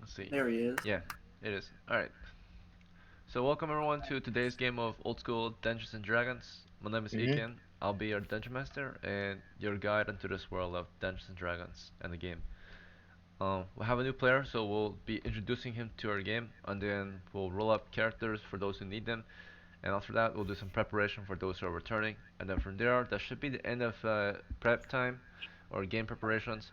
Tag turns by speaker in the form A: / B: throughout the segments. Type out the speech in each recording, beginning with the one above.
A: Let's see.
B: There he is.
A: Yeah, it is. Alright. So welcome everyone to today's game of Old School Dungeons and Dragons. My name is
C: Mm-hmm.
A: Iken. I'll be your Dungeon Master and your guide into this world of Dungeons and Dragons and the game. We have a new player, so we'll be introducing him to our game, and then we'll roll up characters for those who need them. And after that, we'll do some preparation for those who are returning. And then from there, that should be the end of prep time or game preparations.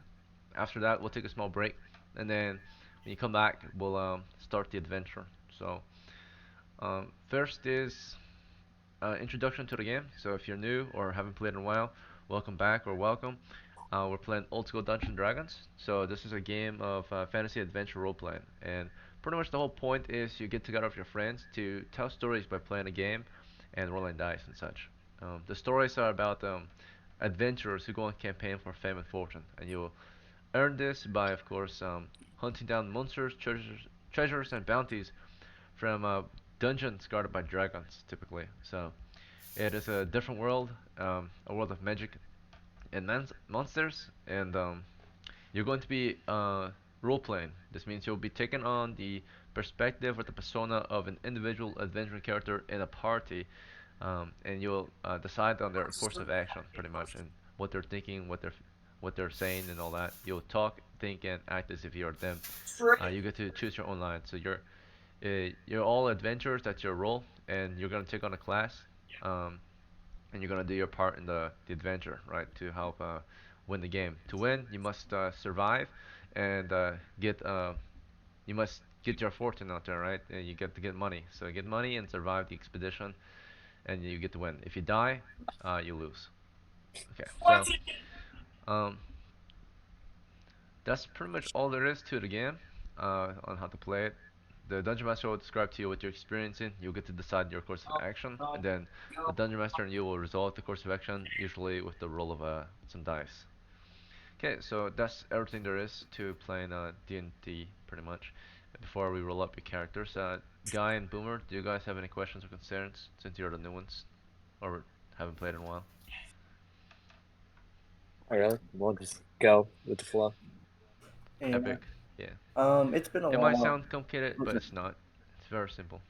A: After that, we'll take a small break, and then when you come back, we'll start the adventure. So first is introduction to the game. So if you're new or haven't played in a while, welcome back or welcome. We're playing Old School Dungeons and Dragons. So this is a game of fantasy adventure role playing, and pretty much the whole point is you get together with your friends to tell stories by playing a game and rolling dice and such. The stories are about adventurers who go on campaign for fame and fortune, and you'll earn this by, of course, hunting down monsters, treasures, and bounties from dungeons guarded by dragons, typically. So it is a different world, a world of magic and monsters, and you're going to be role playing. This means you'll be taking on the perspective or the persona of an individual adventuring character in a party, and you'll decide on their course of action, pretty much, and what they're thinking, what they're saying, and all that. You'll talk, think, and act as if you're them. You get to choose your own line. So you're all adventurers. That's your role, and you're gonna take on a class, um, and you're gonna do your part in the adventure, right? To help win the game. To win, you must survive, and you must get your fortune out there, right? And you get to get money. So get money and survive the expedition, and you get to win. If you die, you lose. Okay, so um, that's pretty much all there is to the game on how to play it. The Dungeon Master will describe to you what you're experiencing. You'll get to decide your course of action, and then the Dungeon Master and you will resolve the course of action, usually with the roll of some dice. Okay, so that's everything there is to playing D&D, pretty much. Before we roll up your characters, Guy and Boomer, do you guys have any questions or concerns since you're the new ones or haven't played in a while?
C: Oh, really? We'll just go with the flow.
B: Hey, man.
A: Epic, yeah.
B: It's been a
A: It might
B: while.
A: sound complicated, but it's not. It's very simple.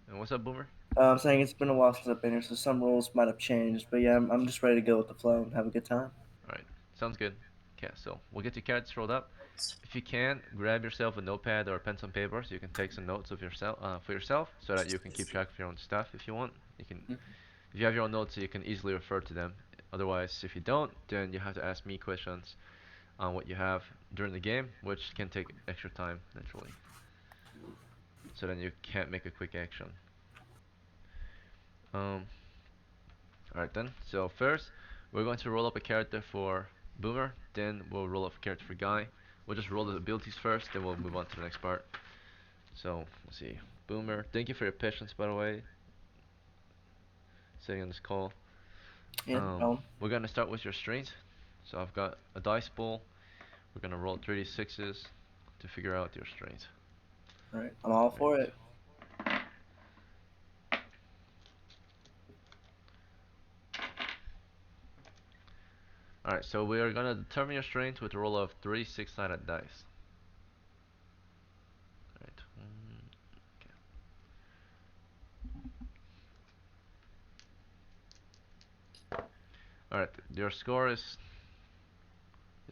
A: And what's up, Boomer?
B: I'm saying it's been a while since I've been here, so some rules might have changed. But yeah, I'm just ready to go with the flow and have a good time.
A: Alright, sounds good. Okay, so we'll get your cards rolled up. If you can, grab yourself a notepad or a pencil and paper so you can take some notes of yourself for yourself, so that you can keep track of your own stuff if you want. You can, if you have your own notes, you can easily refer to them. Otherwise, if you don't, then you have to ask me questions on what you have during the game, which can take extra time naturally. So then you can't make a quick action. Um, Alright then. So first, we're going to roll up a character for Boomer, then we'll roll up a character for Guy. We'll just roll the abilities first, then we'll move on to the next part. So, let's see. Boomer, thank you for your patience, by the way, sitting on this call.
B: Yeah, no.
A: We're gonna start with your strength. So I've got a dice pool. We're gonna roll 36s to figure out your strength.
B: All right, I'm all
A: Right.
B: for it.
A: Alright, so we are gonna determine your strength with a roll of 36-sided dice. Alright. Okay. Alright, your score is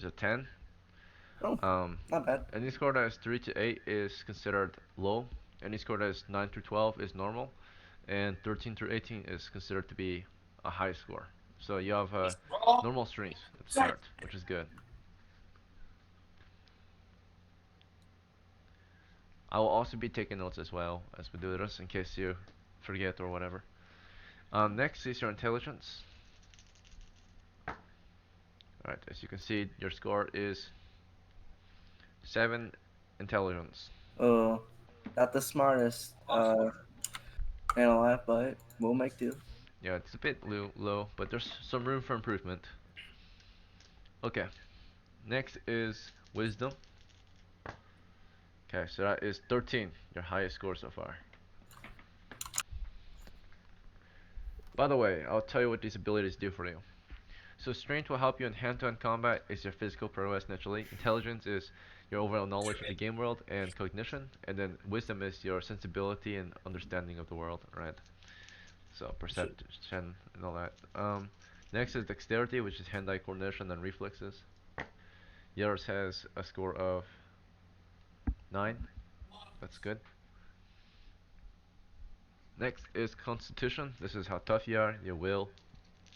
A: a 10.
B: Oh,
A: Um,
B: not bad.
A: any score that is 3 to 8 is considered low. Any score that is 9 through 12 is normal, and 13 through 18 is considered to be a high score. So you have a normal strength at the start, which is good. I will also be taking notes as well as we do this in case you forget or whatever. Next is your intelligence. Alright, as you can see, your score is 7 intelligence.
B: Uh, not the smartest in life, but we'll make do.
A: Yeah, it's a bit low, but there's some room for improvement. Okay, next is wisdom. Okay, so that is 13, your highest score so far. By the way, I'll tell you what these abilities do for you. So strength will help you in hand-to-hand combat. Is your physical prowess naturally. Intelligence is your overall knowledge of the game world and cognition, and then wisdom is your sensibility and understanding of the world, right? So perception and all that. Next is dexterity, which is hand-eye coordination and reflexes. Yours has a score of 9. That's good. Next is constitution. This is how tough you are, your will,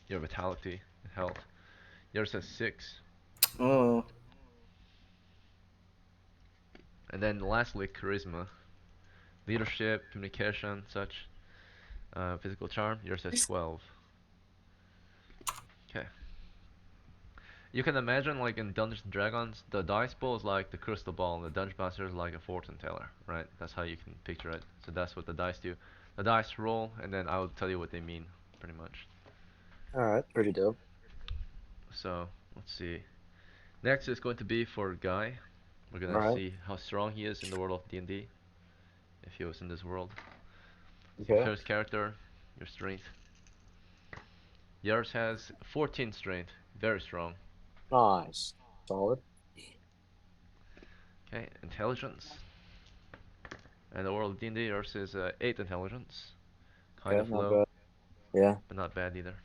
A: your vitality, and health. Yours has 6.
B: Oh,
A: And then lastly, charisma, leadership, communication, such. Physical charm. Yours has 12. Okay. You can imagine like in Dungeons and Dragons, the dice pool is like the crystal ball, and the dungeon master is like a fortune teller, right? That's how you can picture it. So that's what the dice do. The dice roll, and then I'll tell you what they mean, pretty much.
C: All right, pretty dope.
A: So let's see. Next is going to be for Guy. We're
C: All
A: gonna
C: right.
A: see how strong he is in the world of D&D, if he was in this world. So
C: Okay.
A: first character, your strength. Yours has 14 strength, very strong.
C: Nice. Solid.
A: Okay, intelligence. And the world of D&D, yours is 8 intelligence. Kind
C: Okay,
A: of
C: not
A: low,
C: bad. Yeah.
A: but not bad either.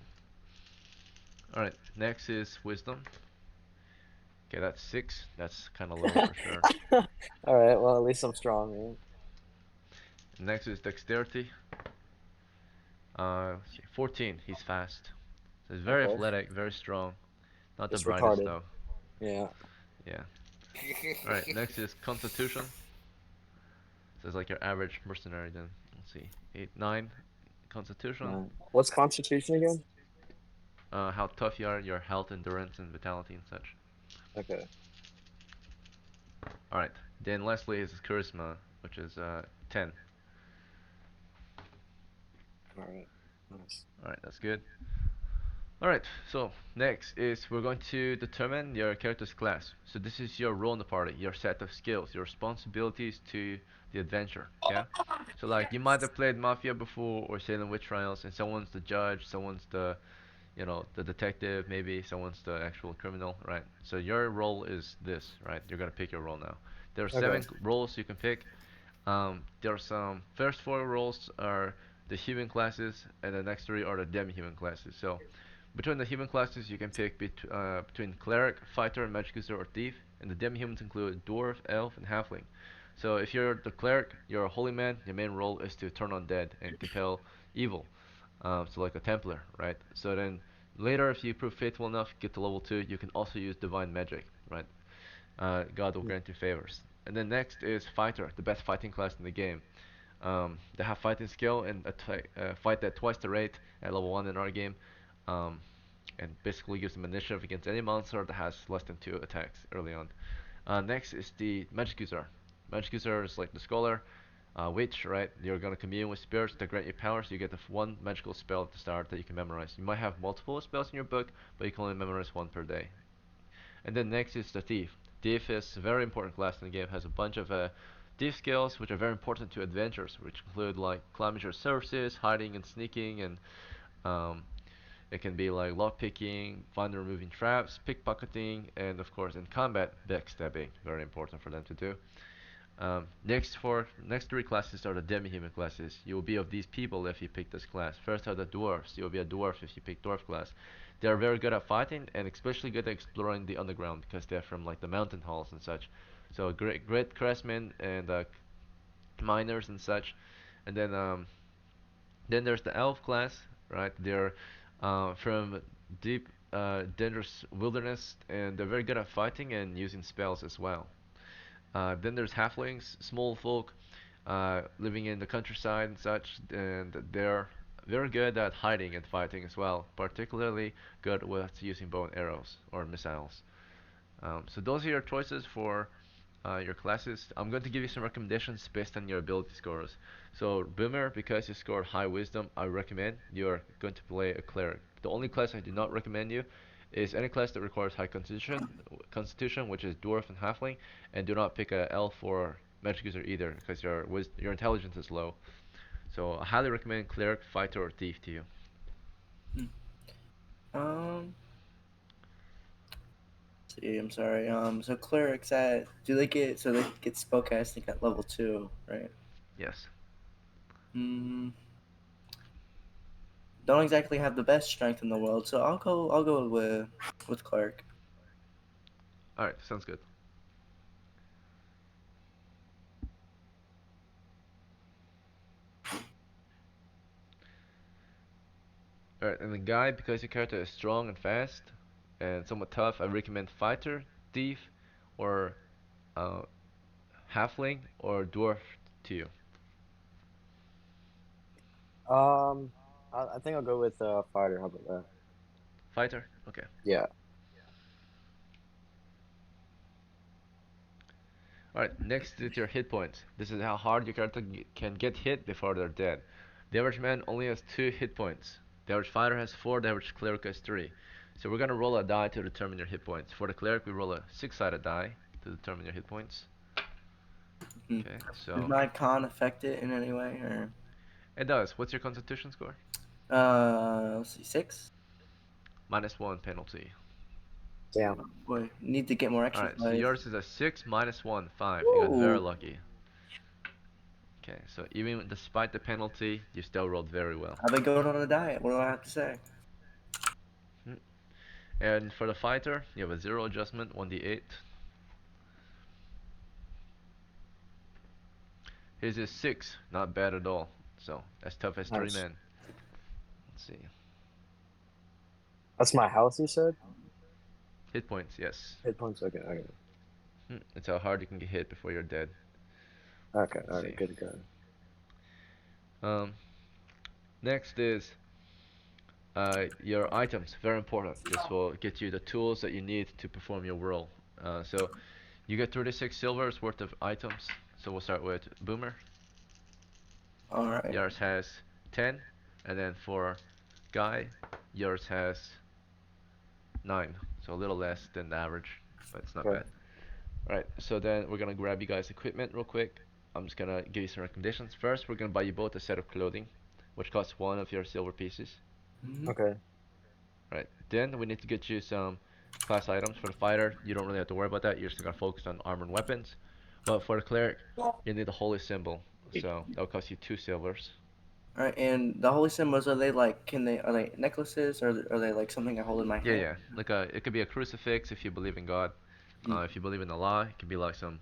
A: Alright, next is wisdom. Okay, that's 6. That's kind of low for sure.
C: All right. Well, at least I'm strong.
A: Next is dexterity. 14. He's fast. So he's
C: Yeah.
A: very
C: Okay.
A: athletic, very strong. Not the
C: Just
A: brightest
C: retarded.
A: though.
C: Yeah.
A: Yeah. Alright, next is constitution. So it's like your average mercenary then. Let's see. 8, 9. Constitution.
C: What's Constitution again?
A: How tough you are, your health, endurance, and vitality and such.
C: Okay.
A: Alright. Then lastly is charisma, which is 10.
C: All right. Nice.
A: Alright, that's good. Alright, so next is we're going to determine your character's class. So this is your role in the party, your set of skills, your responsibilities to the adventure, okay? So like you might have played Mafia before or Salem Witch Trials and someone's the judge, someone's the the detective, maybe someone's the actual criminal, right? So your role is this, right? You're gonna pick your role now. There are
C: Okay.
A: 7 roles you can pick. There are some first 4 roles are the human classes, and the next 3 are the demi-human classes. So between the human classes, you can pick between cleric, fighter, magic user, or thief, and the demi-humans include dwarf, elf, and halfling. So if you're the cleric, you're a holy man. Your main role is to turn undead and compel evil. So like a Templar, right? So then later, if you prove faithful enough, get to level 2, you can also use divine magic, right? God will grant you favors. And then next is fighter, the best fighting class in the game. They have fighting skill and fight at twice the rate at level 1 in our game. Um, and basically gives them initiative against any monster that has less than 2 attacks early on. Next is the magic user. Magic user is like the scholar, witch, right? You're gonna commune with spirits that grant you powers. You get the one magical spell at the start that you can memorize. You might have multiple spells in your book, but you can only memorize one per day. And then next is the thief. Thief is a very important class in the game. Has a bunch of thief skills which are very important to adventures, which include like climbing your surfaces, hiding and sneaking, and um, it can be like lock picking, find and removing traps, pickpocketing, and of course in combat, backstabbing. Very important for them to do. Next 3 classes are the demi-human classes. You will be of these people if you pick this class. First are the dwarves. You will be a dwarf if you pick dwarf class. They are very good at fighting and especially good at exploring the underground because they're from like the mountain halls and such. So great craftsmen and miners and such. And then there's the elf class, right? They're from deep, dangerous wilderness and they're very good at fighting and using spells as well. Then there's halflings, small folk, living in the countryside and such, and they're very good at hiding and fighting as well, particularly good with using bow and arrows or missiles. So those are your choices for your classes. I'm going to give you some recommendations based on your ability scores. So Boomer, because you scored high wisdom, I recommend you're going to play a cleric. The only class I do not recommend you is any class that requires high constitution, which is dwarf and halfling, and do not pick a elf or magic user either, because your intelligence is low. So I highly recommend cleric, fighter, or thief to you.
B: Hmm. Um. See, I'm sorry. So clerics at do they get so they get spellcasting at level 2, right?
A: Yes.
B: Hmm. Don't exactly have the best strength in the world, so I'll go with cleric.
A: All right, sounds good. All right, and the guy, because your character is strong and fast and somewhat tough, I recommend fighter, thief, or uh, halfling or dwarf to you.
C: Um, I think I'll go with fighter. How about that?
A: Fighter. Okay.
C: Yeah.
A: All right. Next is your hit points. This is how hard your character can get hit before they're dead. The average man only has 2 hit points. The average fighter has 4. The average cleric has 3. So we're gonna roll a die to determine your hit points. For the cleric, we roll a six-sided die to determine your hit points.
B: Hmm.
A: Okay.
B: Does
A: So
B: my con affect it in any way, or
A: it does. What's your Constitution score?
B: let's see, 6.
A: -1 penalty.
C: Damn.
B: Boy, need to get more
A: All right. So
B: exercise.
A: yours is a 6 -1 5. You got very
B: Ooh.
A: lucky. Okay. So even despite the penalty, you still rolled very well.
B: I've been going on a diet. What do I have to say?
A: Hmm. And for the fighter, you have a 0 adjustment, 1d8. His is 6, not bad at all. So, as tough as 3
C: Nice.
A: men. Let's see.
C: That's my house, you said?
A: Hit points, yes.
C: Hit points? Okay, okay.
A: It's how hard you can get hit before you're dead.
C: Okay,
A: Let's
C: alright,
A: see.
C: good to go.
A: Um, Next is your items. Very important. This will get you the tools that you need to perform your role. So, you get 36 silvers worth of items. So, we'll start with Boomer.
B: All right.
A: Yours has 10. And then for Guy, yours has 9. So, a little less than the average, but it's not
C: Okay,
A: bad. Alright, so then we're gonna grab you guys equipment real quick. I'm just gonna give you some recommendations. First, we're gonna buy you both a set of clothing, which costs 1 of your silver pieces.
B: Hmm.
C: okay,
A: Right. Then we need to get you some class items. For the fighter, you don't really have to worry about that. You're just gonna focus on armor and weapons. But for the cleric, you need the holy symbol. So that'll cost you 2 silvers.
B: All right, and the holy symbols are they like? Are they necklaces, or are they like something I hold in my
A: Yeah,
B: hand?
A: yeah. Like it could be a crucifix if you believe in God.
B: Mm.
A: If you believe in Allah, it could be like some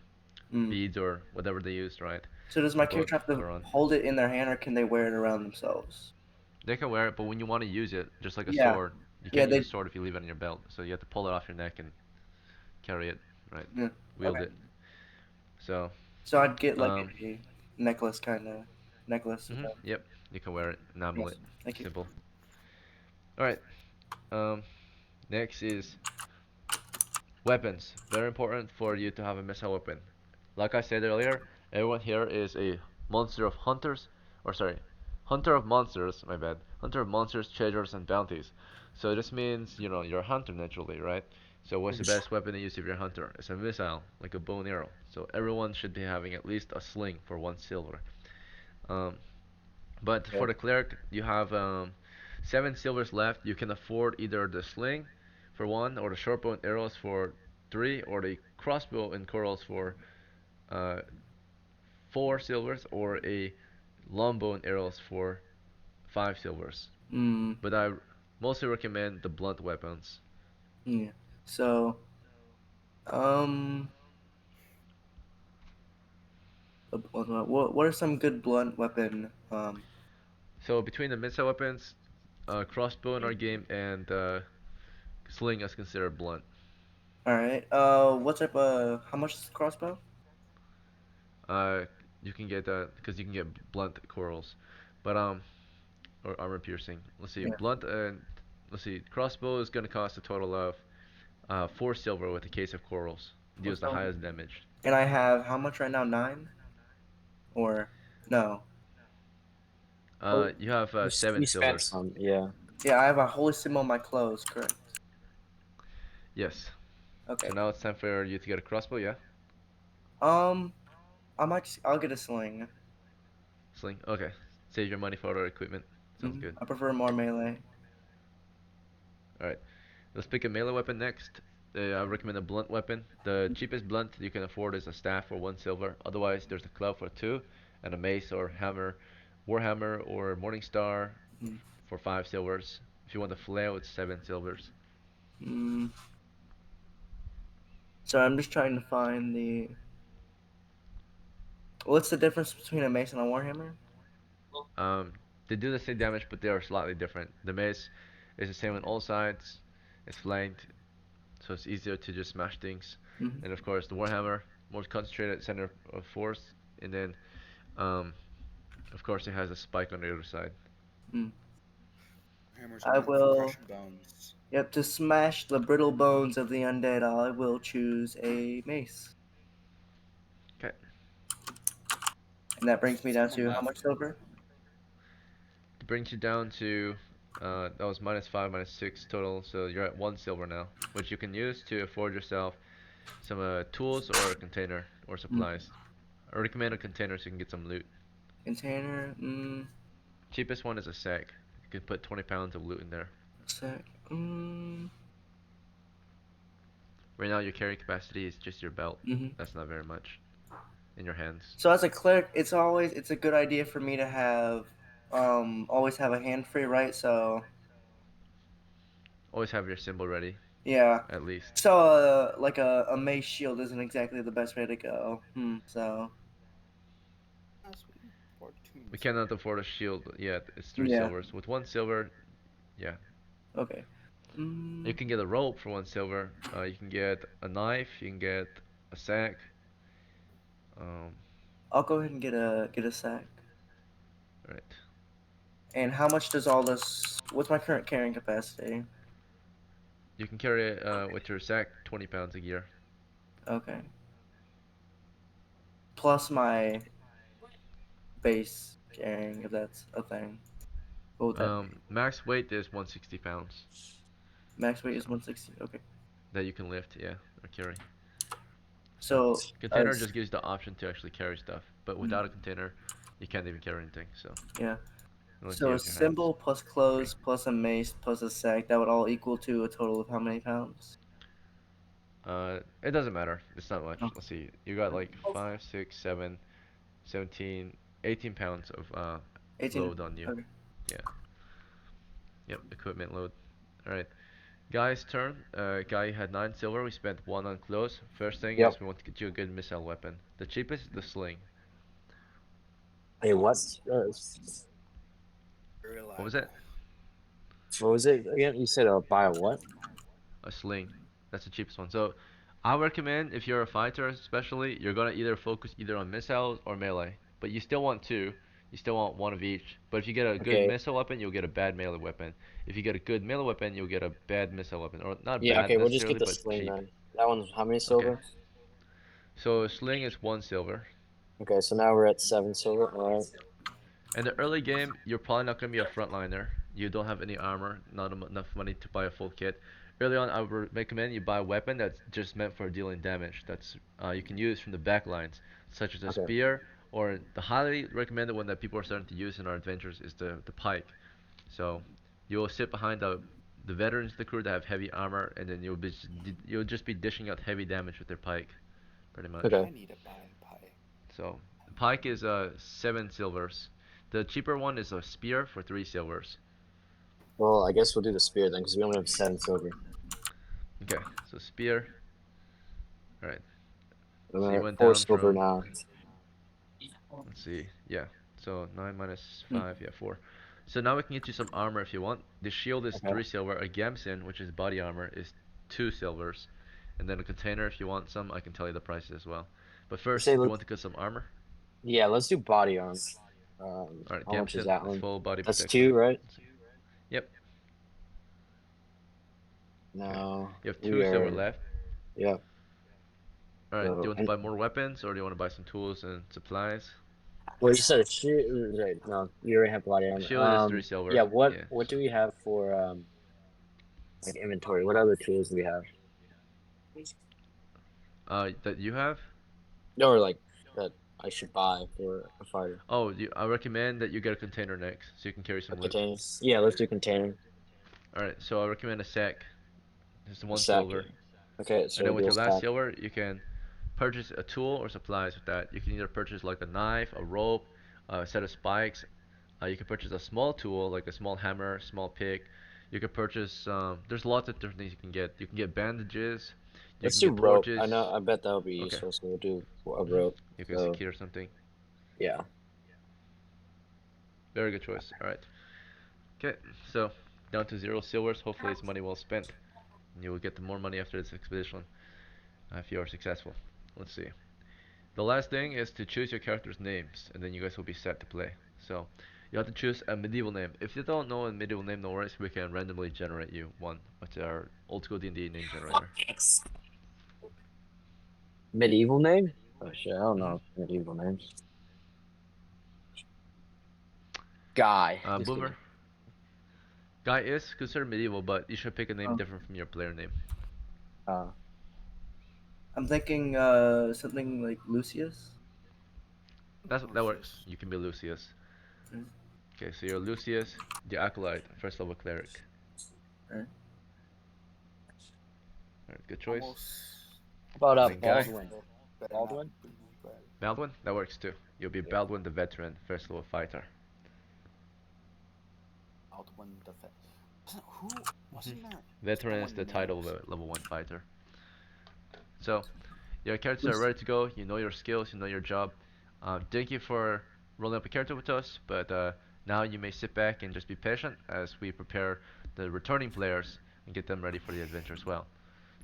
B: Mm.
A: beads or whatever they used, right?
B: So does
A: To
B: my
A: put
B: character have to
A: put on.
B: hold it in their hand, or can they wear it around themselves?
A: They can wear it, but when you want to use it, just like a
B: Yeah,
A: sword, you
B: yeah,
A: can't use
B: they.
A: a sword if you leave it on your belt. So you have to pull it off your neck and carry it, right?
B: Yeah.
A: Wield
B: Okay.
A: it. So,
B: So I'd get like
A: um,
B: a necklace kind of necklace with them.
A: yep, you can wear it, an
B: Yes.
A: amulet.
B: Thank you.
A: Simple. All right. Um, Next is weapons. Very important for you to have a missile weapon. Like I said earlier, everyone here is a monster of hunters, or sorry, hunter of monsters, my bad. Hunter of monsters, treasures, and bounties. So this means, you're a hunter naturally, right? So what's the best weapon to use if you're a hunter? It's a missile, like a bow and arrow. So everyone should be having at least a sling for 1 silver. Um, but for
C: okay.
A: the cleric, you have 7 silvers left. You can afford either the sling for 1, or the short bow and arrows for 3, or the crossbow and corals for uh, 4 silvers, or a longbow and arrows for 5 silvers.
B: Mm.
A: But I mostly recommend the blunt weapons.
B: Yeah. So um, what are some good blunt weapon?
A: So between the missile weapons, crossbow in our game, and sling is considered blunt.
B: All right. What type of? How much is the crossbow?
A: Uh, you can get that because you can get blunt corals, but or armor piercing. Let's see,
B: Yeah.
A: blunt and let's see, crossbow is gonna cost a total of 4 silver with a case of corals.
B: Four
A: Deals the
B: silver.
A: highest damage.
B: And I have how much right now? 9 or no? Oh,
A: You have
C: You,
A: seven
C: you spent
A: silvers.
C: some, yeah.
B: yeah. I have a holy symbol on my clothes. Correct.
A: Yes. So
B: Okay.
A: now it's time for you to get a crossbow. Yeah,
B: Um, I'll get a sling.
A: sling. Okay. Save your money for other equipment. Sounds good.
B: I prefer more melee.
A: All right. Let's pick a melee weapon next. I recommend a blunt weapon. The cheapest blunt you can afford is a staff for 1 silver. Otherwise, there's a club for 2, and a mace or hammer, warhammer or morningstar
B: Mm.
A: for 5 silvers. If you want a flail, it's 7 silvers.
B: Mm. So I'm just trying to find the. What's the difference between a mace and a warhammer?
A: Um, they do the same damage, but they are slightly different. The mace is the same on all sides. It's flanked, so it's easier to just smash things.
B: Mm-hmm.
A: And of course, the warhammer, more concentrated center of force, and then um, of course, it has a spike on the other side.
B: Mm.
D: Hammers are
B: I
D: meant for
B: will.
D: crushing bones.
B: Yep, to smash the brittle bones of the undead, I will choose a mace.
A: Okay.
B: And that brings me down
D: Someone
B: to how
D: left.
B: much silver?
A: It brings you down to that was -5, -6 total, so you're at 1 silver now, which you can use to afford yourself some tools or a container or
B: Mm.
A: supplies. I recommend a container so you can get some loot.
B: Container.
A: Cheapest one is a sack. You can put 20 pounds of loot in there.
B: Sec.
A: Right now, your carrying capacity is just your belt.
B: Mm-hmm.
A: That's not very much in your hands.
B: So as a cleric, it's a good idea for me to have always have a hand free, right? So
A: Always have your symbol ready,
B: yeah.
A: at least.
B: So like a mace shield isn't exactly the best way to go. So
D: As we
A: We
D: fortunes.
A: cannot afford a shield yet. It's three
B: yeah.
A: silvers. With 1 silver, yeah,
B: Okay.
A: you can get a rope for 1 silver. You can get a knife. You can get a sack. Um,
B: I'll go ahead and get a sack.
A: right.
B: And how much does all this? What's my current carrying capacity?
A: You can carry with your sack 20 pounds a year.
B: Okay. Plus my base carrying, if that's a thing. What would that be?
A: Max weight is 160 pounds.
B: Max weight
A: So
B: is 160. Okay.
A: that you can lift, yeah, or carry. So
B: So
A: container just gives you the option to actually carry stuff, but
B: mm,
A: without a container, you can't even carry anything. So
B: yeah.
A: unless you
B: So a
A: use your hands.
B: symbol plus clothes plus a mace plus a sack, that would all equal to a total of how many pounds?
A: It doesn't matter. It's not much.
B: Oh,
A: Let's see. You got like 5, 6, 7, 17, 18 pounds of
B: 18.
A: load on you.
B: Okay.
A: Yeah. Yep. Equipment load. All right. Guy's turn. Guy had 9 silver. We spent one on clothes. First thing
C: Yep.
A: is we want to get you a good missile weapon. The cheapest is the sling.
C: Hey, what?
A: What was it?
D: Reliable.
C: What was it again? You said buy a what?
A: A sling. That's the cheapest one. So I recommend if you're a fighter especially, you're gonna either focus either on missiles or melee. But you still want two. You still want one of each. But if you get a good
C: Okay.
A: missile weapon, you'll get a bad melee weapon. If you get a good melee weapon, you'll get a bad missile weapon. Or not
C: Yeah.
A: bad
C: Okay. We'll just get
A: necessarily,
C: the
A: but
C: sling
A: cheap.
C: then. That one's how many
A: Okay.
C: silver?
A: So a sling is 1 silver.
C: Okay. So now we're at 7 silver. All right.
A: In the early game, you're probably not going to be a frontliner. You don't have any armor, not enough money to buy a full kit. Early on, I would recommend you buy a weapon that's just meant for dealing damage. That's you can use from the back lines, such as a
C: Okay.
A: spear, or the highly recommended one that people are starting to use in our adventures is the pike. So you'll sit behind the veterans of the crew that have heavy armor, and then you'll just be dishing out heavy damage with their pike, pretty much.
C: Okay.
D: I need to buy a pie.
A: So the pike is 7 silvers. The cheaper one is a spear for 3 silvers.
C: Well, I guess we'll do the spear then, because we only have 7 silver.
A: Okay, so spear. All right.
C: And
A: So
C: we're
A: you
C: at
A: went
C: four
A: down
C: silver
A: from,
C: now.
A: let's see, yeah. So 9 minus
B: Mm.
A: 5, yeah, 4. So now we can get you some armor if you want. The shield is
C: Okay.
A: 3 silver. A gamson, which is body armor, is 2 silvers. And then a container, if you want some, I can tell you the prices as well. But
C: You
A: first,
C: say
A: you
C: let's.
A: want to get some armor.
C: Yeah, let's do body arm.
A: All right,
C: How much is
A: gamson
C: that
A: is
C: one?
A: full body
C: That's
A: protection.
C: 2, right?
A: Let's see. Yep. Okay.
C: No,
A: You have
C: we
A: 2 silver
C: are.
A: left.
C: Yeah.
A: All right. Do you
C: So
A: want to
C: and
A: buy more weapons or do you want to buy some tools and supplies?
C: well, you said a shield. Right? No, you already have body
A: A
C: armor.
A: shield is three
C: Yeah.
A: silver.
C: What
A: Yeah.
C: What do
A: So
C: we have for like inventory? What other tools do we have?
A: that you have?
C: No, or like that I should buy for a fighter.
A: Oh, I recommend that you get a container next, so you can carry
C: A
A: some loot.
C: container. Yeah, let's do container.
A: All right, so I recommend a sack. It's
C: A
A: one
C: sack.
A: silver.
C: Okay,
A: And
C: so
A: then with
C: dual
A: your last
C: stack.
A: silver, you can purchase a tool or supplies with that. You can either purchase like a knife, a rope, a set of spikes. You can purchase a small tool like a small hammer, small pick. You can purchase. There's lots of different things you can get. You can get bandages. You
C: Let's
A: can
C: do
A: get
C: rope.
A: torches.
C: I know. I bet that'll be
A: Okay.
C: useful. So we'll do a
A: Mhm.
C: rope.
A: You can
C: So
A: secure something.
C: yeah.
A: Very good choice. All right. Okay. So down to 0 silvers. Hopefully it's money well spent. And you will get more money after this expedition if you are successful. Let's see. The last thing is to choose your character's names, and then you guys will be set to play. So you have to choose a medieval name. If you don't know a medieval name, no worries. We can randomly generate you one with our old school D&D name generator.
C: Medieval name? Oh shit, I don't
A: Hmm.
C: know medieval names. Guy. Just kidding.
A: Boomer. Guy is considered medieval, but you should pick a name
B: Oh,
A: different from your player name.
C: Uh,
B: I'm thinking something like Lucius.
A: That works.
D: Lucius.
A: You can be Lucius.
B: Mm,
A: Okay, so you're Lucius, the acolyte, first level cleric.
B: right.
A: Alright, good choice.
D: Almost.
C: how about
A: And
D: Better,
A: then Guy.
C: Baldwin?
D: better not
C: Baldwin?
D: be bad.
A: Baldwin, that works too. You'll be
C: Yeah.
A: Baldwin the veteran, first level fighter.
D: Outwin the vet. Who
A: Mhm.
D: wasn't that
A: Veteran is
D: someone
A: the title of
D: named?
A: a level 1 fighter. So, your characters are
B: Lucius.
A: ready to go. You know your skills, you know your job. Thank you for rolling up a character with us, but now you may sit back and just be patient as we prepare the returning players and get them ready for the adventure as well.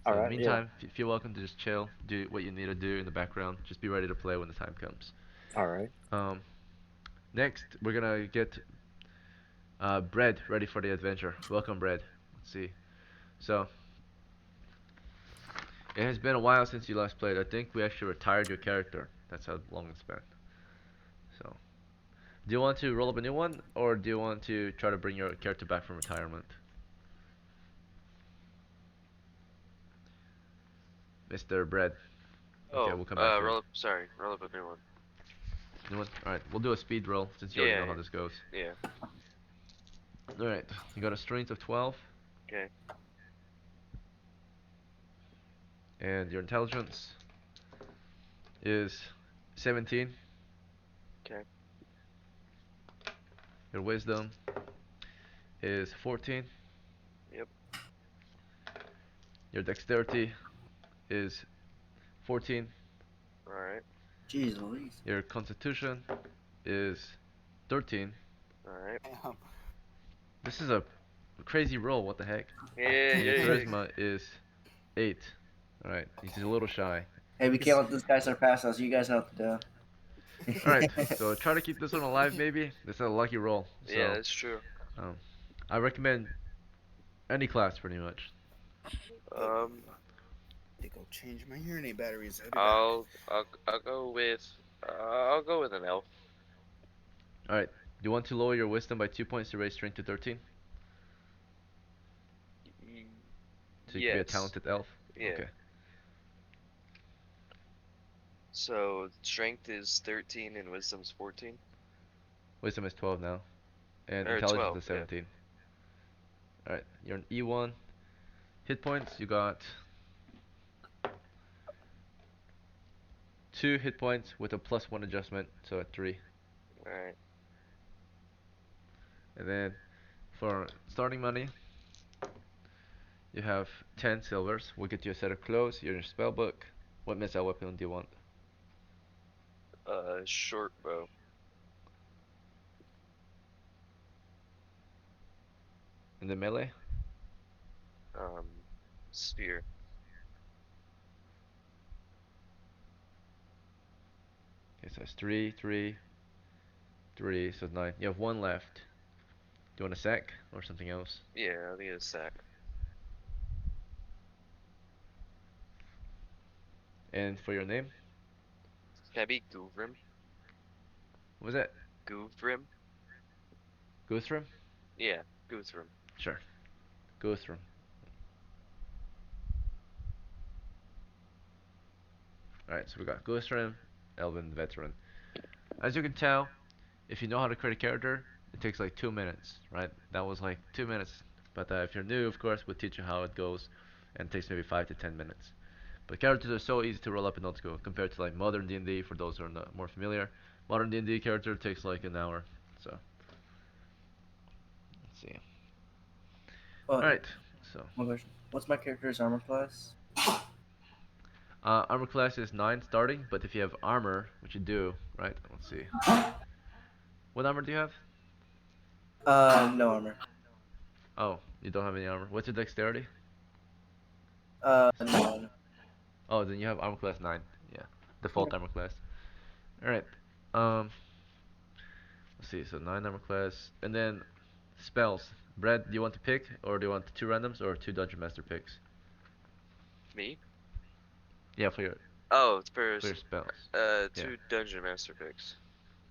C: All
A: So in the
C: right. Yeah.
A: meantime, feel welcome to just chill, do what you need to do in the background. Just be ready to play when the time comes.
C: All right.
A: Um, Next, we're gonna get Bread ready for the adventure. Welcome, Bread. Let's see. So it has been a while since you last played. I think we actually retired your character. That's how long it's been. So, do you want to roll up a new one, or do you want to try to bring your character back from retirement, Mr. Bread? Okay,
E: Oh,
A: we'll come back to him.
E: roll up. Sorry, roll up a new one.
A: New one. All right, we'll do a speed roll since you already know
E: Yeah,
A: how this goes.
E: yeah.
A: All right, you got a strength of 12,
E: Okay,
A: and your intelligence is 17.
E: okay.
A: Your wisdom is 14.
E: Yep.
A: Your dexterity is 14.
E: All right.
B: Jeez Louise.
A: Your constitution is 13.
E: All right.
D: Damn.
A: This is a crazy roll, what the heck?
E: Yeah,
A: And your
E: yeah,
A: charisma is 8. Alright, he's a little shy.
B: Hey, we can't let this guy surpass us. You guys know what to
A: Alright,
B: do.
A: so try to keep this one alive maybe. This is a lucky roll.
E: yeah. Yeah,
A: So,
E: that's true.
A: um, I recommend any class pretty much.
E: Um,
D: To go change my hearing aid batteries. I'll be back.
E: I'll go with I'll go with an elf.
A: Alright, do you want to lower your wisdom by 2 points to raise strength to 13?
E: Y-
A: So you can be a
E: Yes.
A: talented elf?
E: Yeah.
A: Okay.
E: So strength is 13 and wisdom's 14
A: Wisdom is 12 now. And
E: or
A: intelligence
E: 12.
A: is
E: Yeah.
A: 17. Alright, you're an E1. Hit points, you got 2 hit points with a +1 adjustment, so at 3.
E: All right.
A: And then for starting money, you have 10 silvers. We'll get you a set of clothes, your spell book. What missile weapon do you want?
E: Short bow.
A: In the melee?
E: Spear.
A: Okay, so it's 3, 3, 3, so it's 9. You have 1 left. Do you want a sack or something else?
E: Yeah, I'll need a sack.
A: And for your name?
E: Can I be Guvrim?
A: What was that?
E: Guvrim?
A: Guthrum?
E: Yeah, Guthrum.
A: Sure. Guthrum. Alright, so we got Guthrum, Elven Veteran. As you can tell, if you know how to create a character, it takes like 2 minutes, right? That was like 2 minutes. But if you're new, of course, we'll teach you how it goes and it takes maybe 5 to 10 minutes. But characters are so easy to roll up in old school compared to like modern D&D. For those who are not more familiar, modern D&D character takes like an hour. So let's see. All
B: But
A: right. So
B: one question: what's my character's armor class?
A: armor class is 9 starting, but if you have armor, which you do, right? Let's see. What armor do you have?
B: No armor.
A: Oh, you don't have any armor. What's your dexterity?
B: No.
A: Oh, then you have armor class 9. Yeah,
B: Yeah.
A: default armor class. All right. Um, let's see. So 9 armor class, and then spells. Brad, do you want to pick, or do you want 2 randoms or 2 dungeon master picks?
E: Me?
A: Yeah, for your
E: Oh, it's
A: spells. Yeah,
E: 2 dungeon master picks.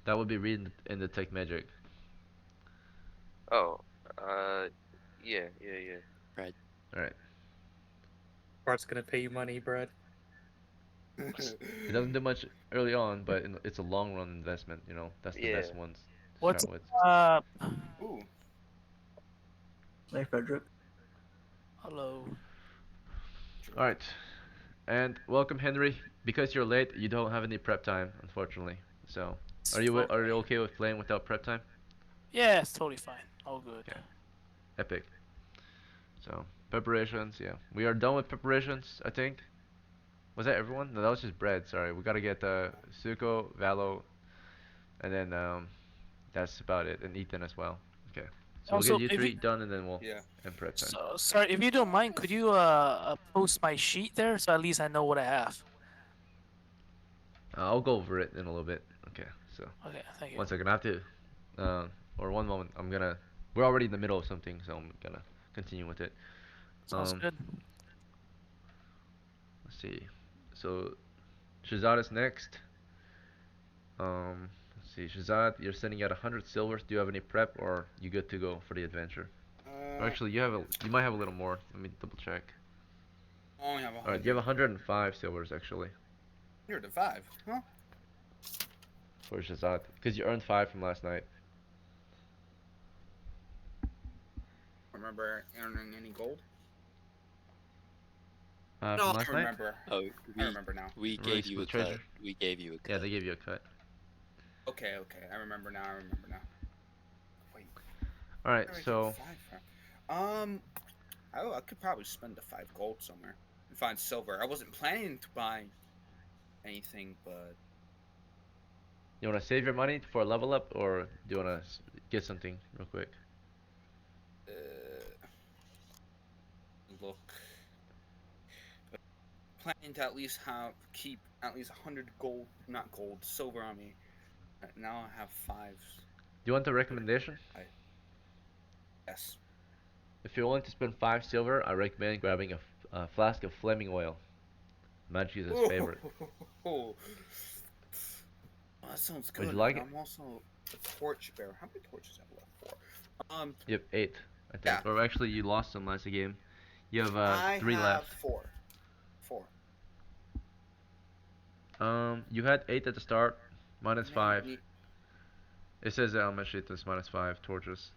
A: that would be read in the tech magic.
E: Oh, uh, yeah.
F: Right.
A: All right.
G: Bart's gonna pay you money, Brad.
A: It doesn't do much early on, but it's a long run investment. You know, that's the
E: Yeah.
A: best ones to
F: What's
A: start with.
D: Ooh.
B: Hey, Frederick.
F: hello?
A: All right. And welcome, Henry. Because you're late, you don't have any prep time, unfortunately. So, are you okay with playing without prep time?
F: Yeah, it's totally fine. All good.
A: Okay. Epic. So, preparations, yeah. We are done with preparations, I think. Was that everyone? No, that was just Brad. Sorry. We gotta get Suko, Valo, and then that's about it, and Ethan as well. Okay. So we'll
F: Also,
A: get you
F: if
A: 3
F: you,
A: done, and then we'll
D: Yeah.
A: end prep time.
F: so, sorry, if you don't mind, could you post my sheet there so at least I know what I have?
A: I'll go over it in a little bit. Okay. So
F: Okay, thank you.
A: one second. I have to, or one moment. We're already in the middle of something, so I'm gonna continue with it.
F: Sounds
A: Um,
F: good.
A: let's see. So Shazad is next. Let's see. Shazad, you're sitting at 100 silvers. Do you have any prep, or you good to go for the adventure? Or actually, you might have a little more. Let me double check.
D: I only have
A: All right, you have 105 silvers actually
D: 105. Huh?
A: for Shazad, because you earned 5 from last night.
D: Remember earning any gold?
A: From
D: No,
A: last
D: I
A: night?
D: remember.
F: Oh,
D: I remember now.
F: we
A: Really
F: gave you a
A: split treasure?
F: cut. We gave you a cut.
A: Yeah, they gave you a cut.
D: Okay. I remember now. Wait.
A: All right,
D: Where did I get
A: so
D: 5 from? I could probably spend the 5 gold somewhere and find silver. I wasn't planning to buy anything, but
A: you want to save your money for a level up, or do you want to get something real quick?
D: uh, look, planning to at least keep at least 100 gold, not gold, silver on me. Now I have 5.
A: Do you want a recommendation?
D: Yes.
A: If you're willing to spend 5 silver, I recommend grabbing a flask of flaming oil. Magic is his favorite.
D: Oh, that sounds
A: Would
D: good.
A: you like
D: and
A: it?
D: I'm also a torch bearer. How many torches have I left for?
A: You have 8, I think.
D: Yeah.
A: Or actually, you lost some last game. You have
D: I
A: 3
D: have
A: left.
D: 4. 4.
A: You had 8 at the start, minus
D: Man,
A: 5. It says on my sheet this minus 5 torches.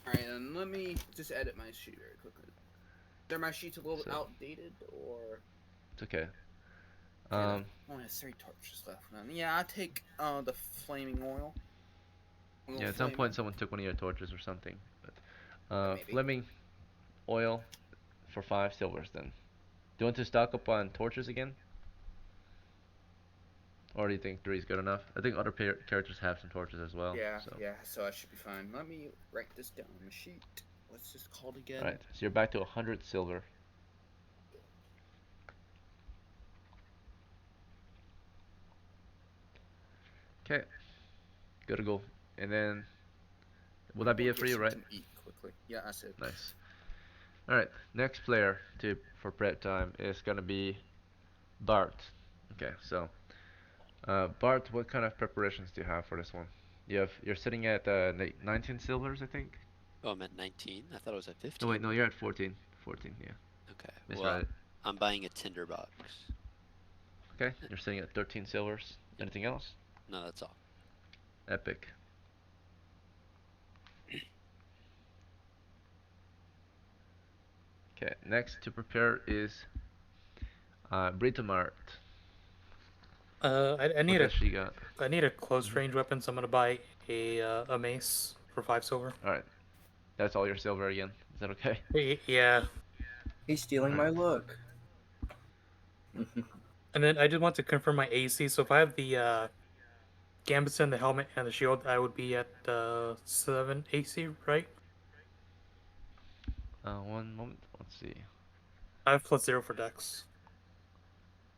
D: Alright, then let me just edit my sheet very quickly. Are my sheets a little
A: So-
D: outdated, or?
A: It's okay.
D: Okay, only has 3 torches left. Then yeah, I take the flaming oil.
A: Yeah, at some point someone took one of your torches or something. But
D: Maybe.
A: flaming oil for 5 silvers then. Do you want to stock up on torches again? Or do you think 3 is good enough? I think other characters have some torches as well.
D: Yeah,
A: So.
D: yeah. So I should be fine. Let me write this down on the sheet. What's this called again?
A: Alright, so you're back to 100 silver. Okay. Good to go. And then, will that be it for you, right?
D: Eat quickly. Yeah, that's it.
A: Nice. Alright, next player for prep time is gonna be Bart. Okay, so Bart, what kind of preparations do you have for this one? You're sitting at 19 silvers, I think.
F: Oh, I'm at 19. I thought I was at 15.
A: No, wait, no, you're at 14. 14, yeah.
F: Okay.
A: Misread
F: Well,
A: it.
F: I'm buying a tinderbox.
A: Okay, you're sitting at 13 silvers. Anything else?
F: No, that's all.
A: Epic. Okay, next to prepare is Britomart.
G: I
A: What
G: need
A: does she got?
G: a close
A: Mhm.
G: range weapon, so I'm gonna buy a mace for 5 silver.
A: Alright, that's all your silver again. Is that okay?
G: Yeah,
B: He's stealing my
A: Alright.
B: look.
G: and then I just want to confirm my AC. So if I have the Gambison, the helmet, and the shield, I would be at 7 AC, right?
A: One moment. Let's see.
G: I have +0 for Dex.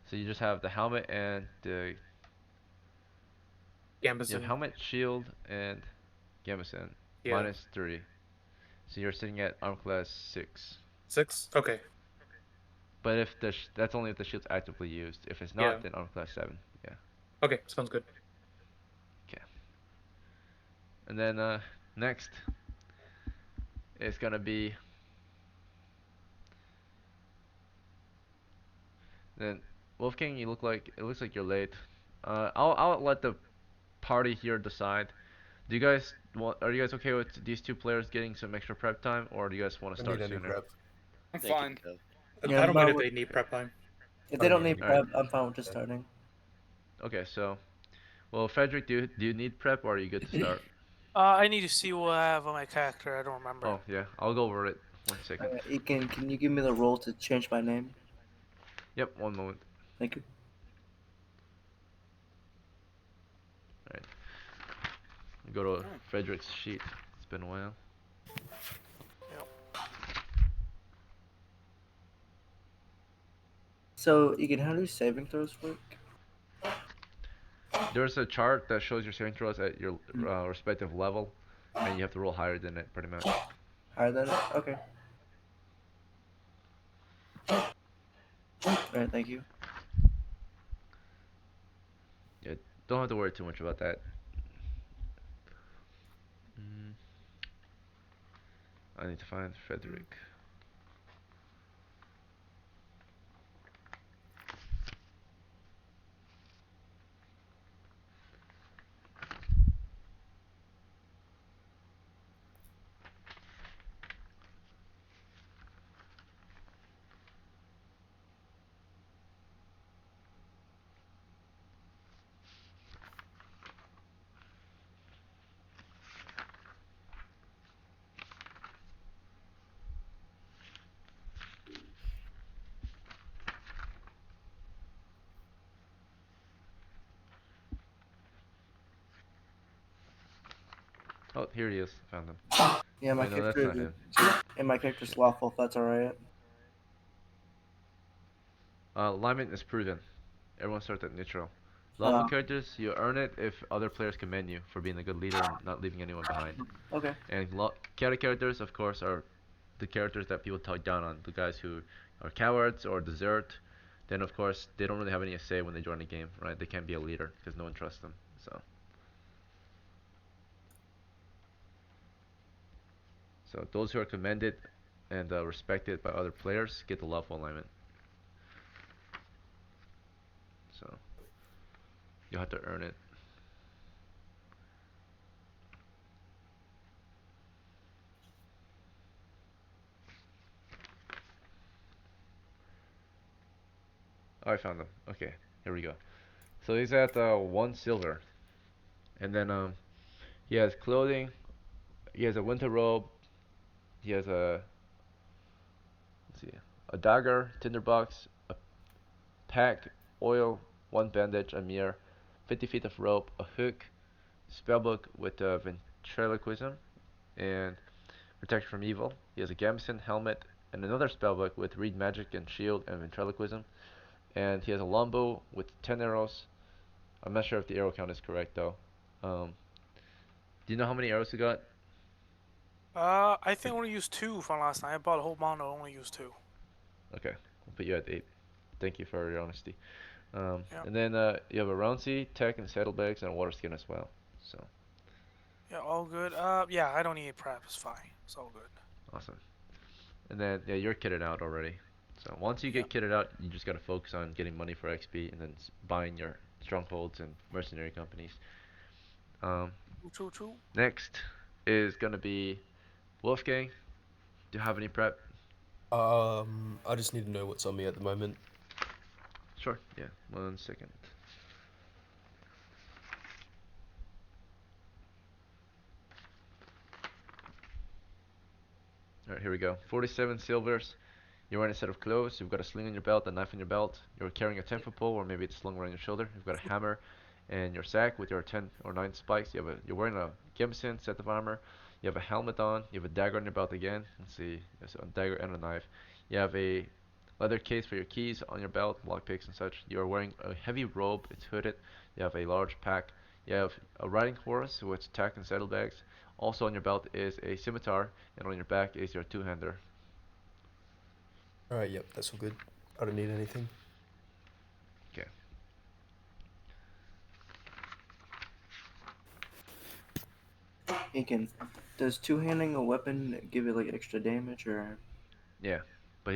A: So you just have the helmet and the you have
G: Gambison,
A: helmet, shield, and gambeson
G: yeah,
A: -3. So you're sitting at arm class 6.
G: 6. Okay,
A: But if that's only if the shield's actively used. If it's
G: yeah,
A: not, then arm class 7. Yeah.
G: okay, sounds good.
A: Okay. And then next is gonna be then Wolfgang. You look like it looks like you're late. I'll let the party here decide. Do you guys want? Are you guys okay with these two players getting some extra prep time, or do you guys want to
H: I need
A: start
H: any
A: sooner?
H: prep.
D: I'm
E: They can
D: fine.
E: go.
B: Yeah,
G: I
B: I'm
G: don't mind
B: fine
G: if
B: with,
G: they need prep time.
B: if
H: I
B: they
H: don't
B: don't
H: need
B: need
H: any
A: Alright.
B: prep, I'm fine with just starting.
A: Okay. So, well, Frederick, do you need prep, or are you good to start?
F: I need to see what I have on my character. I don't remember.
A: Oh yeah, I'll go over it. 1 second.
B: Ethan, can you give me the role to change my name?
A: Yep. One moment.
B: Thank you.
A: Alright. Go to
D: Oh.
A: Frederick's sheet. It's been a while.
B: So, Ethan, how do saving throws work?
A: There's a chart that shows your saving throws at your respective level, and you have to roll higher than it, pretty much.
B: Higher than it? Okay. Alright, thank you.
A: Yeah, don't have to worry too much about that. Mm, I need to find Frederick. Oh, here he is. Found him.
B: Yeah, my
A: Wait, no, that's
B: character
A: not
B: is
A: him.
B: and my character's lawful, if that's alright.
A: Alignment is proven. Everyone starts at neutral. Lawful
B: Uh,
A: characters, you earn it if other players commend you for being a good leader and not leaving anyone behind.
B: okay.
A: And chaotic characters, of course, are the characters that people talk down on. The guys who are cowards or desert. Then, of course, they don't really have any say when they join the game, right? They can't be a leader because no one trusts them. So those who are commended and respected by other players get the lawful alignment. So you have to earn it. Oh, I found them. Okay, here we go. So he's at 1 silver, and then he has clothing. He has a winter robe. He has let's see, a dagger, tinderbox, a pack, oil, one bandage, a mirror, 50 feet of rope, a hook, spellbook with ventriloquism and protection from evil. He has a gambeson helmet and another spellbook with read magic and shield and ventriloquism. And he has a longbow with 10 arrows. I'm not sure if the arrow count is correct though. Um, do you know how many arrows he got?
F: I think I only used 2 from last time. I bought a whole bundle. I only used 2.
A: Okay, we'll put you at 8. Thank you for your honesty.
F: Yeah.
A: And then you have a round sea, tech and saddlebags, and a water skin as well. So
F: Yeah, all good. Yeah, I don't need prep. It's fine. It's all good.
A: awesome. And then yeah, you're kitted out already. So once you
F: Yeah.
A: get kitted out, you just gotta focus on getting money for XP and then buying your strongholds and mercenary companies. Um,
F: True.
A: next is gonna be Wolfgang. Do you have any prep?
H: I just need to know what's on me at the moment.
A: Sure. Yeah. 1 second. All right. Here we go. 47 silvers. You're wearing a set of clothes. You've got a sling on your belt, a knife on your belt. You're carrying a 10-foot pole, or maybe it's slung around your shoulder. You've got a hammer and your sack with your 10 or 9 spikes. You're wearing a gambeson set of armor. You have a helmet on. You have a dagger on your belt again. Let's see. Yes, a dagger and a knife. You have a leather case for your keys on your belt, lockpicks and such. You are wearing a heavy robe. It's hooded. You have a large pack. You have a riding horse with tack and saddlebags. Also on your belt is a scimitar, and on your back is your two-hander.
H: Alright, yep, that's all good. I don't need anything.
A: Okay.
B: Incan, does two-handing a weapon give it like extra damage or?
A: Yeah, but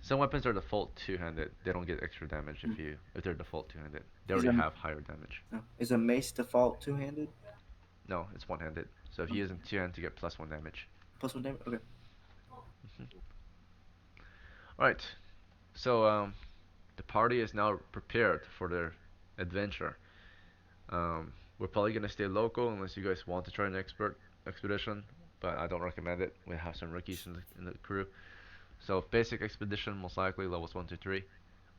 A: some weapons are default two-handed. They don't get extra damage
B: Hmm.
A: if they're default two-handed. They
B: Is
A: already
B: a
A: have higher damage.
B: no, is a mace default two-handed?
A: No, it's one-handed. So if you use two-handed, you get +1 damage.
B: Plus one damage. Okay.
A: All right. So the party is now prepared for their adventure. We're probably gonna stay local unless you guys want to try an expedition, but I don't recommend it. We have some rookies in the crew. So basic expedition, most likely levels 1 to 3.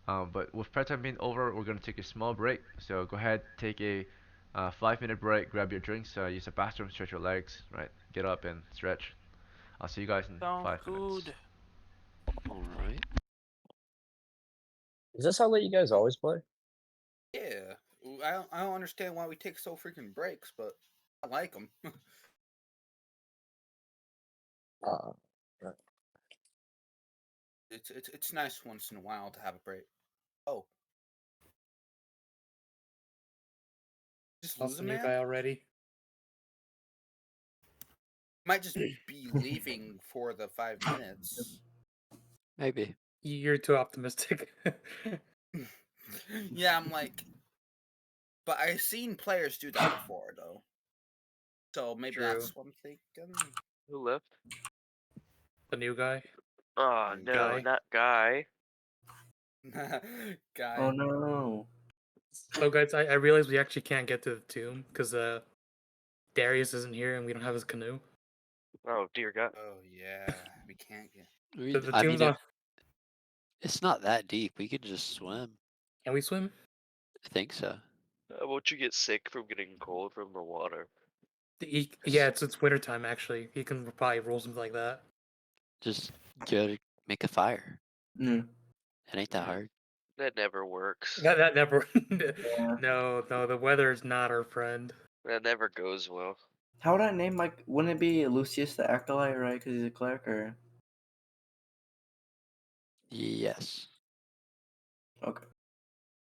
A: But with prep time being over, we're gonna take a small break. So go ahead, take a 5-minute break, grab your drinks, use the bathroom, stretch your legs, right? Get up and stretch. I'll see you guys in
F: Sounds
A: 5 minutes.
F: good.
C: Alright. Is this how late you guys always play?
D: Yeah. I don't understand why we take so freaking breaks, but I like them.
C: Uh, right.
D: It's nice once in a while to have a break. Oh, just
G: Lost
D: lose
G: the
D: a
G: new
D: man?
G: guy already.
D: Might just be leaving for the 5 minutes.
E: Maybe.
G: You're too optimistic.
D: Yeah, I'm like, but I've seen players do that before though. So maybe
G: True.
D: that's what I'm thinking.
E: Who left?
G: The new guy.
E: Oh
D: New
E: no,
G: guy.
E: not Guy.
D: Guy.
B: Oh no.
G: So guys, I realize we actually can't get to the tomb because Darius isn't here and we don't have his canoe.
E: Oh dear God.
D: Oh yeah, we can't get.
G: The tomb's on.
I: It's not that deep. We could just swim.
G: Can we swim?
I: I think so.
E: Won't you get sick from getting cold from the water?
G: Yeah, it's winter time actually. He can probably roll something like that.
I: Just go to make a fire.
B: Mm.
I: It ain't that hard.
E: That never works.
G: That never.
B: Yeah.
G: No, the weather is not our friend.
E: That never goes well.
B: How would I name my? Wouldn't it be Lucius the Acolyte, right? Because he's a cleric, or
I: Yes.
B: okay.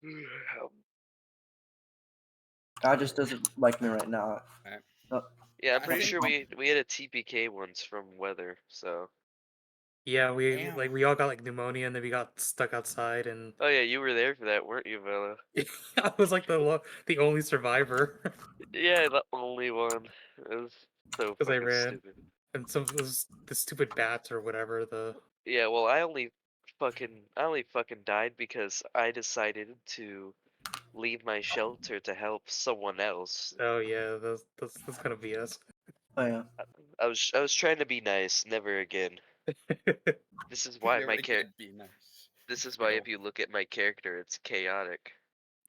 E: Um,
B: God just doesn't like me right now.
D: Right.
B: Oh,
E: yeah, I'm
D: I
E: pretty
D: think-
E: sure we had a TPK once from weather, so.
G: Yeah,
D: Damn.
G: we all got like pneumonia and then we got stuck outside and
E: Oh yeah, you were there for that, weren't you, Vela?
G: I was like the only survivor
E: Yeah, the only one. It was so
G: because I
E: fucking
G: ran
E: stupid.
G: and some of the stupid bats or whatever the.
E: Yeah, well, I only fucking died because I decided to leave my shelter to help someone else.
G: Oh yeah, that's gonna be us.
B: oh yeah.
E: I was trying to be nice, never again. This is why
D: Never
E: my
D: again be nice.
E: This is why if you look at my character, it's chaotic.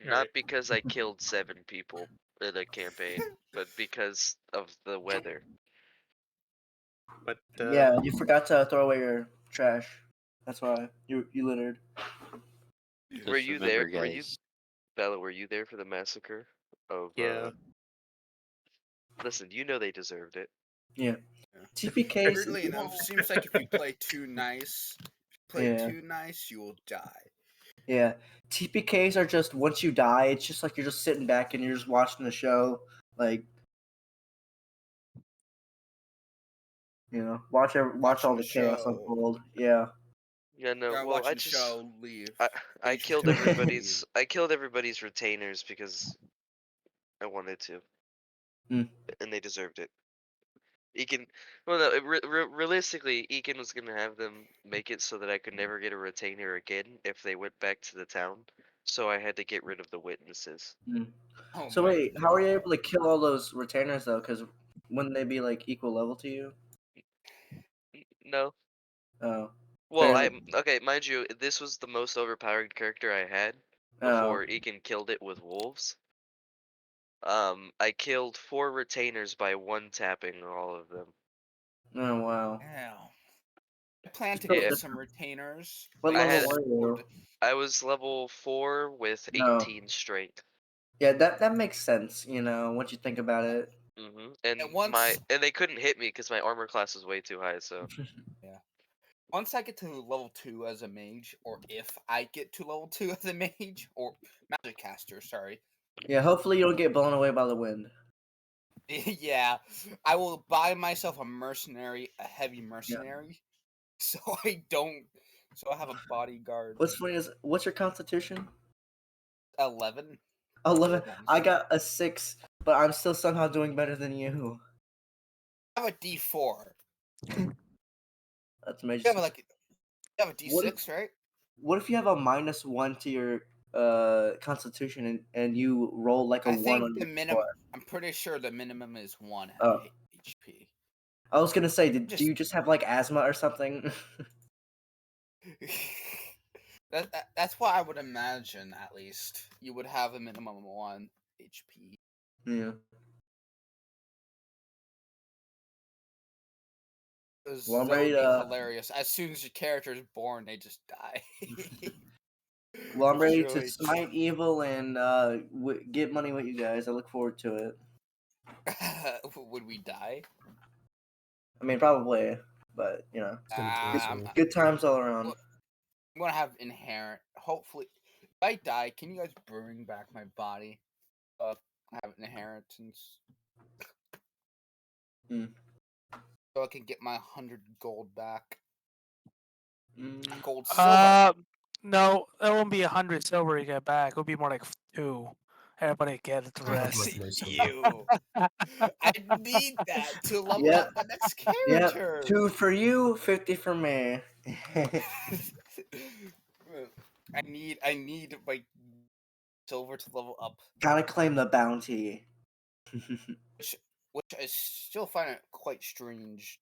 E: Not
G: Alright.
E: because I killed 7 people in a campaign, but because of the weather.
G: But
B: Yeah, you forgot to throw away your trash. That's why you littered.
I: Just
E: Were you
I: remember,
E: there? Were you,
I: guys.
E: Bella? Were you there for the massacre of?
G: Yeah.
E: Listen, you know they deserved it.
B: Yeah.
D: Yeah.
B: TPK.
D: Weirdly enough, seems like if you play too nice, you will die.
B: Yeah. TPKs are just once you die, it's just like you're just sitting back and you're just watching the show, like watch all
D: Watching
B: the
D: the
B: chaos
D: show.
B: unfold. Yeah.
E: Yeah, no.
D: Gotta
E: Well,
D: watch
E: I
D: the
E: just
D: show, leave.
E: I
D: Finish
E: killed
D: the show,
E: everybody's I killed everybody's retainers because I wanted to,
B: Hmm.
E: and they deserved it. Ekin, well, no, realistically, Ekin was gonna have them make it so that I could never get a retainer again if they went back to the town. So I had to get rid of the witnesses.
D: Oh
B: So
D: my
B: wait, how are you
D: god.
B: able to kill all those retainers though? Because wouldn't they be like equal level to you?
E: No.
B: Oh,
E: Well,
B: fair.
E: okay, mind you, this was the most overpowered character I had
B: Oh,
E: before Ekin killed it with wolves. I killed 4 retainers by one tapping all of them.
B: oh wow.
D: Yeah. I plan to
B: So
E: Yeah,
D: get
B: the-
D: some retainers.
B: what
E: I
D: Like
E: had
B: level were
D: sword.
B: you?
E: I was level 4 with
B: No.
E: 18 strength.
B: Yeah, that makes sense. Once you think about it.
E: And
D: once
E: they couldn't hit me because my armor class is way too high. So
D: yeah. Once I get to level 2 as a mage, or if I get to level 2 as a mage, or magic caster, sorry.
B: Yeah, hopefully you don't get blown away by the wind.
D: Yeah. I will buy myself a heavy
B: Yeah.
D: mercenary. So I have a bodyguard.
B: What's funny is, what's your constitution?
D: 11.
B: 11.
D: Hold on,
B: I got a 6, but I'm still somehow doing better than you.
D: I have a D4.
B: That's
D: You
B: amazing.
D: have you have a
B: What
D: D6, right?
B: What if you have a -1 to your constitution and you roll like a
D: I
B: 1
D: think
B: on
D: the
B: your
D: minimum.
B: score?
D: I'm pretty sure the minimum is 1
B: Oh,
D: HP.
B: I was gonna say, do
D: Just
B: you just have like asthma or something?
D: that's what I would imagine. At least you would have a minimum of 1 HP.
B: Yeah. Well, I'm
D: That
B: ready
D: would be
B: to.
D: hilarious. As soon as your character is born, they just die.
B: Well, I'm ready to
D: Really.
B: smite evil and get money with you guys. I look forward to it.
D: Would we die?
B: I mean, probably, but
H: It's gonna kill us
B: good,
D: I'm,
H: all.
B: good times all around.
D: I'm gonna have inherent. Hopefully, if I die, can you guys bring back my body? I have inheritance,
B: Mm.
D: so I can get my 100 gold back.
B: Mm.
D: Gold, silver.
F: No, it won't be 100 silver you get back. It'll be more like 2. Everybody get the
H: I'd
F: rest.
H: like no silver.
D: You. I need that to level
B: Yep.
D: up my next
B: Yep.
D: character.
B: 2 for you, 50 for me.
D: I need my silver to level up,
B: Gotta claim the bounty.
D: which which I still find it quite strange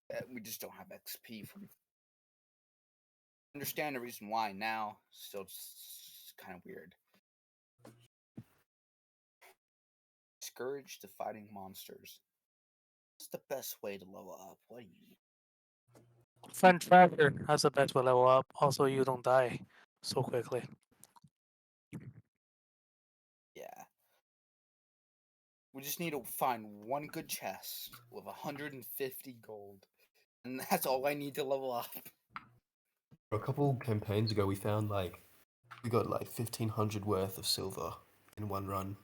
D: that we just don't have XP from. Understand the reason why now. Still, just kind of weird. Discouraged to fighting monsters. What's the best way to level up? What do you?
F: Friend Tracker has the best way to level up. Also, you don't die so quickly.
D: Yeah. We just need to find one good chest with 150 gold, and that's all I need to level up.
H: A couple campaigns ago, we got like 1,500 worth of silver in one run.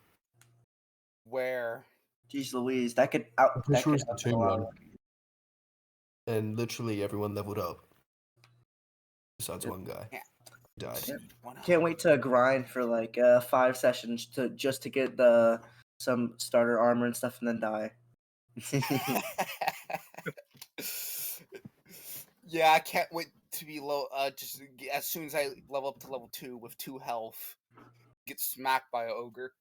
D: Where?
B: Jeez Louise, that could
H: I'm pretty
B: that
H: sure
B: could
H: it's the
B: happen a
H: Toon
B: lot.
H: run, and literally everyone leveled up besides
B: Yep.
H: one guy.
D: Yeah.
H: He died.
D: Just need 100.
B: Can't wait to grind for like 5 sessions to get some starter armor and stuff and then die.
D: Yeah, I can't wait to be low. Just as soon as I level up to level 2 with 2 health, get smacked by an ogre.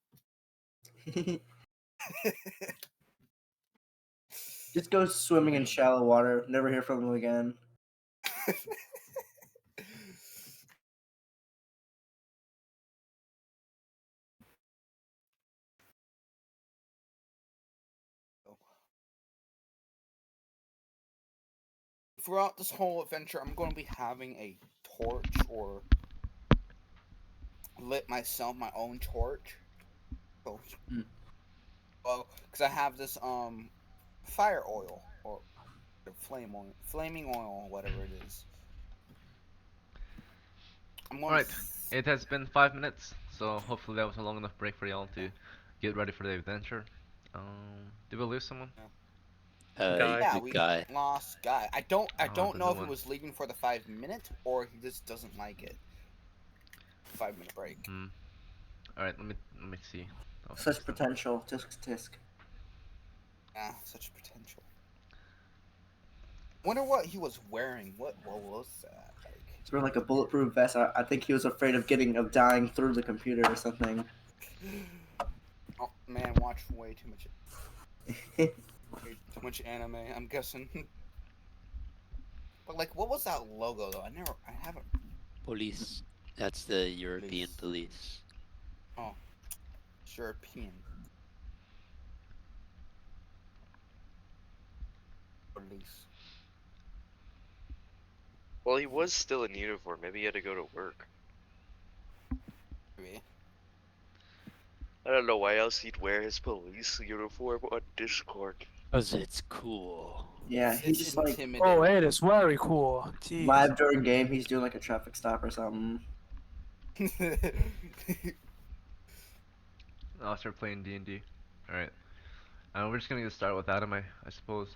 B: Just go swimming in shallow water. Never hear from him again.
D: Throughout this whole adventure, I'm going to be having a torch or lit myself my own torch. So,
B: Mm.
D: well, because I have this fire oil or flaming oil, whatever it is. I'm going
A: Alright, it has been 5 minutes, so hopefully that was a long enough break for y'all to get ready for the adventure. Did we lose someone?
G: Guy.
D: Yeah,
I: The
D: we
I: guy.
D: lost Guy. I don't know
A: there's
D: if he
A: one.
D: was leaving for the 5 minute or he just doesn't like it. 5 minute break.
A: Alright, let me see. Oh,
B: Such
A: system.
B: potential. Tisk tisk.
D: Yeah, such potential. Wonder what he was wearing. What was that? Like,
B: It's really like a bulletproof vest. I think he was afraid of dying through the computer or something.
D: oh man, watch way too much anime. I'm guessing. But like, what was that logo though? I haven't.
I: Police. That's the European
D: Police.
I: police.
D: Oh, it's European police.
E: Well, he was still in uniform. Maybe he had to go to work.
D: Maybe.
E: I don't know why else he'd wear his police uniform on Discord.
I: Cause it's cool.
B: Yeah, he
D: It's
B: just like
F: Oh,
D: intimidating.
F: it is very cool. Jeez.
B: live during game. He's doing like a traffic stop or something.
A: I'll start playing D&D. Alright. We're just gonna get started with Adam, I suppose.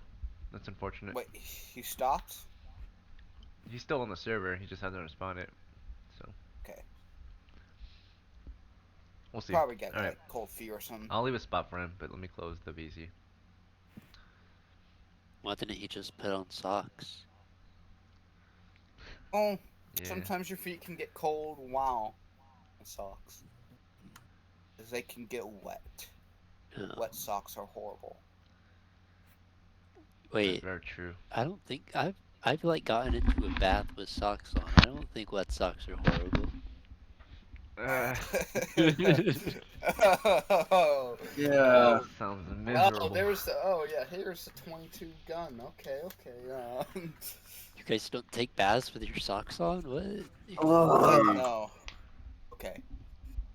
A: That's unfortunate.
D: Wait, he stopped?
A: He's still on the server, he just hasn't responded. So,
D: Okay.
A: we'll see.
D: Probably get
A: Alright.
D: like cold feet or something.
A: I'll leave a spot for him, but let me close the VZ.
I: Why didn't he just put on socks?
D: Oh,
A: Yeah.
D: sometimes your feet can get cold. Wow. Socks. Because they can get wet.
I: Oh.
D: Wet socks are horrible.
A: That's
I: Wait,
A: very true.
I: I don't think I've like gotten into a bath with socks on. I don't think wet socks are horrible.
D: Oh,
B: Yeah.
D: oh,
A: Sounds
D: oh,
A: miserable.
D: there's the here's the 22 gun. Okay.
I: You guys don't take baths with your socks on? What?
B: Oh.
D: No. Okay.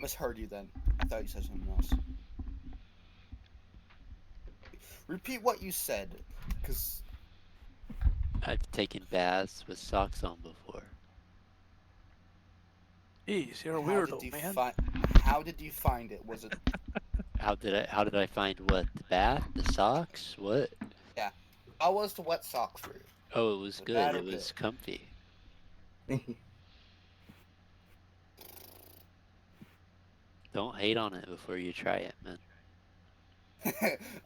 D: Misheard you then. I thought you said something else. Repeat what you said, cause
I: I've taken baths with socks on before.
F: Jeez, you're a
D: how did
F: weirdo,
D: you
F: man.
D: how did you find it? Was it
I: How did I find what? The bath? The socks? What?
D: how was the wet socks for you?
I: Oh, it was
D: it
I: good.
D: bad or
I: It was comfy. Don't hate on it before you try it, man.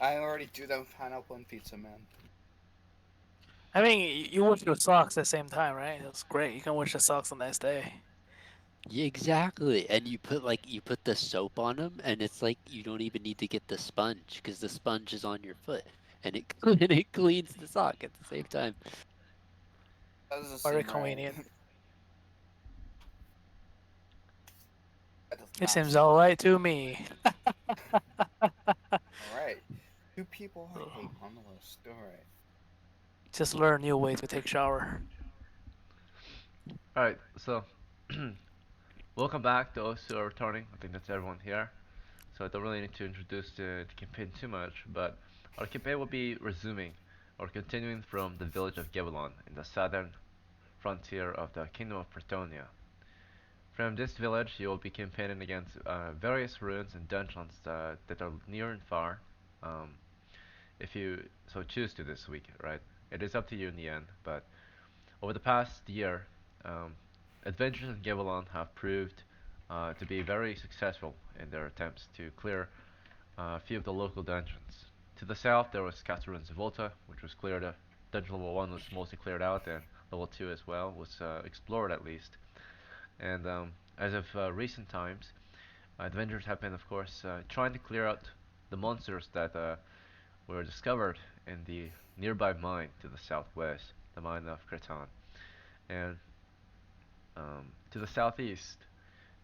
D: I already do that with pineapple and pizza, man.
F: I mean, you wash your socks at the same time, right? That's great. You can wash your socks the next day.
I: Yeah, exactly. And you put the soap on them, and it's like you don't even need to get the sponge because the sponge is on your foot, and it and it cleans the sock at the same time.
D: That doesn't
F: Very
D: seem right.
F: convenient.
D: That does
F: It
D: not
F: seems
D: seem
F: alright to me.
D: alright. Two people I hate on the list. Alright.
F: Just learn new way to take shower.
A: Alright, so welcome back to those who are returning. I think that's everyone here. So I don't really need to introduce the campaign too much, but our campaign will be resuming or continuing from the village of Gebelon in the southern frontier of the Kingdom of Bretonnia. From this village, you will be campaigning against various ruins and dungeons that are near and far. Um, if you so choose to this week, right? It is up to you in the end, but over the past year, um, adventures in Gebelon have proved to be very successful in their attempts to clear a few of the local dungeons. To the south, there was Catarun's Volta, which was cleared. Dungeon level 1 was mostly cleared out, and level 2 as well was explored at least. And as of recent times, adventurers have been, of course, trying to clear out the monsters that were discovered in the nearby mine to the southwest, the mine of Cretan. And to the southeast,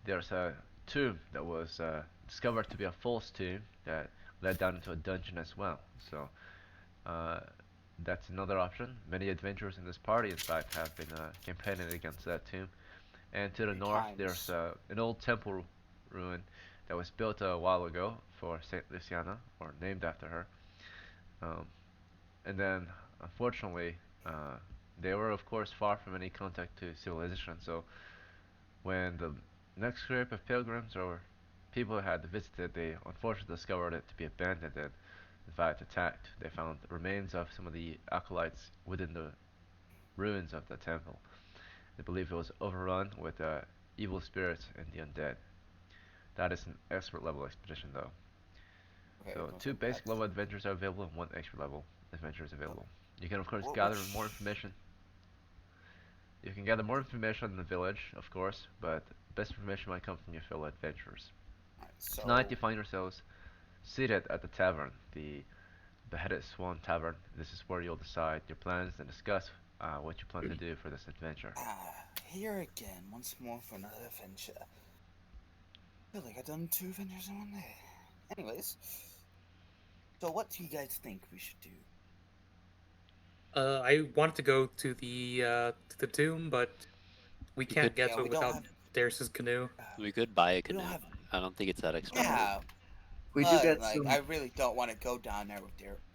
A: there's a tomb that was discovered to be a false tomb that led down into a dungeon as well. So uh, that's another option. Many adventurers in this party, in fact, have been campaigning against that tomb. And to the north, there's an old temple ruin that was built a while ago for Saint Luciana, or named after her. Um, and then, unfortunately, they were, of course, far from any contact to civilization. So when the next group of pilgrims or people who had visited, they unfortunately discovered it to be abandoned and, in fact, attacked. They found remains of some of the acolytes within the ruins of the temple. They believe it was overrun with evil spirits and the undead. That is an expert level expedition, though.
D: Okay,
A: So two basic level adventures are available and one expert level adventure is available. You can of course
D: What-
A: gather
D: what
A: more
D: sh-
A: information. You can gather more information in the village, of course, but best information might come from your fellow adventurers.
D: Alright,
A: Tonight
D: so
A: you find yourselves seated at the tavern, the Beheaded Swan Tavern. This is where you'll decide your plans and discuss what you plan to do for this adventure.
D: here again, once more for another adventure. I feel like I've done 2 adventures in one day. Anyways, so what do you guys think we should do?
G: I wanted to go to the tomb, but we
I: We
G: can't
I: could
G: get
D: Yeah,
G: to
D: we
G: it
D: don't
G: without
D: have.
G: Darius's canoe.
I: we could buy a
D: We don't
I: canoe.
D: have.
I: I don't think it's that expensive.
D: Yeah,
B: We do
D: but
B: get
D: like
B: some.
D: I really don't want to go down there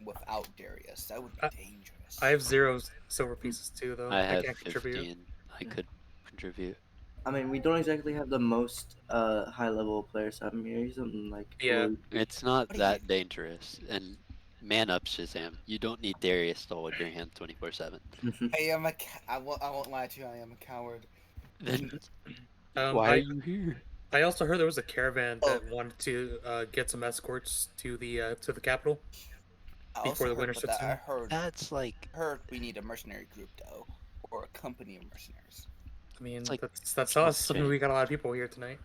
D: without Darius. That would be dangerous.
G: I have 0 silver pieces too, though.
I: I
G: I
I: have
G: can't contribute.
I: 15. I could contribute.
B: I mean, we don't exactly have the most high level players. I mean, maybe something like
G: Yeah.
I: It's not
D: What do you-
I: that dangerous. And man up, Shazam. You don't need Darius to hold your hand 24/7.
D: I am a. I won't lie to you. I am a coward.
I: Then
G: I
I: why are you here?
G: I also heard there was a caravan
D: Oh.
G: that wanted to get some escorts to the capital.
D: I
G: Before
D: also
G: the
D: heard
G: winter
D: about
G: sets
D: that. I
G: in.
D: heard.
I: That's like
D: Heard we need a mercenary group though, or a company of mercenaries.
G: I mean,
I: It's like
G: that's
I: chump
G: us. I mean, we
I: change.
G: got a lot of people here tonight.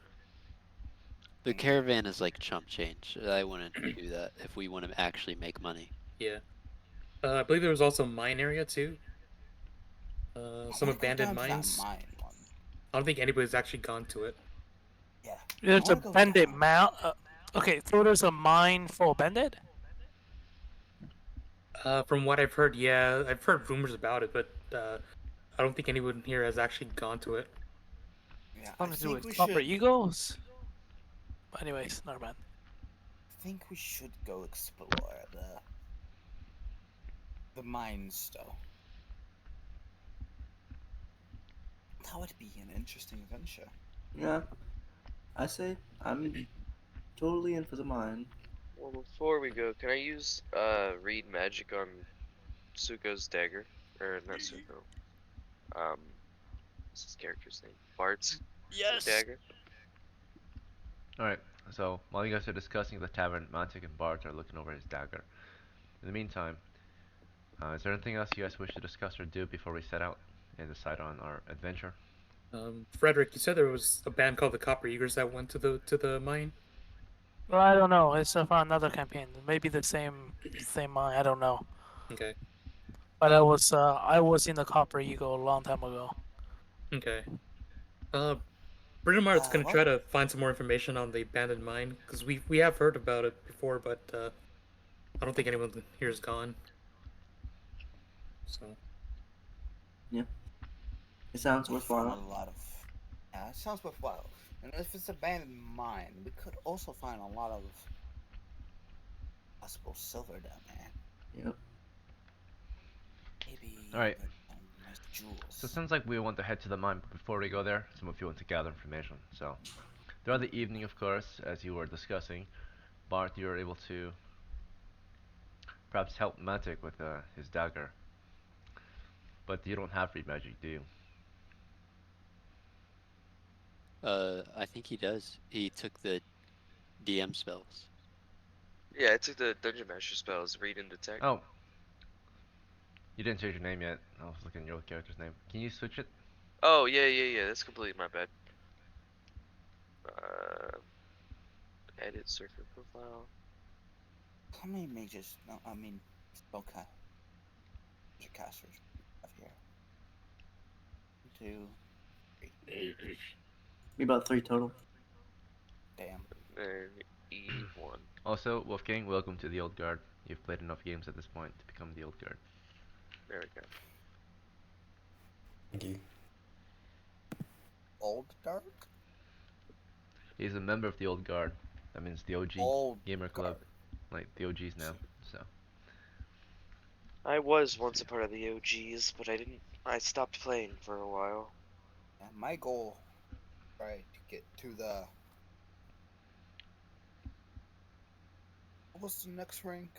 I: The caravan is like chump change. I wouldn't do that if we want to actually make money.
G: Yeah. I believe there was also mine area too.
D: I
G: Some
D: wanna go
G: abandoned
D: down to that
G: mines.
D: mine one.
G: I don't think anybody's actually gone to it.
D: Yeah.
F: There's
D: I
F: a
D: wanna go
F: bandit
D: down.
F: mount. Okay, so there's a mine for bandit.
G: From what I've heard, yeah, I've heard rumors about it, but I don't think anyone here has actually gone to it.
D: Yeah, I
F: Something to do
D: think we
F: with copper
D: should.
F: eagles. But anyways, never mind.
D: I think we should go explore the mines though. That would be an interesting adventure.
B: Yeah, I say I'm totally in for the mine.
E: Well, before we go, can I use read magic on Suko's dagger? Or not Suko. What's his character's name? Bart's dagger?
A: Alright, so while you guys are discussing the tavern, Mantic and Bart are looking over his dagger. In the meantime, is there anything else you guys wish to discuss or do before we set out and decide on our adventure?
G: Frederick, you said there was a band called the Copper Eagers that went to the mine.
F: Well, I don't know. It's for another campaign. Maybe the same mine. I don't know.
G: Okay.
F: But I was in the Copper Eagle a long time ago.
G: Okay. Britomar is gonna
D: What?
G: try to find some more information on the abandoned mine because we have heard about it before, but I don't think anyone here is gone. So
B: It sounds
D: We found
B: worthwhile.
D: a lot of. Yeah, it sounds worthwhile. And if it's abandoned mine, we could also find a lot of possible silver down there.
B: Yep.
D: Maybe.
A: Alright.
D: Nice jewels.
A: So it sounds like we want to head to the mine, but before we go there, some of you want to gather information. So throughout the evening, of course, as you were discussing, Bart, you were able to perhaps help Mantic with his dagger. But you don't have read magic, do you?
I: I think he does. He took the DM spells.
E: Yeah, I took the Dungeon Master spells, read and detect.
A: Oh. You didn't change your name yet. I was looking at your character's name. Can you switch it?
E: Oh, yeah, that's completely my bad. Edit circuit profile.
D: How many mages? No, I mean, spellcasters have here. 1, 2, 3.
B: Be about 3 total.
D: Damn.
E: And E1.
A: Also, Wolfgang, welcome to the Old Guard. You've played enough games at this point to become the Old Guard.
E: There we go.
H: Thank you.
D: Old Dark?
A: He's a member of the Old Guard. That means the OG
D: Old
A: Gamer Club.
D: Guard.
A: Like the OGs now, so.
E: I was once a part of the OGs, but I stopped playing for a while.
D: Yeah, my goal, right, to get to the. What was the next rank?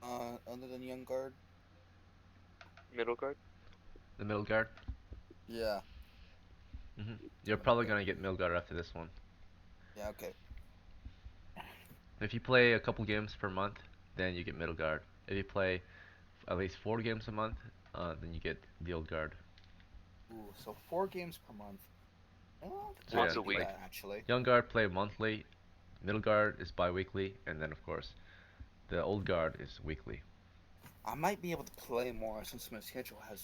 D: Other than Young Guard?
E: Middle guard?
A: The Middle Guard?
D: Yeah.
A: You're probably gonna get Middle Guard after this one.
D: Yeah, okay.
A: If you play a couple games per month, then you get Middle Guard. If you play at least 4 games a month, then you get the old guard.
D: Ooh, so 4 games per month. Well,
A: So
D: I
A: yeah,
E: Once a
D: could do
E: week.
A: like
D: that actually.
A: young guard play monthly, middle guard is bi-weekly, and then of course the old guard is weekly.
D: I might be able to play more since my schedule has.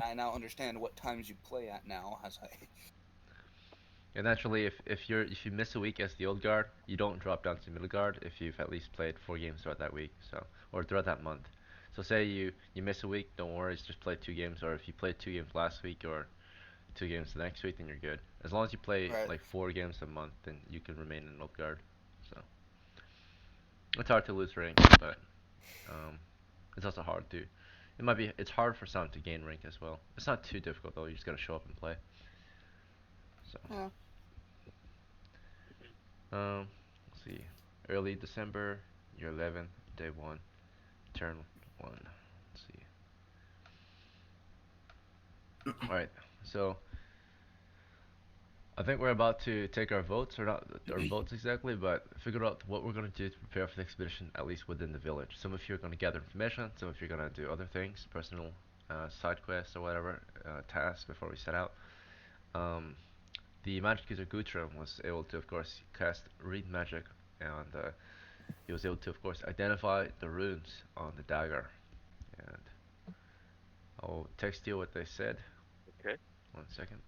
D: I now understand what times you play at now, as I.
A: And naturally, if you miss a week as the old guard, you don't drop down to middle guard if you've at least played 4 games throughout that week, so or throughout that month. So say you miss a week, don't worry, just play 2 games. Or if you played 2 games last week or 2 games the next week, then you're good. As long as you play
D: Right.
A: like 4 games a month, then you can remain in old guard. So it's hard to lose rank, but um, it's also hard to. It's hard for some to gain rank as well. It's not too difficult though. You just gotta show up and play. So.
D: Yeah.
A: Let's see. Early December, year 11, day 1, turn 1. Let's see. Alright, so I think we're about to take our votes, or not our votes exactly, but figure out what we're going to do to prepare for the expedition, at least within the village. Some of you are going to gather information, some of you are going to do other things, personal side quests or whatever, tasks before we set out. Um, the magic user Guthrum was able to, of course, cast Read Magic, and he was able to, of course, identify the runes on the dagger. And I'll text you what they said.
E: Okay.
A: 1 second.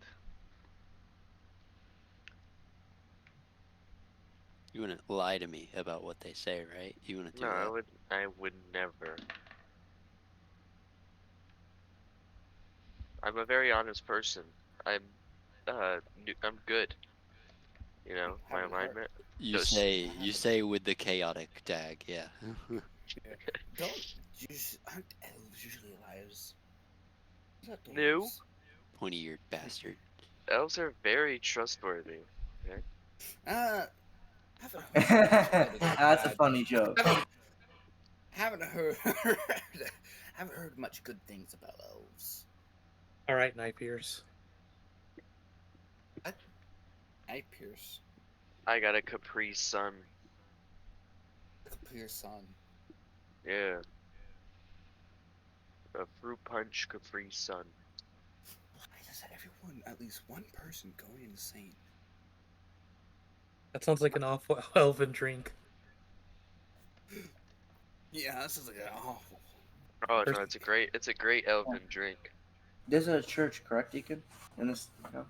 I: You wouldn't lie to me about what they say, right? You wouldn't do
E: No,
I: that.
E: I would never. I'm a very honest person. I'm I'm good. You know, my
D: Haven't heard.
E: alignment.
I: You
E: Just
I: say with the chaotic dag, yeah.
D: Yeah. Don't aren't elves usually liars? What about
E: new.
D: dwarves?
I: Pointy-eared bastard.
E: Elves are very trustworthy. Okay.
D: Uh, haven't heard much about it
B: That's a
D: bad.
B: funny joke.
D: Haven't heard. Haven't heard much good things about elves.
G: All right, Night Pierce.
D: Night Pierce,
E: I got a Capri Sun.
D: Capri Sun.
E: Yeah. A fruit punch Capri Sun.
D: Why does everyone, at least one person, going insane?
G: That sounds like an awful elven drink.
D: Yeah, this is like awful.
E: Oh no, it's a great elven drink.
B: There's a church, correct, Deacon? In this, no?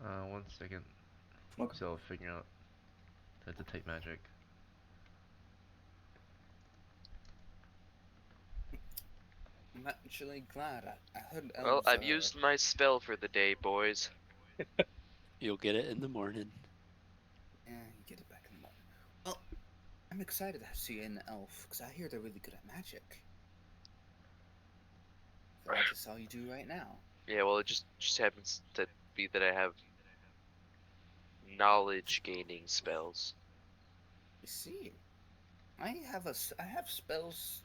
A: 1 second.
B: Okay.
A: So figuring out how to take magic.
D: I'm actually glad. I heard elves.
E: Well, I've used my spell for the day, boys.
I: You'll get it in the morning.
D: Yeah, you get it back in the morning. Well, I'm excited to see an elf because I hear they're really good at magic. That I just saw you do right now.
E: Yeah, well, it just happens to be that I have knowledge gaining spells.
D: You see, I have spells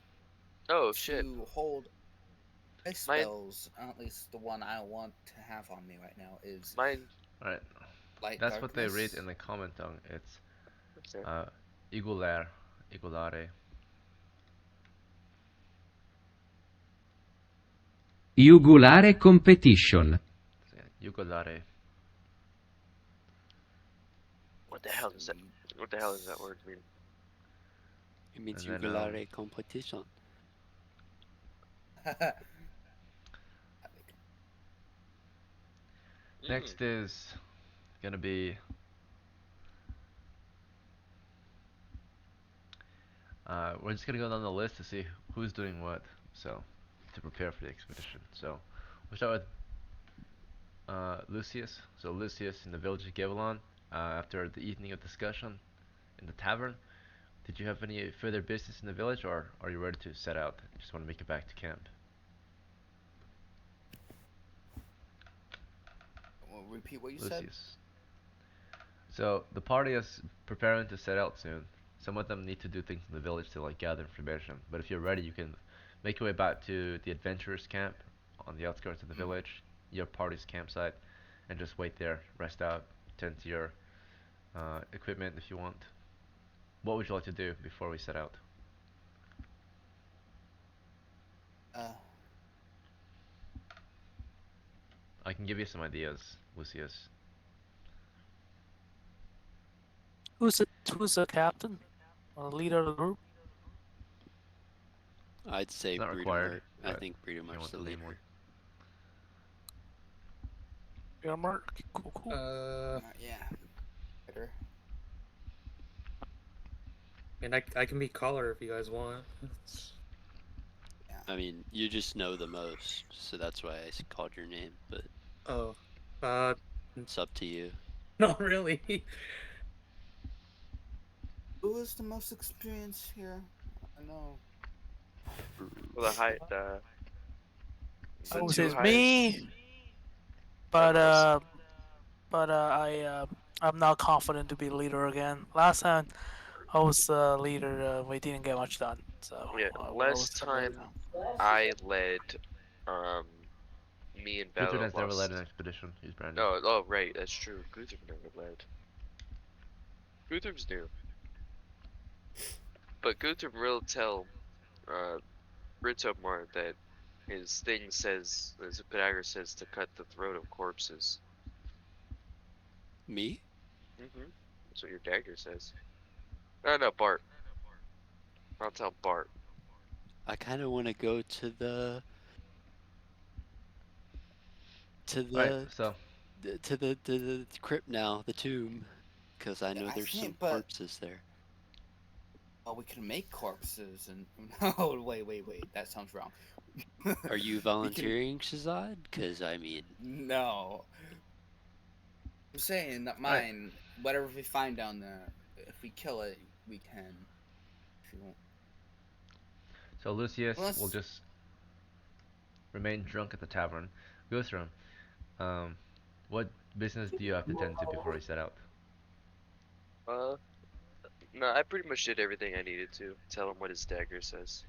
E: Oh shit.
D: to hold. My
E: Mine-
D: spells, at least the one I want to have on me right now, is
E: Mine.
A: Alright,
D: light
A: that's what they read
D: darkness.
A: in the comment on. It's
E: Okay.
A: Igulare. Igulare.
J: Jugulare competition.
A: So, yeah, Igulare.
E: What the hell does that? What the hell does that word mean?
I: It means
A: And then,
I: jugulare competition.
A: Next is gonna be we're just gonna go down the list to see who's doing what, so to prepare for the expedition. So we'll start with Lucius. So Lucius in the village of Gavelon, after the evening of discussion in the tavern, did you have any further business in the village, or are you ready to set out? Just want to make it back to camp.
D: Well, repeat what you said.
A: Lucius. So the party is preparing to set out soon. Some of them need to do things in the village to like gather information. But if you're ready, you can make your way back to the adventurers camp on the outskirts of the village, your party's campsite, and just wait there, rest out, tend to your equipment if you want. What would you like to do before we set out? I can give you some ideas, Lucius.
F: Who's the captain? Or the leader of the group?
I: I'd say
A: It's not required,
I: Brudamart. I
A: but
I: think
A: if you
I: Brudamart's
A: want
I: the
A: to name one.
I: leader.
F: Yeah, Mark. Cool.
D: Yeah. Better.
G: And I can be caller if you guys want.
D: Yeah.
I: I mean, you just know the most, so that's why I called your name. But
G: Oh,
I: it's up to you.
G: not really.
D: Who is the most experienced here? I know.
E: Well, the high,
F: I
E: the
F: would say
E: two
F: it's
E: highest.
F: me,
E: I
F: but
E: don't know.
F: I'm not confident to be leader again. Last time I was leader, we didn't get much done. So
E: Yeah,
F: I was
E: last
F: the leader.
E: time I led, um, me and
A: Guthrie
E: Bella
A: has never led
E: lost.
A: an expedition. He's brand new.
E: Oh, right, that's true. Guthrum never led. Guthrum's new. But Guthrum will tell, Britomar that his thing says, as Pythagoras says, to cut the throat of corpses.
I: Me?
E: That's what your dagger says. No, Bart. I'll tell Bart.
I: I kind of want to go to the
A: Alright, so
I: to the crypt now, the tomb, because I know
D: I
I: there's some
D: can't, but
I: corpses there.
D: well, we can make corpses and oh wait, that sounds wrong.
I: Are you
D: We can
I: volunteering, Shazad? Because I mean,
D: no. I'm saying that
A: Alright.
D: mine, whatever we find down there, if we kill it, we can. If you want.
A: so Lucius will
D: Unless
A: just remain drunk at the tavern. Guthrum, what business do you have to tend to before you set out?
E: Uh, no, I pretty much did everything I needed to. Tell him what his dagger says.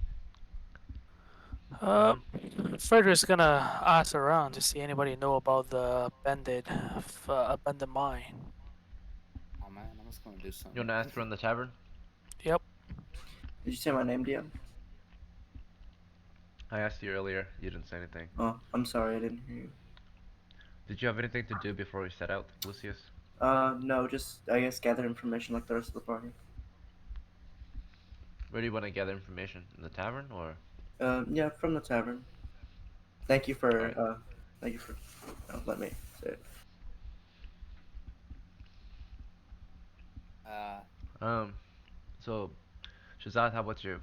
F: Frederick's gonna ask around to see anybody know about the abandoned mine.
D: oh man, I'm just gonna do
A: You
D: something.
A: want to ask around the tavern?
F: Yep.
B: Did you say my name, DM?
A: I asked you earlier. You didn't say anything.
B: Oh, I'm sorry, I didn't hear you.
A: Did you have anything to do before we set out, Lucius?
B: No, just I guess gather information like the rest of the party.
A: Where do you want to gather information? In the tavern or?
B: Yeah, from the tavern. Thank you for
A: Alright.
B: let me say it.
A: So Shazad, how about you?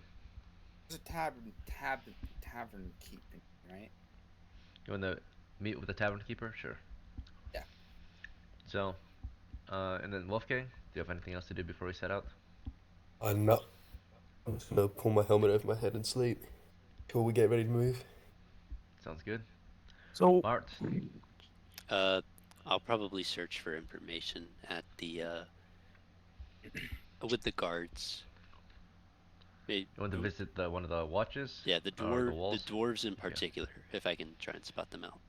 D: There's a tavern keeping, right?
A: You want to meet with the tavern keeper? Sure.
D: Yeah.
A: So, and then Wolfgang, do you have anything else to do before we set out?
H: I'm not. I'm just gonna pull my helmet over my head and sleep till we get ready to move.
A: Sounds good.
F: So
A: Bart,
I: I'll probably search for information at the with the guards.
A: you want to visit one of the watches?
I: Yeah, the
A: Or the
I: dwarves
A: walls?
I: in particular, if I can try and spot them out.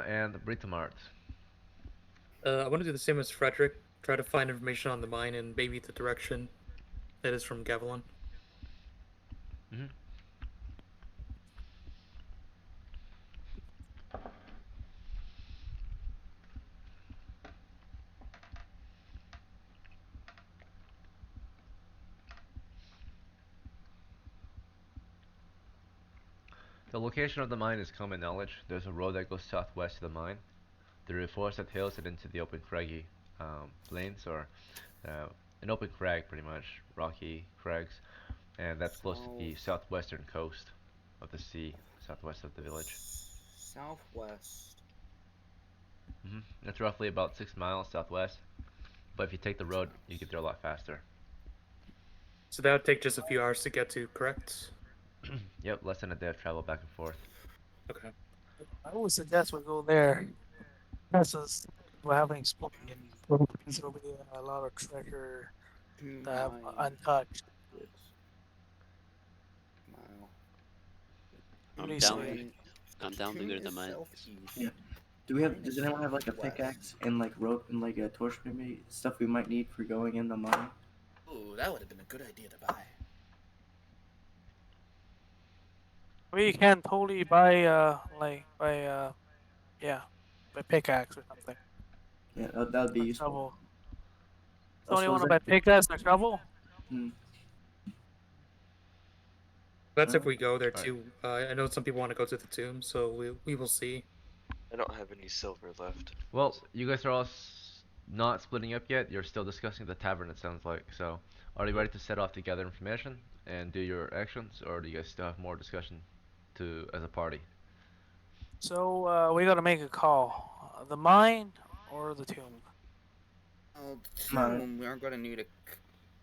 A: And Britomart.
G: I want to do the same as Frederick. Try to find information on the mine and maybe the direction that is from Gavilan.
A: Mm-hmm. The location of the mine is common knowledge. There's a road that goes southwest of the mine. There are forested hills and into the open craggy plains, or an open crag, pretty much, rocky crags, and that's close to the southwestern coast of the sea, southwest of the village.
D: Southwest.
A: It's roughly about 6 miles southwest, but if you take the road, you get there a lot faster.
G: So that would take just a few hours to get to, correct?
A: Yep, less than a day of travel back and forth.
G: Okay.
F: I would suggest we go there. Since we haven't explored it, because there'll be a lot of treasure that have untouched.
D: Mile.
F: What do
I: I'm
F: you
I: down.
F: say?
I: I'm down to go to the mines.
B: Yeah. Does anyone have like a pickaxe and like rope and like a torch maybe? Stuff we might need for going in the mine?
D: Ooh, that would have been a good idea to buy.
F: We can totally buy like yeah, by pickaxe or something.
B: Yeah, that would be
F: Or
B: useful.
F: shovel. Somebody
B: Also, is
F: want to
B: there?
F: buy pickaxe or shovel?
B: Hmm.
G: That's if
B: Alright.
G: we go there
A: All right.
G: too. I know some people want to go to the tomb, so we will see.
E: I don't have any silver left.
A: Well, you guys are all not splitting up yet. You're still discussing the tavern, it sounds like. So, are you ready to set off to gather information and do your actions, or do you guys still have more discussion to as a party?
F: So we gotta make a call. The mine or the tomb?
D: Oh, the
B: Mine.
D: tomb, we are going to need a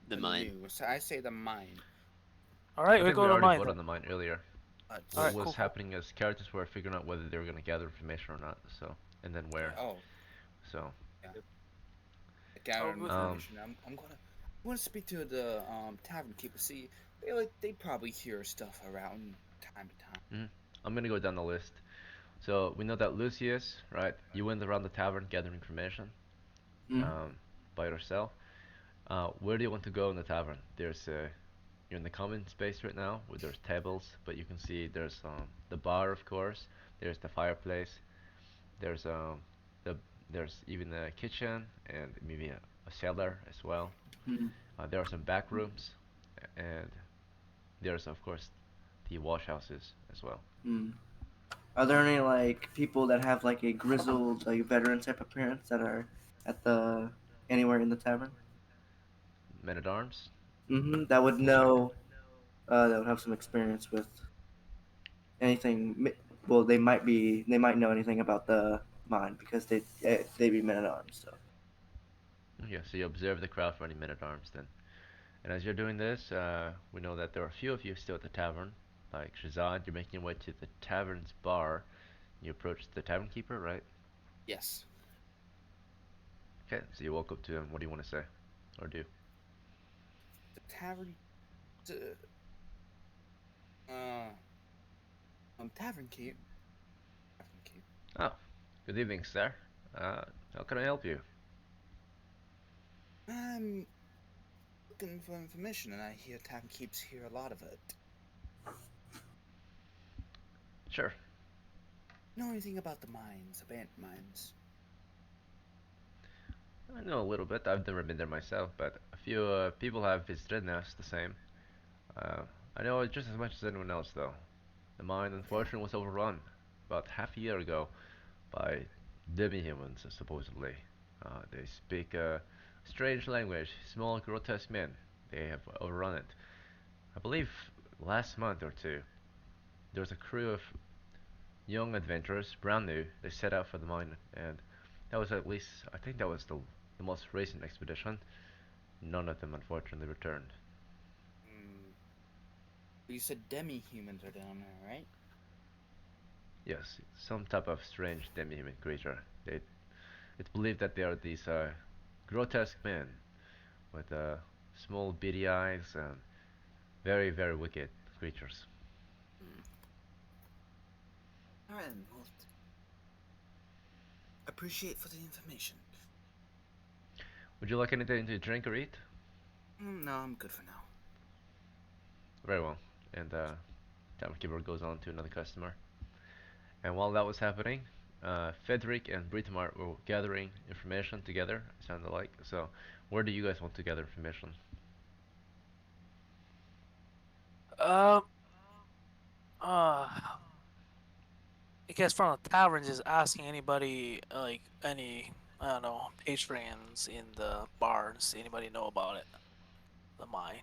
I: The mine.
D: canoe. So I say the mine.
F: All right,
A: I
F: we
A: think we
F: go to the
A: already
F: mine
A: voted
F: then.
A: on the mine earlier.
F: All
A: What
F: right,
D: Let's,
F: cool,
A: was
F: cool.
A: happening as characters were figuring out whether they were gonna gather information or not. So, and then where.
D: oh,
A: So,
D: yeah. Gather
F: Oh, good.
D: information. I'm gonna speak to the tavern keeper. See, they probably hear stuff around time to time.
A: mhm. I'm gonna go down the list. So we know that Lucius, right? You went around the tavern gathering information,
B: Hmm.
A: um, by yourself. Where do you want to go in the tavern? You're in the common space right now, where there's tables, but you can see there's the bar, of course. There's the fireplace. There's the there's even a kitchen and maybe a cellar as well.
B: Hmm.
A: There are some back rooms, and there's of course the wash houses as well.
B: Hmm. Are there any like people that have like a grizzled, like veteran type appearance that are at the anywhere in the tavern?
A: Men at arms.
B: Mm-hmm. That would
A: Check.
B: know. That would have some experience with anything. Well, they might know anything about the mine because they be men at arms. So.
A: Yeah, so you observe the crowd for any men at arms then. And as you're doing this, we know that there are a few of you still at the tavern. Like Shazad, you're making your way to the tavern's bar. You approach the tavern keeper, right?
D: Yes.
A: Okay, so you walk up to him. What do you want to say? Or do?
D: The tavern. Uh, tavern keep. Tavern keep.
A: Oh, good evening, sir. How can I help you?
D: I'm looking for information, and I hear tavern keeps hear a lot of it.
A: Sure.
D: Know anything about the mines, abandoned mines?
A: I know a little bit. I've never been there myself, but a few people have visited, and that's the same. Uh, I know just as much as anyone else, though. The mine, unfortunately, was overrun about half a year ago by demi-humans, supposedly. They speak a strange language, small, grotesque men. They have overrun it. I believe last month or two, there was a crew of young adventurers, brand new. They set out for the mine, and that was at least, I think that was the most recent expedition. None of them, unfortunately, returned.
D: Hmm. You said demi-humans are down there, right?
A: Yes, some type of strange demi-human creature. It's believed that they are these grotesque men with small beady eyes and very, very wicked creatures.
D: Hmm. All right, well, appreciate for the information.
A: Would you like anything to drink or eat?
D: No, I'm good for now.
A: Very well. And timekeeper goes on to another customer. And while that was happening, Frederick and Britomar were gathering information together, sounded like. So, where do you guys want to gather information?
F: Um, uh, I guess from the taverns is asking anybody like any I don't know patrons in the bars. Anybody know about it? The mine.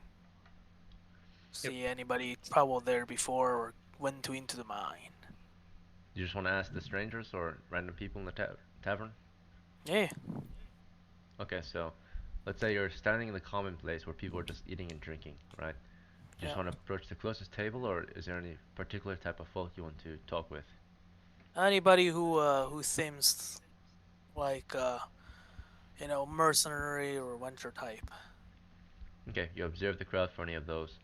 G: Yep.
F: See anybody traveled there before or went to into the mine?
A: You just want to ask the strangers or random people in the tavern?
F: Yeah.
A: Okay, so let's say you're standing in the common place where people are just eating and drinking, right? You just
F: Yeah.
A: want to approach the closest table, or is there any particular type of folk you want to talk with?
F: Anybody who seems like mercenary or venture type.
A: Okay, you observe the crowd for any of those.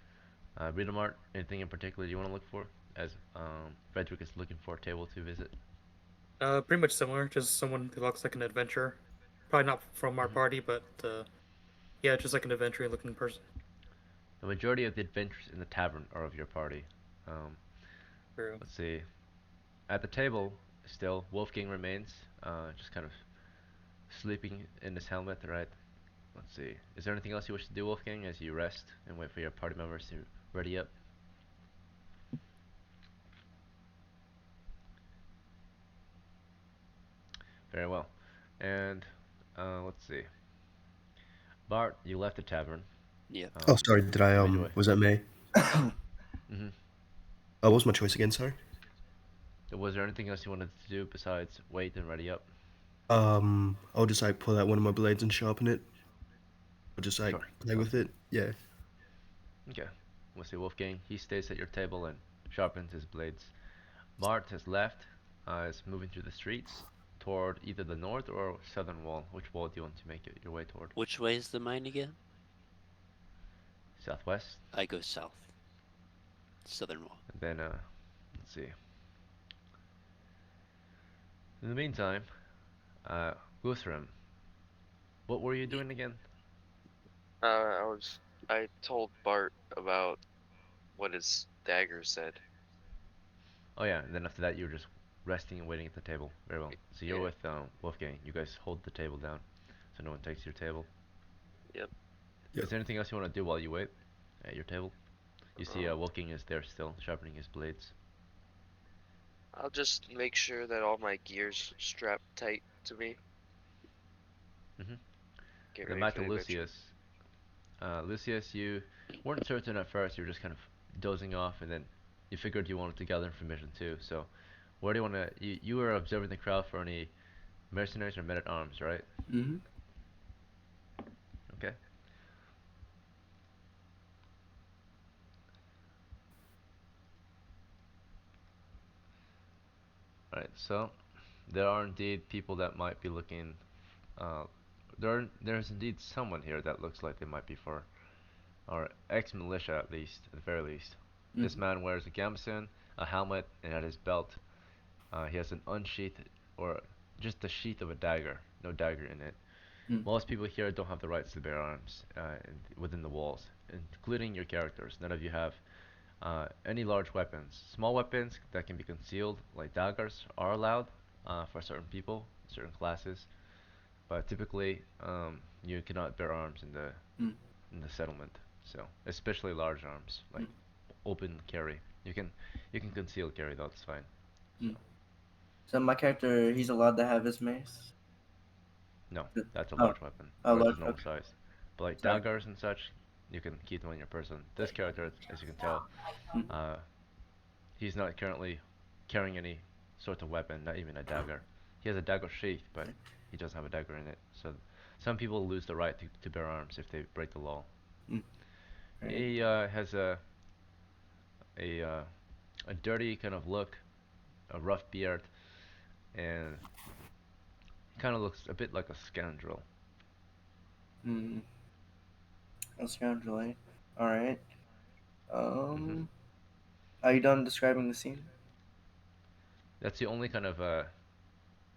A: Mart, anything in particular you want to look for? As Frederick is looking for a table to visit.
G: Pretty much similar. Just someone who looks like an adventurer. Probably not from our
A: Hmm.
G: party, but yeah, just like an adventurer-looking person.
A: The majority of the adventurers in the tavern are of your party. Um,
G: True.
A: Let's see. At the table, still, Wolfgang remains, just kind of sleeping in his helmet, right? Let's see. Is there anything else you wish to do, Wolfgang, as you rest and wait for your party members to ready up? Very well. And let's see. Bart, you left the tavern.
I: Yeah.
H: Oh, sorry. Did I?
A: You made your way.
H: Was that me?
A: Mhm.
H: What was my choice again? Sorry.
A: Was there anything else you wanted to do besides wait and ready up?
H: I'll just like pull out one of my blades and sharpen it. Or just like
A: Sure.
H: play
A: Sounds
H: with
A: good.
H: it. Yeah.
A: Okay. We'll see Wolfgang. He stays at your table and sharpens his blades. Bart has left, is moving through the streets toward either the north or southern wall. Which wall do you want to make your way toward?
I: Which way is the mine again?
A: Southwest.
I: I go south. Southern wall.
A: And then, let's see. In the meantime, uh, Guthrum, what were you doing again?
E: I told Bart about what his dagger said.
A: Oh yeah, and then after that you were just resting and waiting at the table. Very well. So you're
E: Yeah.
A: with Wolfgang. You guys hold the table down, so no one takes your table.
E: Yep.
A: Is there anything else you want to do while you wait at your table? You see,
E: Um,
A: Wolfgang is there still, sharpening his blades.
E: I'll just make sure that all my gear's strapped tight to me.
A: Mhm.
E: Get
A: Then
E: ready
A: back
E: for
A: to
E: the adventure.
A: Lucius. Lucius, you weren't certain at first. You were just kind of dozing off, and then you figured you wanted to gather information too. So, where do you want to? You were observing the crowd for any mercenaries or men at arms, right?
B: Mm-hmm.
A: Okay. All right. So, there are indeed people that might be looking. Uh, there's indeed someone here that looks like they might be for our ex-militia at least, at the very least. This
B: Mm-hmm.
A: man wears a gambeson, a helmet, and at his belt he has an unsheathed, or just the sheath of a dagger, no dagger in it.
B: Mm.
A: Most people here don't have the rights to bear arms within the walls, including your characters. None of you have any large weapons. Small weapons that can be concealed, like daggers, are allowed for certain people, certain classes, but typically you cannot bear arms
B: Mm.
A: in the settlement. So, especially large arms, like
B: Mm.
A: open carry. You can conceal carry, that's fine. So.
B: Mm. So my character, he's allowed to have his mace.
A: No, that's a
B: Oh,
A: large weapon.
B: oh,
A: Yours
B: large.
A: is normal
B: Okay,
A: size. But like
B: sorry.
A: daggers and such, you can keep them on your person. This character, as you can tell,
B: Mm.
A: uh, he's not currently carrying any sort of weapon, not even a dagger. He has a dagger sheath, but he doesn't have a dagger in it. So some people lose the right to bear arms if they break the law.
B: Mm. Right.
A: He has a uh, a dirty kind of look, a rough beard, and kind of looks a bit like a scoundrel.
B: Mm. A scoundrel. Eh? All right.
A: Hmm.
B: Are you done describing the scene?
A: That's the only kind of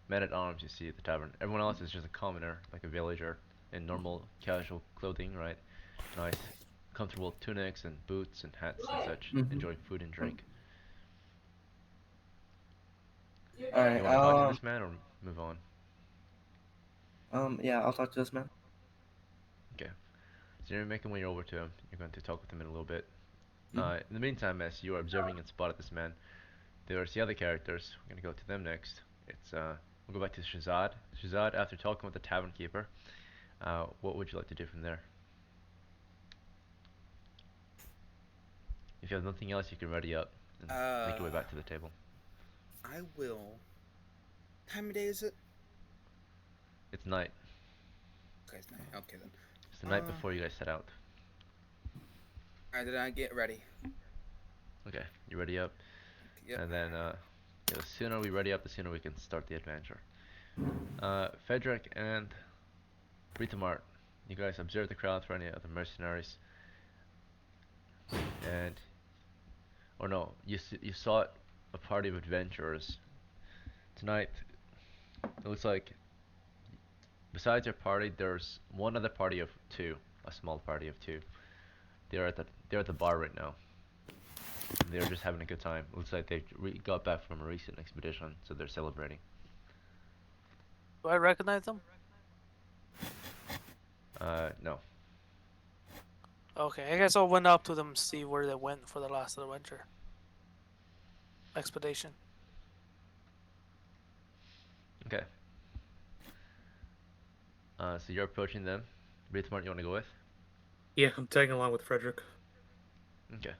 A: men at arms you see at the tavern. Everyone else is just a commoner, like a villager, in normal casual clothing, right? Nice, comfortable tunics and boots and hats and such,
B: Mm-hmm.
A: enjoying food and drink.
B: All
A: You
B: right.
A: want to talk to this man or move on?
B: Yeah, I'll talk to this man.
A: Okay. So you're making your way over to him. You're going to talk with him in a little bit.
B: Mm-hmm.
A: In the meantime, as you are observing and spotted this man, there's the other characters. We're gonna go to them next. We'll go back to Shazad. Shazad, after talking with the tavern keeper, what would you like to do from there? If you have nothing else, you can ready up and make your way back to the table.
D: I will. Time of day is it?
A: It's night.
D: Okay, it's night. Okay then.
A: It's the night before you guys set out.
D: Alright, then I get ready.
A: Okay, you ready up?
D: Yep.
A: And then, the sooner we ready up, the sooner we can start the adventure. Frederick and Britomart, you guys observe the crowd for any other mercenaries, and or no, you saw a party of adventurers tonight. It looks like besides your party, there's one other party of two, a small party of two. They're at the bar right now. They're just having a good time. Looks like they got back from a recent expedition, so they're celebrating.
F: Do I recognize them?
A: No.
F: Okay, I guess I'll went up to them, see where they went for the last adventure. Expedition.
A: Okay. So you're approaching them. Breathmart, you want to go with?
G: Yeah, I'm tagging along with Frederick.
A: Okay.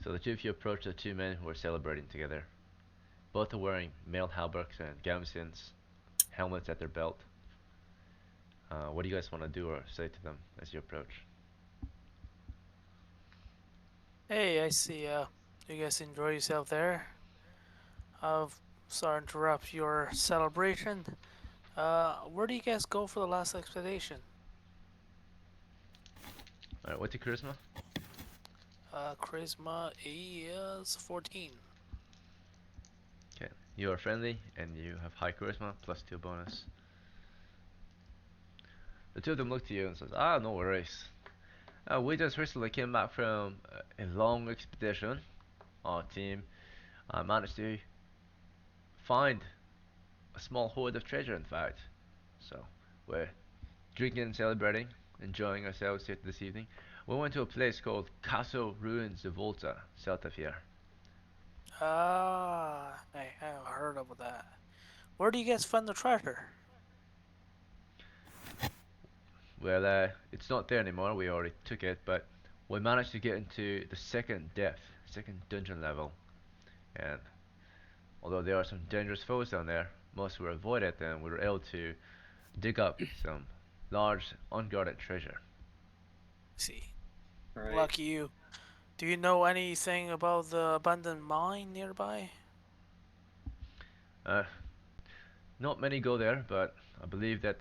A: So the two of you approach the two men who are celebrating together. Both are wearing mail hauberks and gambesons, helmets at their belt. What do you guys want to do or say to them as you approach?
F: Hey, I see. You guys enjoy yourself there. Sorry to interrupt your celebration. Where do you guys go for the last expedition?
A: Alright, what's your charisma?
F: Charisma is 14.
A: Okay. You are friendly and you have high charisma, +2 bonus. The two of them look to you and says, "Ah, no worries. We just recently came back from a long expedition. Our team managed to find a small hoard of treasure, in fact. So we're drinking and celebrating, enjoying ourselves here this evening. We went to a place called Castle Ruins de Volta, south of here.
F: I have heard of that. Where do you guys find the treasure?
A: Well, it's not there anymore. We already took it, but we managed to get into the second depth, second dungeon level, and although there are some dangerous foes down there, most were avoided, and we were able to dig up some large unguarded treasure.
F: See,
G: Right.
F: lucky you. Do you know anything about the abandoned mine nearby?
A: Uh, Not many go there, but I believe that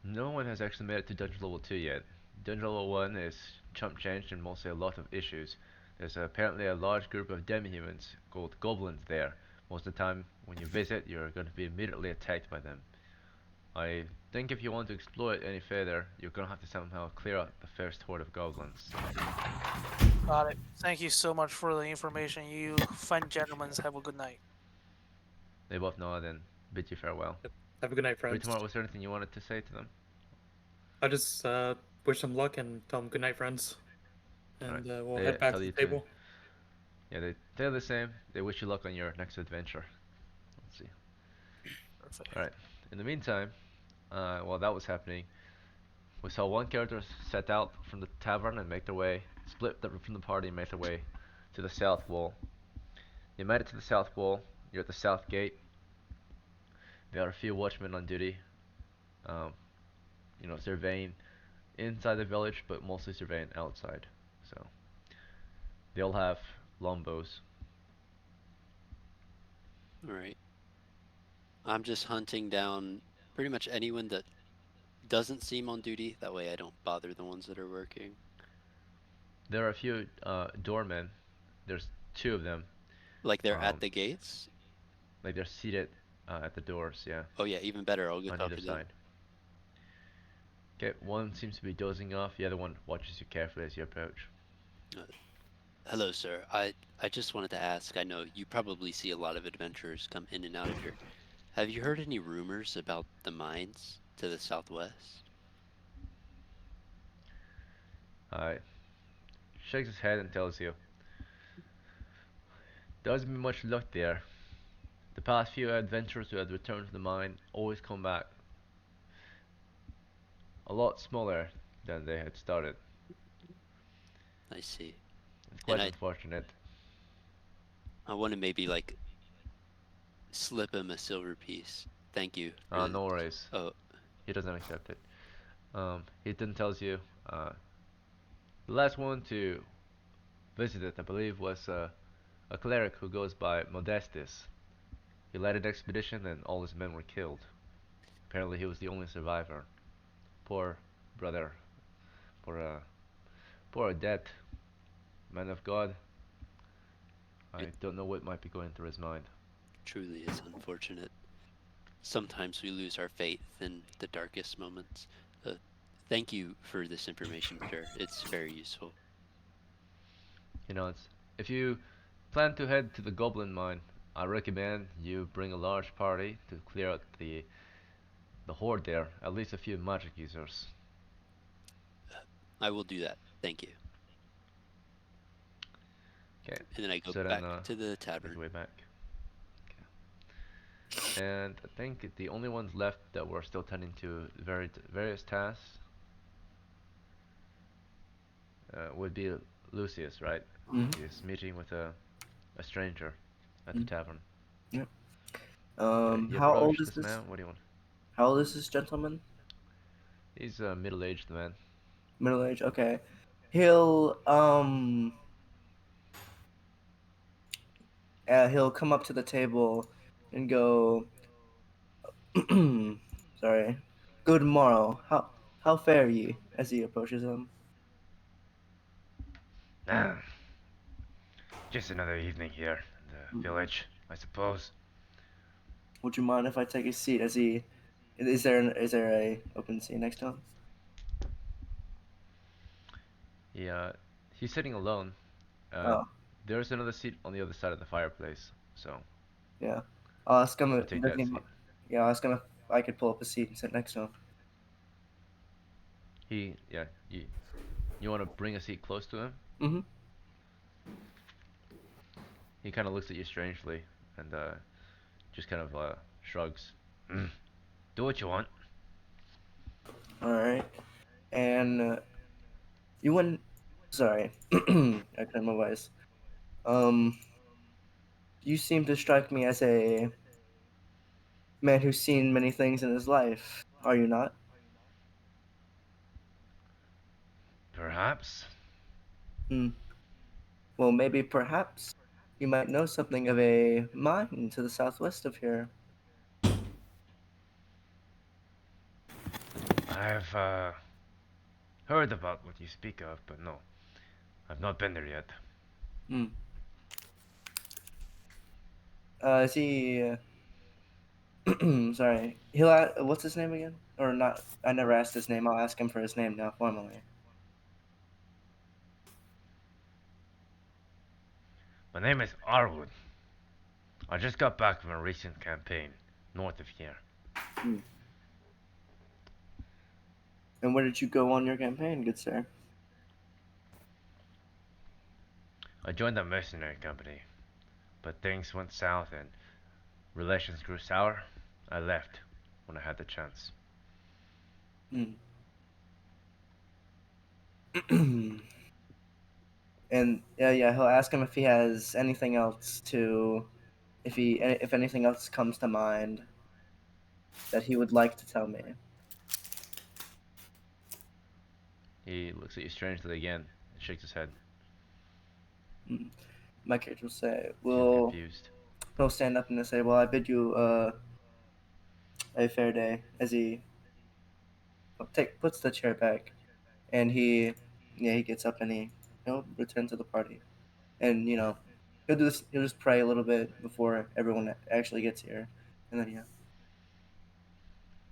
A: no one has actually made it to dungeon level 2 yet. Dungeon level 1 is chump change and mostly a lot of issues. There's apparently a large group of demi-humans called goblins there. Most of the time when you visit, you're going to be immediately attacked by them. I think if you want to explore it any further, you're going to have to somehow clear out the first horde of goblins.
F: Got it. Thank you so much for the information. You fine gentlemen have a good night.
A: They both nod and bid you farewell.
G: Have a good night, friends.
A: Britomar, was there anything you wanted to say to them?
G: I just wish them luck and tell them good night, friends. And
A: Alright,
G: we'll
A: they
G: head back
A: tell
G: to the
A: you to.
G: table.
A: Yeah, they tell the same. They wish you luck on your next adventure. Let's see.
F: Perfect.
A: Alright, in the meantime, while that was happening, we saw one character set out from the tavern and make their way, split from the party and make their way to the south wall. You made it to the south wall. You're at the south gate. There are a few watchmen on duty, um, surveying inside the village, but mostly surveying outside. So they all have longbows.
I: Alright. I'm just hunting down pretty much anyone that doesn't seem on duty. That way I don't bother the ones that are working.
A: There are a few doormen. There's two of them.
I: Like they're
A: Um,
I: at the gates?
A: like they're seated at the doors, yeah,
I: Oh yeah, even better. I'll go
A: on
I: talk
A: either
I: to them.
A: side. Okay, one seems to be dozing off. The other one watches you carefully as you approach.
I: Hello, sir. I just wanted to ask. I know you probably see a lot of adventurers come in and out of here. Have you heard any rumors about the mines to the southwest?
A: Shakes his head and tells you, there hasn't been much luck there. The past few adventurers who had returned to the mine always come back a lot smaller than they had started.
I: I see.
A: It's
I: And
A: quite unfortunate.
I: I want to maybe like slip him a silver piece. Thank you.
A: No worries.
I: Oh,
A: He doesn't accept it. He then tells you, the last one to visit it, I believe, was a cleric who goes by Modestus. He led an expedition and all his men were killed. Apparently he was the only survivor. Poor brother. Poor, poor Adet. Man of God. I
I: it
A: don't know what might be going through his mind.
I: truly is unfortunate. Sometimes we lose our faith in the darkest moments. Thank you for this information, sir. It's very useful.
A: He nods. if you plan to head to the Goblin Mine, I recommend you bring a large party to clear out the horde there, at least a few magic users.
I: I will do that. Thank you.
A: Okay,
I: And then I go
A: so then
I: back to the
A: make
I: tavern.
A: your way back. And I think the only ones left that were still tending to various tasks would be Lucius, right?
B: Mhm.
A: He's meeting with a stranger at the
B: Mm.
A: tavern.
B: Yep.
A: Okay, you
B: How old
A: approach
B: is
A: this
B: this?
A: man. What do you want?
B: How old is this gentleman?
A: He's a middle-aged man.
B: Middle age. Okay. He'll he'll come up to the table and go, sorry, good morrow. How fare ye? As he approaches him.
K: Ah, just another evening here in the
B: Mm.
K: village, I suppose.
B: Would you mind if I take a seat? As he, is there a open seat next to him?
A: He he's sitting alone. Uh,
B: Oh,
A: there's another seat on the other side of the fireplace, so
B: yeah. I'll ask him.
A: you take that seat.
B: Yeah, I'll ask him if I could pull up a seat and sit next to him.
A: Yeah, you want to bring a seat close to him?
B: Mm-hmm.
A: He kind of looks at you strangely and just kind of shrugs.
K: Mm, do what you want.
B: All right. And you wouldn't. Sorry, I cleared my voice. Um, you seem to strike me as a man who's seen many things in his life. Are you not?
K: Perhaps.
B: Hmm. Well, maybe perhaps you might know something of a mine to the southwest of here.
K: I've heard about what you speak of, but no, I've not been there yet.
B: Hmm. Is he? Sorry. What's his name again? Or not? I never asked his name. I'll ask him for his name now formally.
K: My name is Arwood. I just got back from a recent campaign north of here.
B: Hmm. And where did you go on your campaign, good sir?
K: I joined a mercenary company, but things went south and relations grew sour. I left when I had the chance.
B: Hmm. And yeah, he'll ask him if he has anything else to, if anything else comes to mind that he would like to tell me.
A: He looks at you strangely again and shakes his head.
B: Hmm. My character will say,
A: Seems
B: "Well,"
A: confused.
B: he'll stand up and he'll say, "Well, I bid you a fair day." As he puts the chair back, and he gets up and he'll return to the party, and he'll just pray a little bit before everyone actually gets here, and then yeah.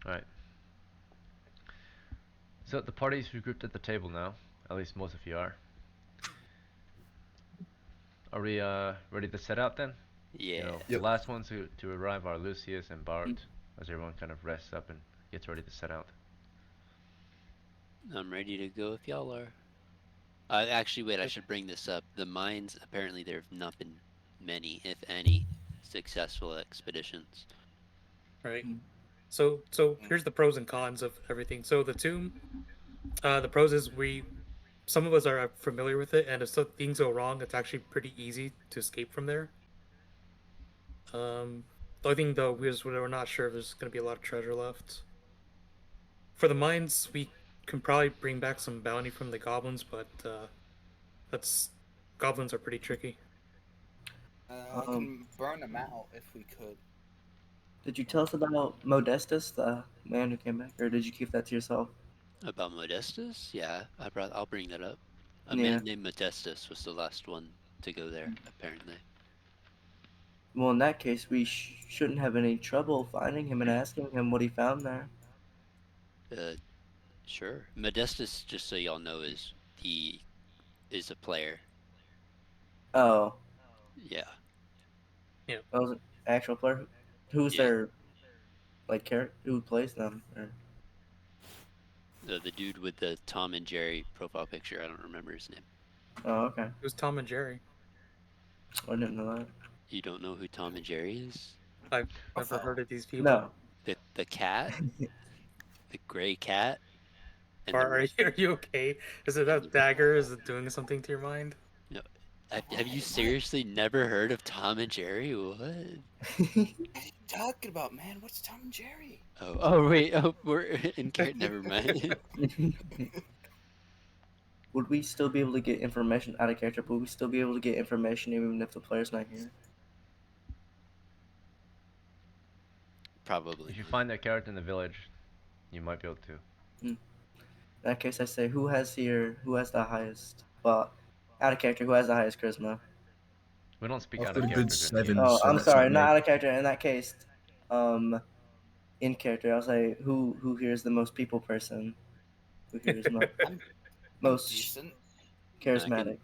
A: Alright. So the party's regrouped at the table now. At least most of you are. Are we ready to set out then? You
I: Yeah,
A: know, the
H: Yep.
A: last ones to arrive are Lucius and Bart, as everyone kind of rests up and gets ready to set out.
I: I'm ready to go if y'all are. Actually, wait, I should bring this up. The mines, apparently there have not been many, if any, successful expeditions.
G: Right.
B: Mm.
G: So here's the pros and cons of everything. So the tomb, the pros is some of us are familiar with it, and if things go wrong, it's actually pretty easy to escape from there. The only thing though is we're not sure if there's gonna be a lot of treasure left. For the mines, we can probably bring back some bounty from the goblins, but that's goblins are pretty tricky.
D: I
B: Um,
D: can burn them out if we could.
B: did you tell us about Modestus, the man who came back, or did you keep that to yourself?
I: About Modestus? Yeah, I'll bring that up. A
B: Yeah.
I: man named Modestus was the last one to go there, apparently.
B: Well, in that case, we shouldn't have any trouble finding him and asking him what he found there.
I: Uh, sure. Modestus, just so y'all know, he is a player.
B: Oh,
I: Yeah.
B: those actual player. Who's
I: Yeah.
B: their like character? Who plays them? Or...
I: The dude with the Tom and Jerry profile picture. I don't remember his name.
B: Oh, okay.
G: Who's Tom and Jerry?
B: I didn't know that.
I: You don't know who Tom and Jerry is?
G: I've never heard of these people.
B: No.
I: The cat, the gray cat, and
G: Are you okay? Is it that
I: and
G: dagger? Is it doing something to your mind?
I: no. Have you seriously never heard of Tom and Jerry? What?
D: What are you talking about, man? What's Tom and Jerry?
I: Oh wait. Oh, we're in character. Never mind.
B: Would we still be able to get information out of character? Would we still be able to get information even if the player's not here?
I: Probably
A: If you
I: not.
A: find that character in the village, you might be able to.
B: In that case, I say, who has the highest? Well, out of character, who has the highest charisma?
A: We don't speak
H: I've
A: out
H: got
A: of
H: a good
A: characters in here.
H: 7,
B: Oh,
H: so
B: I'm
H: that's
B: sorry,
H: not
B: not
H: me.
B: out of character. In that case, in character, I'll say who here is the most people person? Who here is
D: I'm
B: most
D: decent.
B: charismatic?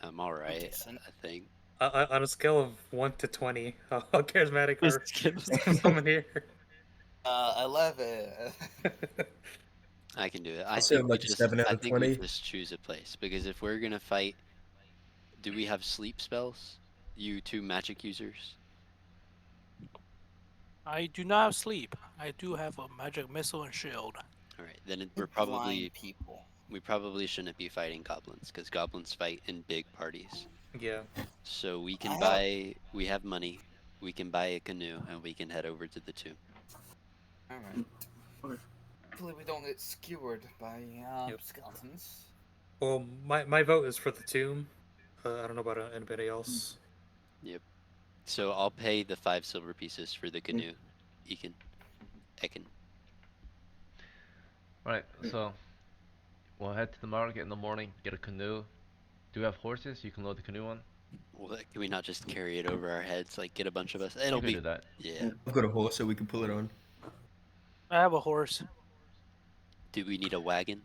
I: I'm all right.
D: Decent.
I: I think.
G: On a scale of 1 to 20, how charismatic
I: A
G: are
I: scale-
G: someone here?
D: 11.
I: I can do it.
H: I'll say I'm like a 7 out
I: I
H: of
I: think we
H: 20.
I: just choose a place because if we're gonna fight, do we have sleep spells? You two magic users.
F: I do not sleep. I do have a magic missile and shield.
I: All right, then
D: Blind people.
I: we probably shouldn't be fighting goblins because goblins fight in big parties.
G: Yeah.
I: So we can buy. We have money. We can buy a canoe and we can head over to the tomb.
D: Alright. Hopefully we don't get skewered by skeletons.
G: Well, my vote is for the tomb. I don't know about anybody else.
I: Yep. So I'll pay the 5 silver pieces for the canoe. Ekin.
A: Right, so we'll head to the market in the morning, get a canoe. Do we have horses you can load the canoe on?
I: Well, can we not just carry it over our heads? Like, get a bunch of us? It'll
A: You can
I: be.
A: do that.
I: Yeah.
H: I've got a horse, so we can pull it on.
F: I have a horse.
I: Do we need a wagon?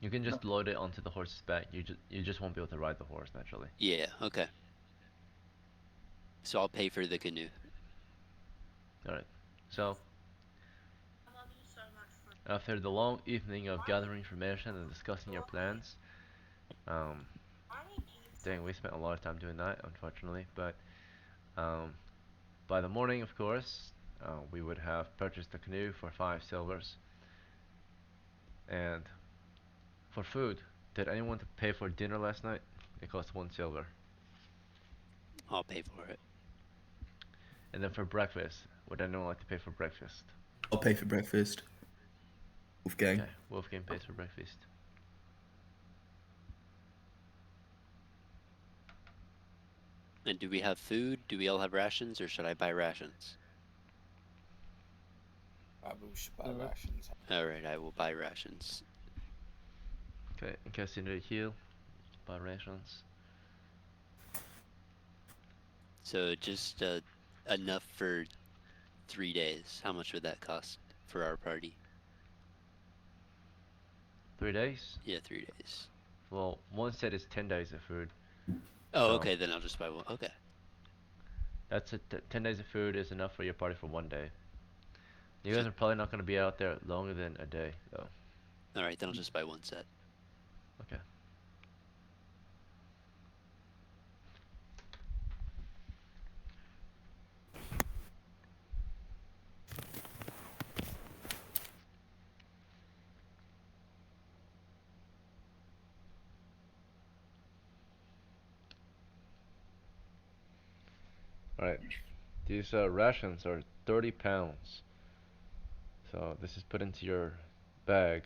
A: You can just load it onto the horse's back. You just won't be able to ride the horse naturally.
I: Yeah, okay. So I'll pay for the canoe.
A: Alright, so after the long evening of gathering information and discussing your plans, dang, we spent a lot of time doing that, unfortunately, but by the morning, of course, we would have purchased the canoe for 5 silvers. And for food, did anyone pay for dinner last night? It cost 1 silver.
I: I'll pay for it.
A: And then for breakfast, would anyone like to pay for breakfast?
H: I'll pay for breakfast. Wolfgang.
A: Okay, Wolfgang pays for breakfast.
I: And do we have food? Do we all have rations, or should I buy rations?
D: Probably should buy rations.
I: Alright, I will buy rations.
A: Okay, in case you need to heal, buy rations.
I: So just enough for 3 days. How much would that cost for our party?
A: 3 days?
I: Yeah, 3 days.
A: Well, one set is 10 days of food.
I: Oh,
A: So
I: okay, then I'll just buy one. Okay.
A: that's 10 days of food is enough for your party for 1 day. You guys are probably not going to be out there longer than a day, though.
I: Alright, then I'll just buy one set.
A: Okay. Alright, these rations are 30 pounds. So this is put into your bag,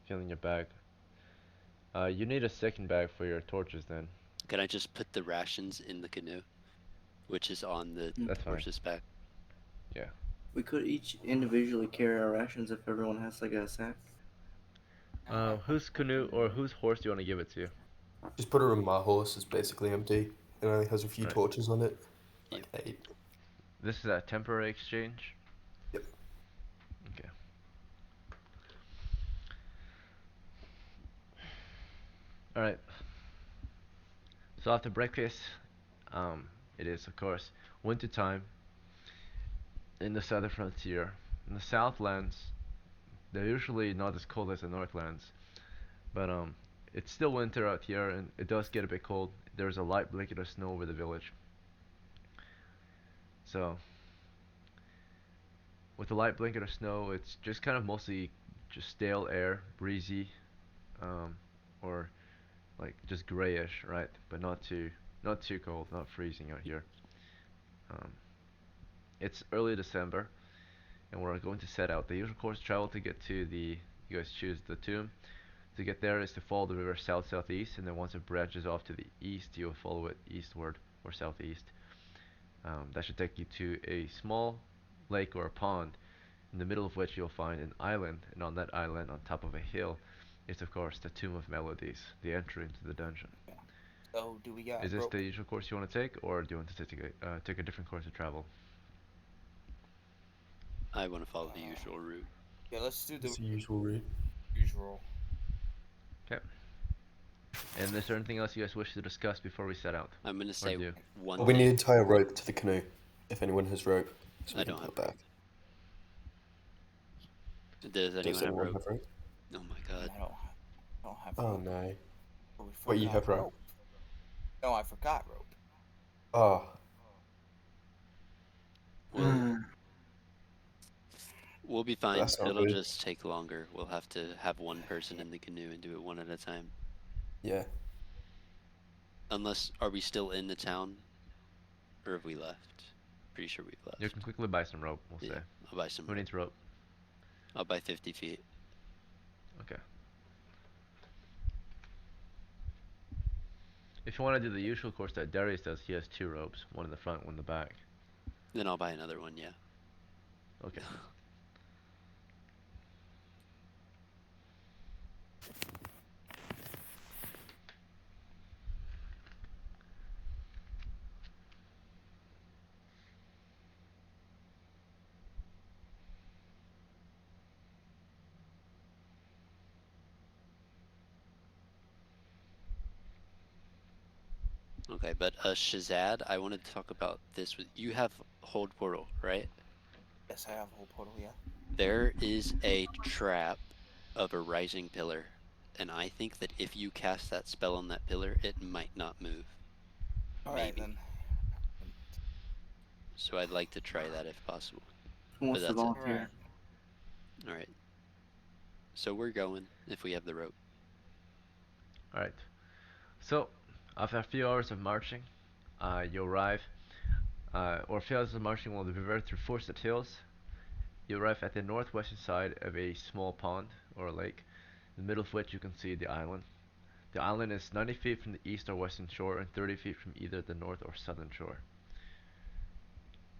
A: filling your bag. You need a second bag for your torches then.
I: Can I just put the rations in the canoe? Which is on the
A: That's fine.
I: horse's back.
A: Yeah.
B: We could each individually carry our rations if everyone has like a sack.
A: Whose canoe or whose horse do you want to give it to?
H: Just put it on my horse. It's basically empty. It only has a few
A: Right.
H: torches on it. Like 8.
A: This is a temporary exchange?
H: Yep.
A: Okay. Alright. So after breakfast, it is of course winter time in the southern frontier. In the Southlands, they're usually not as cold as the Northlands, but it's still winter out here, and it does get a bit cold. There's a light blanket of snow over the village. So with a light blanket of snow, it's just kind of mostly just stale air, breezy, um, or like just grayish, right? But not too cold, not freezing out here. Um, it's early December, and we're going to set out. The usual course of travel to get to the you guys choose the tomb. To get there is to follow the river south-southeast, and then once it branches off to the east, you'll follow it eastward or southeast. That should take you to a small lake or a pond, in the middle of which you'll find an island, and on that island, on top of a hill, is of course the Tomb of Melodies, the entry into the dungeon.
D: Yeah. So do we got
A: Is this
D: rope?
A: the usual course you want to take, or do you want to take a different course of travel?
I: I want to follow the usual route.
D: Yeah, let's do the
H: It's the usual route.
D: usual.
A: Okay. And is there anything else you guys wish to discuss before we set out?
I: I'm gonna
A: Or
I: say
A: do?
I: one
H: Well, we
I: thing.
H: need to tie a rope to the canoe. If anyone has rope, so we
I: I
H: can
I: don't
H: pull
I: have
H: it back.
I: Does anyone
H: Does
I: have
H: anyone
I: rope?
H: have rope?
I: Oh my god.
D: I don't have
H: Oh
D: rope.
H: no.
D: Oh, we
H: Wait, you
D: forgot
H: have rope?
D: No, I forgot rope.
H: Oh,
I: Well, we'll be fine.
H: that's not
I: It'll
H: good.
I: just take longer. We'll have to have one person in the canoe and do it one at a time.
H: Yeah.
I: Unless, are we still in the town? Or have we left? Pretty sure we've left.
A: You can quickly buy some rope, we'll
I: Yeah,
A: say.
I: I'll buy some
A: Who
I: rope.
A: needs rope?
I: I'll buy 50 feet.
A: Okay. If you want to do the usual course that Darius does, he has 2 ropes, one in the front, one in the back.
I: Then I'll buy another one, yeah.
A: Okay.
I: Okay, but Shazad, I wanted to talk about this with you. Have hold portal, right?
D: Yes, I have a whole portal, yeah.
I: There is a trap of a rising pillar, and I think that if you cast that spell on that pillar, it might not move.
D: Alright
I: Maybe.
D: then.
I: So I'd like to try that if possible.
B: Who wants to
I: that's it.
B: volunteer?
I: Alright. So we're going if we have the rope.
A: Alright. So, after a few hours of marching, you arrive, or a few hours of marching along the river through forested hills. You arrive at the northwestern side of a small pond, or a lake, in the middle of which you can see the island. The island is 90 feet from the east or western shore and 30 feet from either the north or southern shore.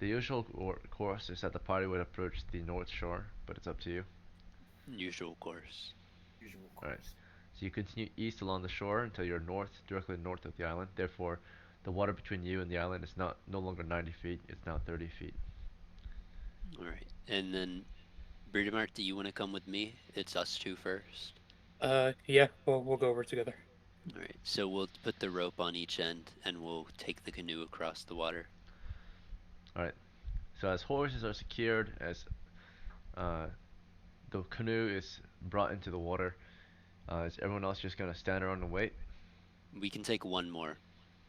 A: The usual course is that the party would approach the north shore, but it's up to you.
I: Usual course.
D: Usual
A: Alright.
D: course.
A: So you continue east along the shore until you're directly north of the island. Therefore, the water between you and the island is no longer 90 feet, it's now 30 feet.
I: Alright. And then, Bridemart, do you want to come with me? It's us two first.
G: Yeah, we'll go over together.
I: Alright, so we'll put the rope on each end and we'll take the canoe across the water.
A: Alright. So as horses are secured, as the canoe is brought into the water, is everyone else just gonna stand around and wait?
I: We can take one more,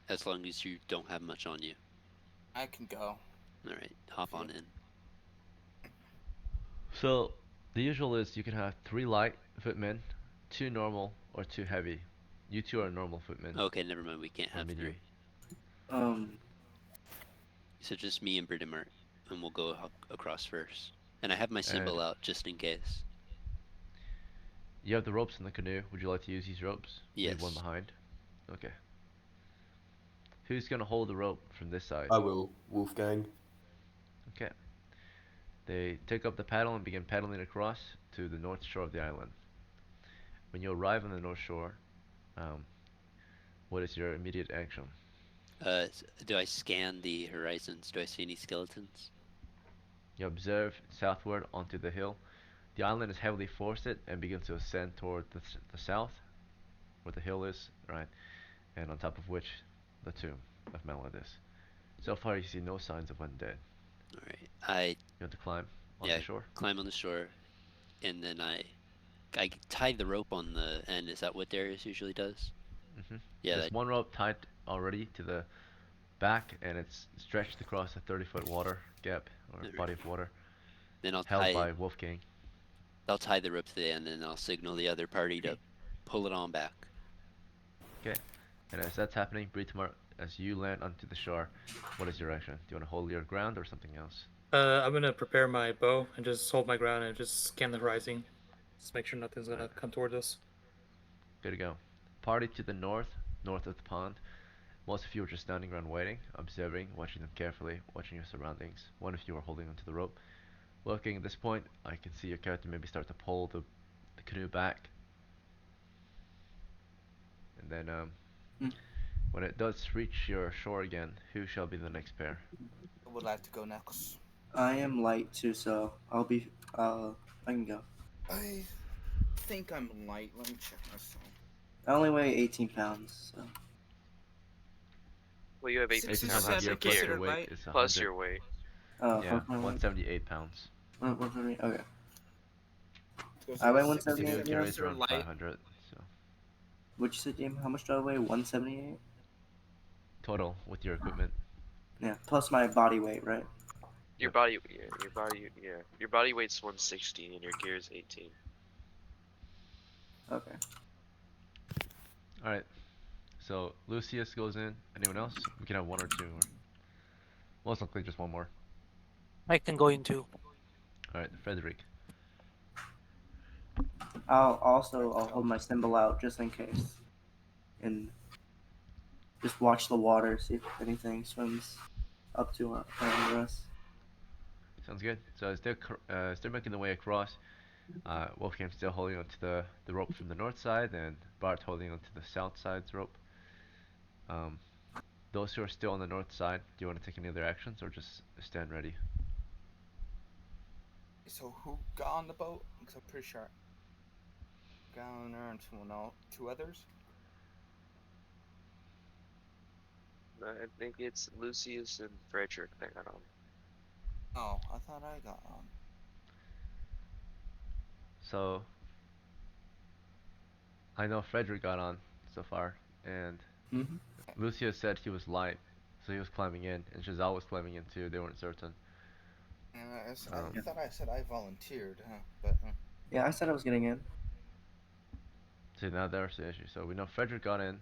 I: as long as you don't have much on you.
D: I can go.
I: Alright, hop on in.
A: So the usual is you can have 3 light footmen, 2 normal, or 2 heavy. You 2 are normal footmen.
I: Okay, never mind, we can't
A: Or
I: have
A: medium.
I: 3. So just me and Bridemart, and we'll go across first. And I have my symbol out just in case.
A: You have the ropes in the canoe. Would you like to use these ropes?
I: Yes.
A: Leave one behind. Okay. Who's gonna hold the rope from this side?
H: I will. Wolfgang.
A: Okay. They take up the paddle and begin paddling across to the north shore of the island. When you arrive on the north shore, what is your immediate action?
I: Do I scan the horizons? Do I see any skeletons?
A: You observe southward onto the hill. The island is heavily forested and begins to ascend toward the south, where the hill is, right? And on top of which the tomb of Melodis. So far, you see no signs of undead.
I: All right.
A: You want to climb on
I: Yeah,
A: the shore?
I: climb on the shore, and then I tie the rope on the end. Is that what Darius usually does?
A: Hmm
I: Yeah,
A: There's one rope tied already to the back, and it's stretched across a 30-foot water gap or
I: alright.
A: body of water
I: Then
A: held by Wolfgang.
I: I'll tie the rope to the end, and I'll signal the other party to pull it on back.
A: Okay. And as that's happening, Britomar, as you land onto the shore, what is your action? Do you want to hold your ground or something else?
G: I'm gonna prepare my bow and just hold my ground and just scan the horizon. Just make sure nothing's gonna come toward us.
A: Good to go. Party to the north, north of the pond. Most of you are just standing around waiting, observing, watching them carefully, watching your surroundings. One of you are holding onto the rope. Looking at this point, I can see your character maybe start to pull the canoe back. And then when it does reach your shore again, who shall be the next pair?
D: I would like to go next.
B: I am light too, so I'll be. I can go.
D: I think I'm light. Let me check myself.
B: I only weigh 18 pounds, so.
E: Well, you have
A: 18
E: 18
A: pounds
E: pounds
A: of gear
E: of
A: plus
E: gear,
A: your weight is
E: plus
A: 100.
E: your weight.
A: Yeah, 178 pounds.
B: Okay.
D: Because
B: I weigh
A: The canoe
B: 178.
A: carries around 500. So
B: What'd you say, James? How much do I weigh? 178?
A: total with your equipment.
B: Yeah, plus my body weight, right?
E: Your body, yeah, your body weight's 160 and your gear is 18.
B: Okay.
A: All right. So Lucius goes in. Anyone else? We can have one or two, or most likely just one more.
F: I can go in too.
A: All right, Frederick.
B: I'll hold my symbol out just in case, and just watch the water, see if anything swims up to under us.
A: Sounds good. So as they're making their way across, Wolfgang's still holding onto the rope from the north side, and Bart holding onto the south side's rope. Um, those who are still on the north side, do you want to take any other actions or just stand ready?
D: So who got on the boat? Because I'm pretty sure got on there and two others.
E: I think it's Lucius and Frederick that got on.
D: Oh, I thought I got on.
A: So I know Frederick got on so far, and
B: Mm-hmm.
A: Lucius said he was light, so he was climbing in, and Chazal was climbing in too. They weren't certain.
D: And I thought I said I volunteered, huh? But
B: Yeah, I said I was getting in.
A: So now there's the issue. So we know Frederick got in,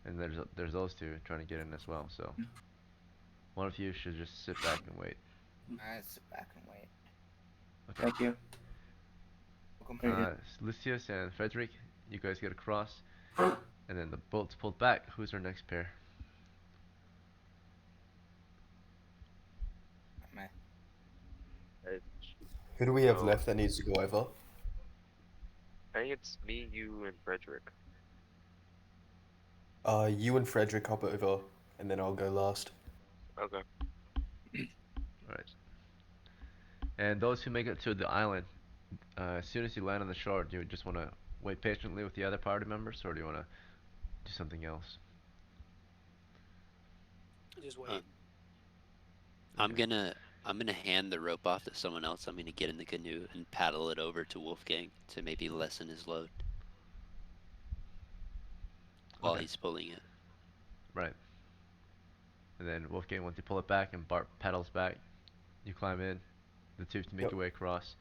A: and there's those two trying to get in as well. So one of you should just sit back and wait.
D: I sit back and wait.
A: Okay.
B: Thank you.
A: Lucius and Frederick, you guys get across, and then the boat's pulled back. Who's our next pair?
D: Meh.
H: Who do we have left that needs to go over?
E: I think it's me, you, and Frederick.
H: You and Frederick hop over, and then I'll go last.
E: Okay.
A: Right. And those who make it to the island, as soon as you land on the shore, do you just want to wait patiently with the other party members, or do you want to do something else?
F: Just wait.
I: I'm gonna hand the rope off to someone else. I'm gonna get in the canoe and paddle it over to Wolfgang to maybe lessen his load while he's pulling it.
A: Right. And then Wolfgang, once you pull it back and Bart paddles back, you climb in. The two to make your way across.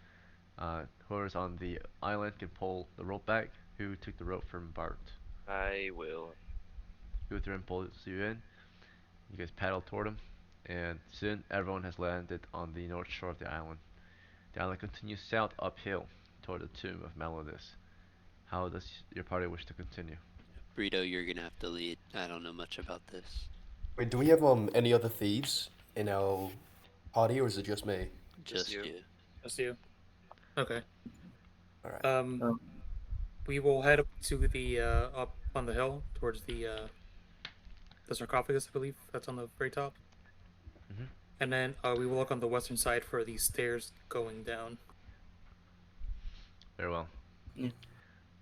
A: Whoever's on the island can pull the rope back. Who took the rope from Bart?
E: I will.
A: Guthrum pulls you in. You guys paddle toward him, and soon everyone has landed on the north shore of the island. The island continues south uphill toward the tomb of Melodis. How does your party wish to continue?
I: Brito, you're gonna have to lead. I don't know much about this.
H: Wait, do we have any other thieves in our party, or is it just me?
I: Just you.
G: Just you. Okay.
H: All right.
G: We will head up to the up on the hill towards the sarcophagus, I believe that's on the very top.
A: Mm-hmm.
G: And then we will look on the western side for the stairs going down.
A: Very well.
B: Yeah.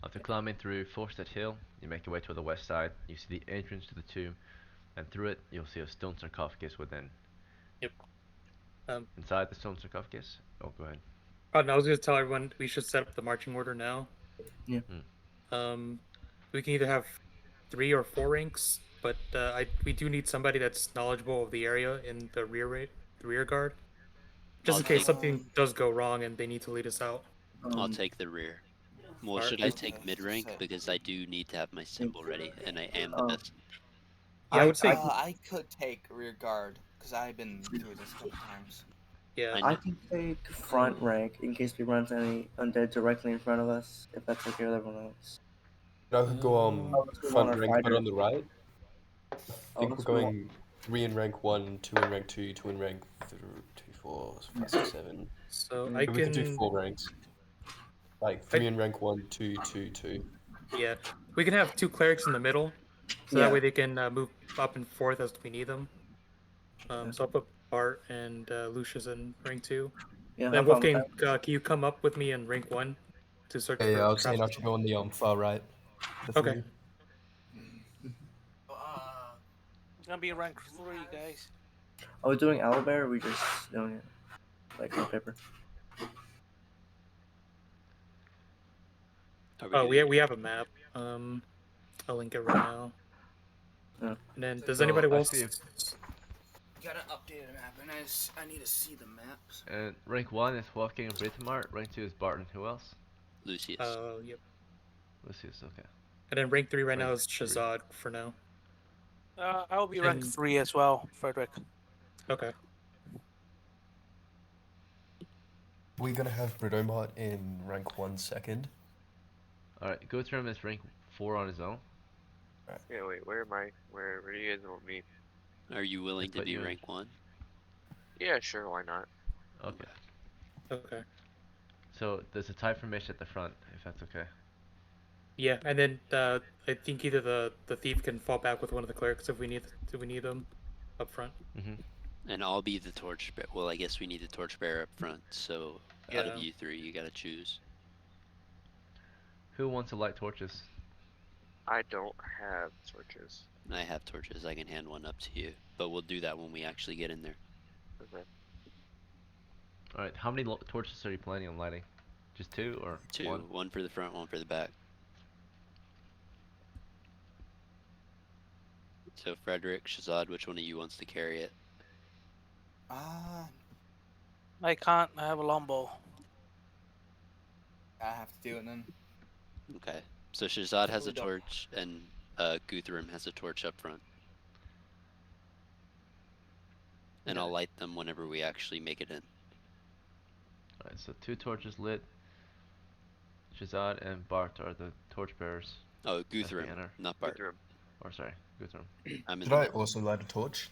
A: After climbing through Forsted Hill, you make your way to the west side. You see the entrance to the tomb and through it you'll see a stone sarcophagus within.
G: Yep.
A: Inside the stone sarcophagus. Oh, go ahead.
G: Oh, no, I was going to tell everyone we should set up the marching order now.
B: Yeah.
G: We can either have 3 or 4 ranks, but we do need somebody that's knowledgeable of the area in the rear guard, just in case something does go wrong and they need to lead us out.
I: I'll take the rear. Well,
G: Alright.
I: should I take mid rank because I do need to have my symbol ready, and I am the best.
G: Yeah, I would say
D: I could take rear guard because I've been through this a couple times.
G: Yeah,
B: I can take front rank in case we run into any undead directly in front of us. If that's okay with everyone else.
H: I could go front rank, but on the right. I think we're going 3 in rank 1, 2 in rank 2, 2 in rank 3, 2, 4, 5, 6, 7.
G: So
H: we could do 4 ranks. Like 3 in rank 1, 2, 2, 2.
G: Yeah, we can have 2 clerics in the middle, so that way they can move up and forth as we need them. So I'll put Bart and Lucius in rank 2.
B: Yeah,
G: then Wolfgang, can you come up with me in rank 1 to search for
H: Yeah, I was saying I
G: traps?
H: should go on the far right.
G: Okay.
F: It's gonna be rank 3, guys.
B: Are we doing owlbear or are we just doing it like on paper?
G: Oh, we have a map. I'll link it right now. And then, does anybody else?
D: Got an updated map, and I need to see the maps.
A: And rank 1 is Wolfgang and Britomart. Rank 2 is Barton. Who else?
I: Lucius.
G: Yep.
A: Lucius, okay.
G: And then rank 3 right now is Shazad for now.
F: I will be rank 3 as well, Frederick.
G: Okay.
H: We're gonna have Britomart in rank 1 second.
A: Alright, Guthrum is rank 4 on his own.
E: Yeah, wait, where am I? Where do you guys want me?
I: Are you willing to be rank 1?
E: Yeah, sure, why not?
A: Okay.
G: Okay.
A: So there's a type formation at the front, if that's okay.
G: Yeah, and then I think either the thief can fall back with one of the clerics if we need them up front.
I: And I'll be the torchbearer. Well, I guess we need the torchbearer up front. So out of you 3, you gotta choose.
A: Who wants to light torches?
E: I don't have torches.
I: I have torches. I can hand one up to you, but we'll do that when we actually get in there.
E: Okay.
A: Alright, how many torches are you planning on lighting? Just 2 or
I: 2?
A: 1?
I: One for the front, one for the back. So Frederick, Shazad, which one of you wants to carry it?
F: I can't. I have a longbow.
D: I have to do it then.
I: Okay. So Shazad has a torch, and Guthrum has a torch up front. And I'll light them whenever we actually make it in.
A: Alright, so 2 torches lit. Shazad and Bart are the torchbearers.
I: Oh, Guthrum, not Bart.
E: Guthrum.
A: Or sorry, Guthrum.
H: Should I also light a torch?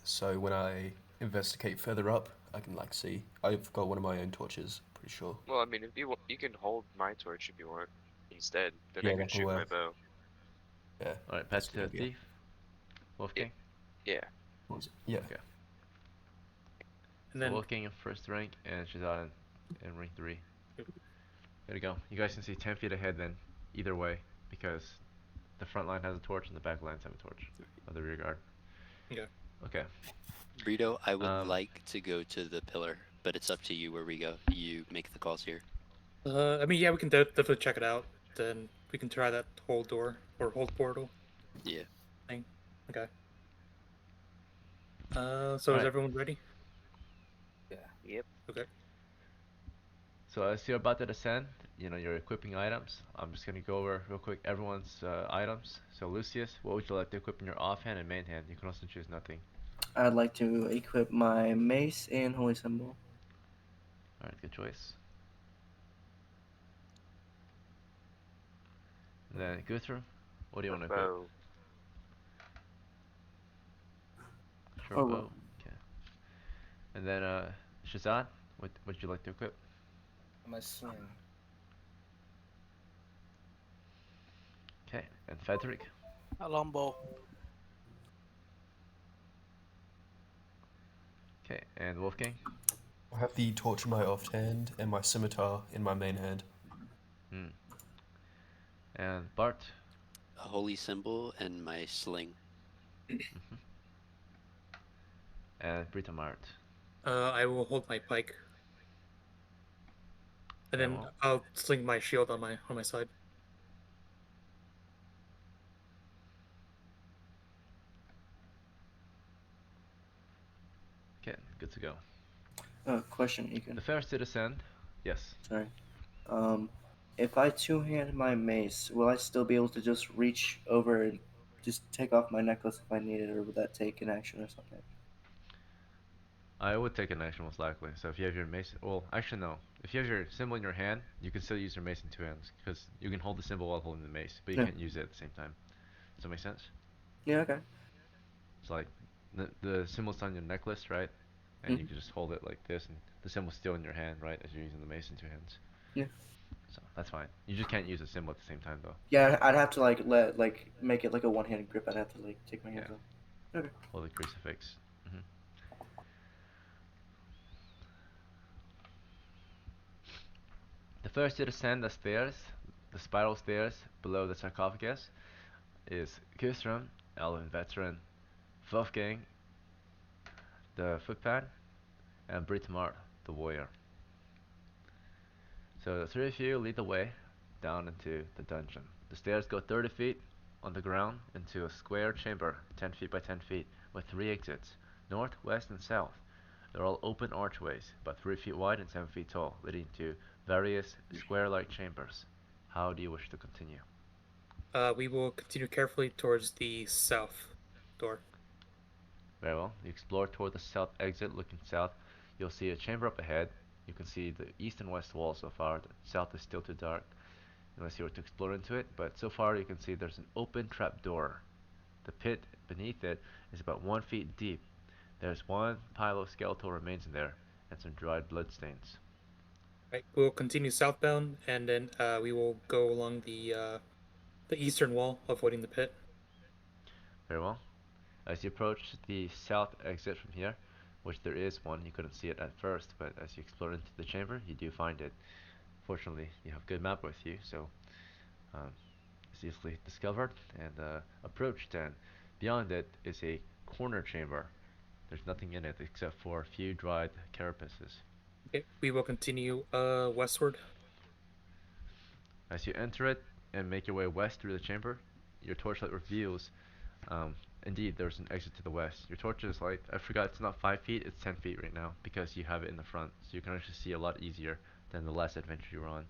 H: So when I investigate further up, I can like see. I've got one of my own torches, pretty sure.
E: Well, I mean, if you want, you can hold my torch if you want instead. Then
H: Yeah,
E: I can
H: that'll
E: shoot my
H: work.
E: bow.
H: Yeah.
A: Alright, pass to the thief. Wolfgang?
E: Yeah.
H: Yeah.
A: Okay.
G: And then
A: Wolfgang in first rank and Shazad in rank 3. There we go. You guys can see 10 feet ahead then, either way, because the front line has a torch and the back lines have a torch of the rear guard.
G: Okay.
A: Okay.
I: Brito, I would like to go to the pillar, but it's up to you where we go. You make the calls here.
G: I mean, yeah, we can definitely check it out. Then we can try that hold door or hold portal.
I: Yeah.
G: Thing. Okay. So is everyone ready?
D: Yeah.
E: Yep.
G: Okay.
A: So as you're about to descend, you're equipping items. I'm just gonna go over real quick everyone's items. So Lucius, what would you like to equip in your offhand and main hand? You can also choose nothing.
B: I'd like to equip my mace and holy symbol.
A: Alright, good choice. And then Guthrum, what do you want to equip?
E: Bow.
A: Short bow. Okay. And then Shazad, what would you like to equip?
D: My sling.
A: Okay, and Frederick?
F: A longbow.
A: Okay, and Wolfgang?
H: I have the torch in my offhand and my scimitar in my main hand.
A: And Bart?
I: A holy symbol and my sling.
A: Mhm. And Britomart.
G: I will hold my pike, and
A: Very
G: then
A: well.
G: I'll sling my shield on my side.
A: Okay, good to go.
B: Question, Egan.
A: The first to descend. Yes.
B: Sorry. Um, if I two-hand my mace, will I still be able to just reach over and just take off my necklace if I need it, or would that take an action or something?
A: I would take an action most likely. So if you have your mace, well, actually no. If you have your symbol in your hand, you can still use your mace in two hands because you can hold the symbol while holding the mace, but you
B: Yeah.
A: can't use it at the same time. Does that make sense?
B: Yeah. Okay.
A: It's like the symbol's on your necklace, right? And you
B: Mhm.
A: can just hold it like this, and the symbol's still in your hand, right? As you're using the mace in two hands.
B: Yeah.
A: So that's fine. You just can't use a symbol at the same time, though.
B: Yeah, I'd have to make it like a one-handed grip. I'd have to like take my
A: Yeah.
B: hands off. Okay.
A: Hold the crucifix. Hmm. The first to descend the stairs, the spiral stairs below the sarcophagus, is Kustrum, Elven veteran, Wolfgang, the footpad, and Britmar, the warrior. So the three of you lead the way down into the dungeon. The stairs go 30 feet on the ground into a square chamber, 10 feet by 10 feet, with three exits, north, west, and south. They're all open archways, about 3 feet wide and 7 feet tall, leading to various square-like chambers. How do you wish to continue?
G: We will continue carefully towards the south door.
A: Very well. You explore toward the south exit, looking south. You'll see a chamber up ahead. You can see the east and west walls so far. The south is still too dark unless you were to explore into it, but so far you can see there's an open trap door. The pit beneath it is about 1 feet deep. There's one pile of skeletal remains in there and some dried bloodstains.
G: Right, we'll continue southbound, and then we will go along the eastern wall, avoiding the pit.
A: Very well. As you approach the south exit from here, which there is one, you couldn't see it at first, but as you explore into the chamber, you do find it. Fortunately, you have a good map with you, so um, it's easily discovered and approached. And beyond it is a corner chamber. There's nothing in it except for a few dried carapaces.
G: Okay, we will continue westward.
A: As you enter it and make your way west through the chamber, your torchlight reveals, indeed, there's an exit to the west. Your torch's light, I forgot, it's not 5 feet, it's 10 feet right now because you have it in the front, so you can actually see a lot easier than the last adventure you were on,